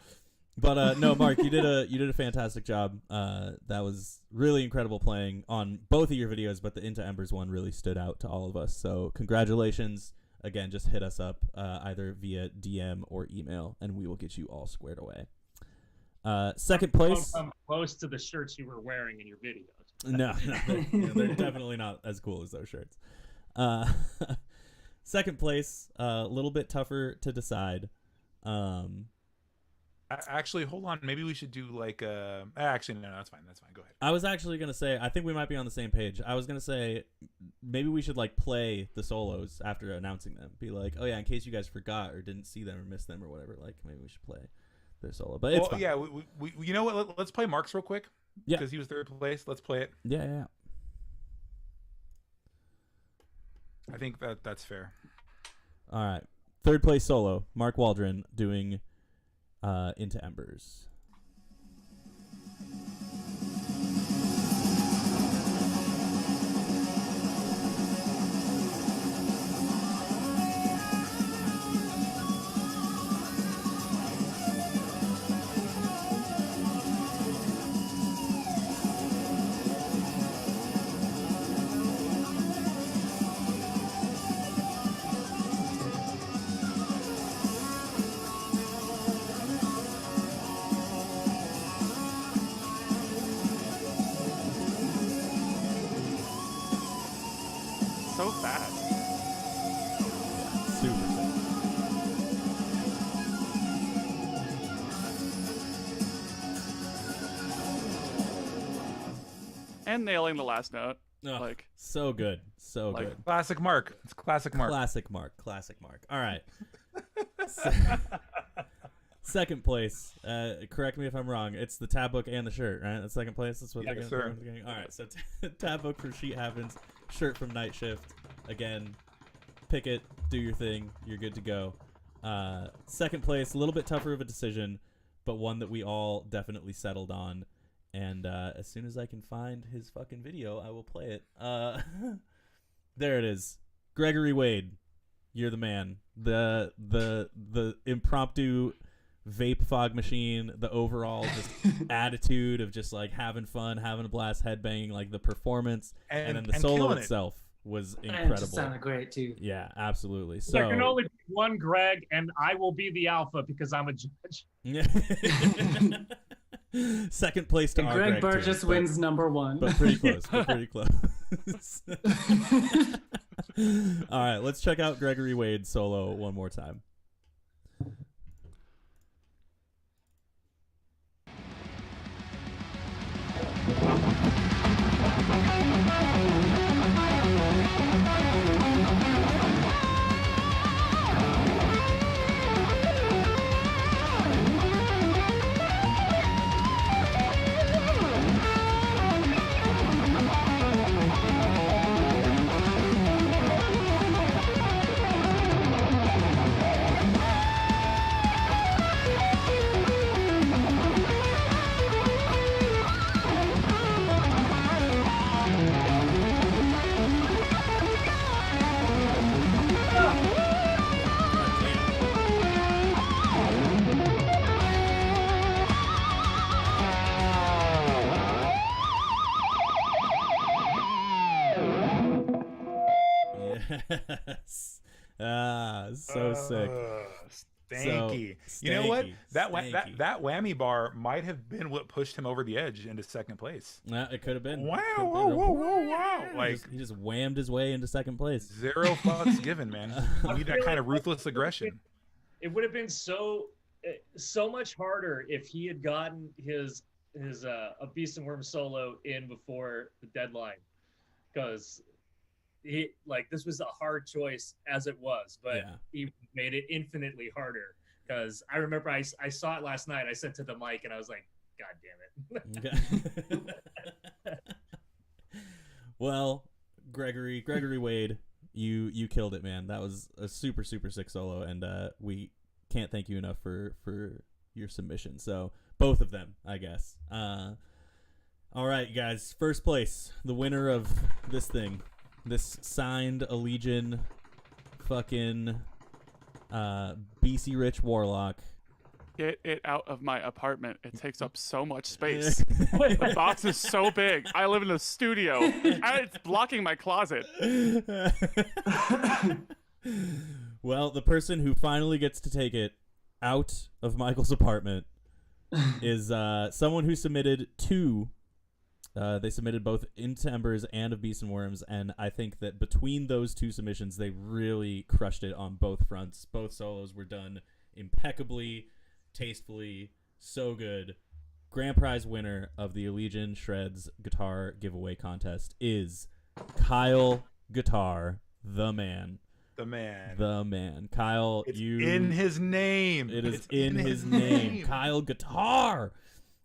But no, Mark, you did a fantastic job. That was really incredible playing on both of your videos, but the Into Embers one really stood out to all of us. So congratulations. Again, just hit us up either via DM or email, and we will get you all squared away. Second place. Don't come close to the shirts you were wearing in your videos. No, they're definitely not as cool as those shirts. Second place, a little bit tougher to decide. Actually, hold on. Maybe we should do like actually, no, that's fine. Go ahead. I was actually gonna say, I think we might be on the same page. I was gonna say maybe we should like play the solos after announcing them. Be like, oh yeah, in case you guys forgot or didn't see them or missed them or whatever. Like maybe we should play their solo. But it's fine. Yeah. We you know what? Let's play Mark's real quick. Yeah. Because he was third place. Let's play it. Yeah. I think that's fair. All right. Third place solo, Mark Waldron doing Into Embers. So fast. Super sick. And nailing the last note. Ugh, Like, so good. So like- good. Classic Mark. It's classic Mark. Classic Mark. All right. Second place. Correct me if I'm wrong. It's the tab book and the shirt, right? That's second place. That's what Yes, they're sir. getting. All right. So tab book for Sheet Happens, shirt from Night Shift. Again, pick it, do your thing. You're good to go. Second place, a little bit tougher of a decision, but one that we all definitely settled on. And as soon as I can find his fucking video, I will play it. There it is. Gregory Wade, you're the man. The impromptu vape fog machine, the overall just attitude of just like having fun, having a blast, headbanging, like the performance, and then the solo killing it. itself was And it just incredible. sounded great too. Yeah, absolutely. There can So only be one Greg, and I will be the alpha because I'm a judge. second place to And our Greg Greg, Burgess too, wins number one. but pretty close. But pretty close. All right, let's check out Gregory Wade solo one more time. Yes. So sick. Stanky. So, You know what? stanky, That stanky. that whammy bar might have been what pushed him over the edge into second place. It could have been. Wow, Could've whoa, been. whoa, whoa, wow. Like He just whammed his way into second place. 0 fucks given, man. You need that kind of ruthless aggression. It would have been so much harder if he had gotten his a Beast and Worm solo in before the deadline, because this was a hard choice as it was, but Yeah. he made it infinitely harder. Because I remember I saw it last night. I said to the mic and I was like, God damn it. Okay. Well, Gregory Wade, you killed it, man. That was a super sick solo, and we can't thank you enough for your submission. So both of them, I guess. All right, guys. First place, the winner of this thing, this signed Allegion, fucking BC Rich Warlock. Get it out of my apartment. It takes up so much space. The box is so big. I live in a studio. It's blocking my closet. Well, the person who finally gets to take it out of Michael's apartment is someone who submitted two. They submitted both Into Embers and of Beasts and Worms, and I think that between those two submissions, they really crushed it on both fronts. Both solos were done impeccably, tastefully, so good. Grand prize winner of the Allegion Shreds guitar giveaway contest is Kyle Guitar, the man. The man. The man. Kyle, It's you in his name. It is It's in his name. Kyle Guitar.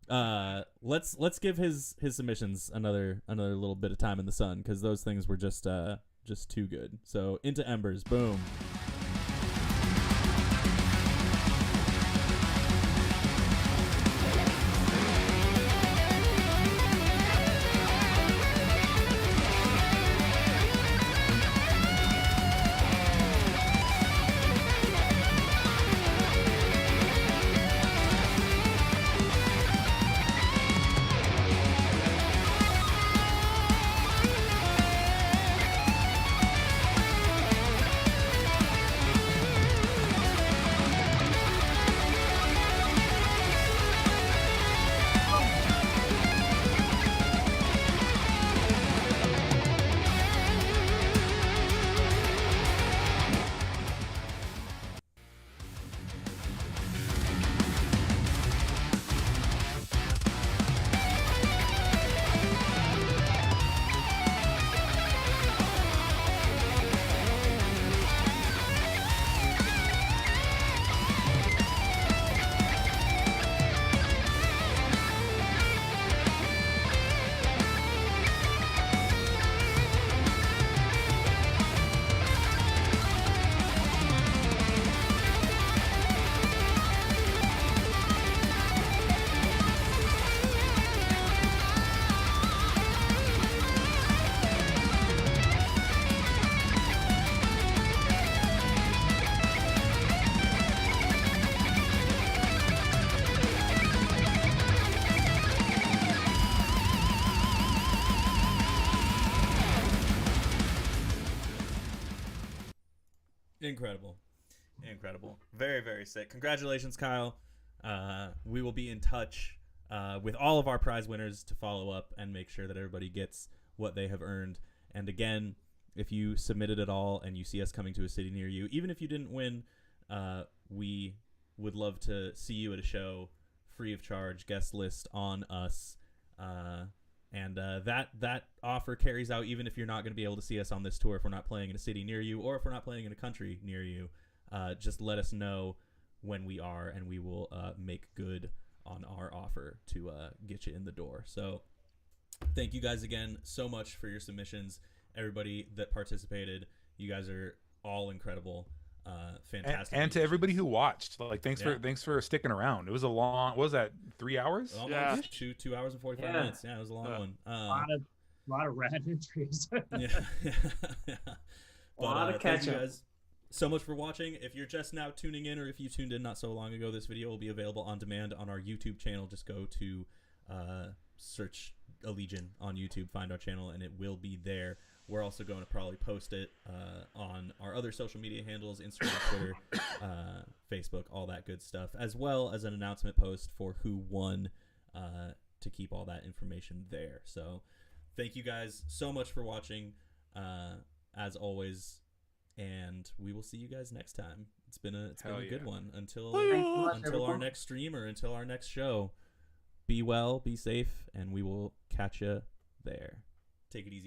Let's give his submissions another little bit of time in the sun, because those things were just too good. So Into Embers, boom. Incredible. Very, very sick. Congratulations, Kyle. We will be in touch with all of our prize winners to follow up and make sure that everybody gets what they have earned. And again, if you submitted at all and you see us coming to a city near you, even if you didn't win, we would love to see you at a show free of charge, guest list on us. And that offer carries out even if you're not going to be able to see us on this tour, if we're not playing in a city near you or if we're not playing in a country near you. Just let us know when we are, and we will make good on our offer to get you in the door. So thank you guys again so much for your submissions. Everybody that participated, you guys are all incredible. Fantastic. And to everybody who watched, like, thanks for sticking around. It was a long, what was that, 3 hours? Almost 2 hours and 45 minutes. Yeah, it was a long one. A lot of rad entries. Yeah. A lot of thank you catch-up. guys so much for watching. If you're just now tuning in, or if you tuned in not so long ago, this video will be available on demand on our YouTube channel. Just go to search Allegion on YouTube, find our channel, and it will be there. We're also going to probably post it on our other social media handles, Instagram, Twitter, Facebook, all that good stuff, as well as an announcement post for who won, to keep all that information there. So thank you guys so much for watching, as always, and we will see you guys next time. It's been a good one. Until our next stream or until our next show, be well, be safe, and we will catch you there. Take it easy.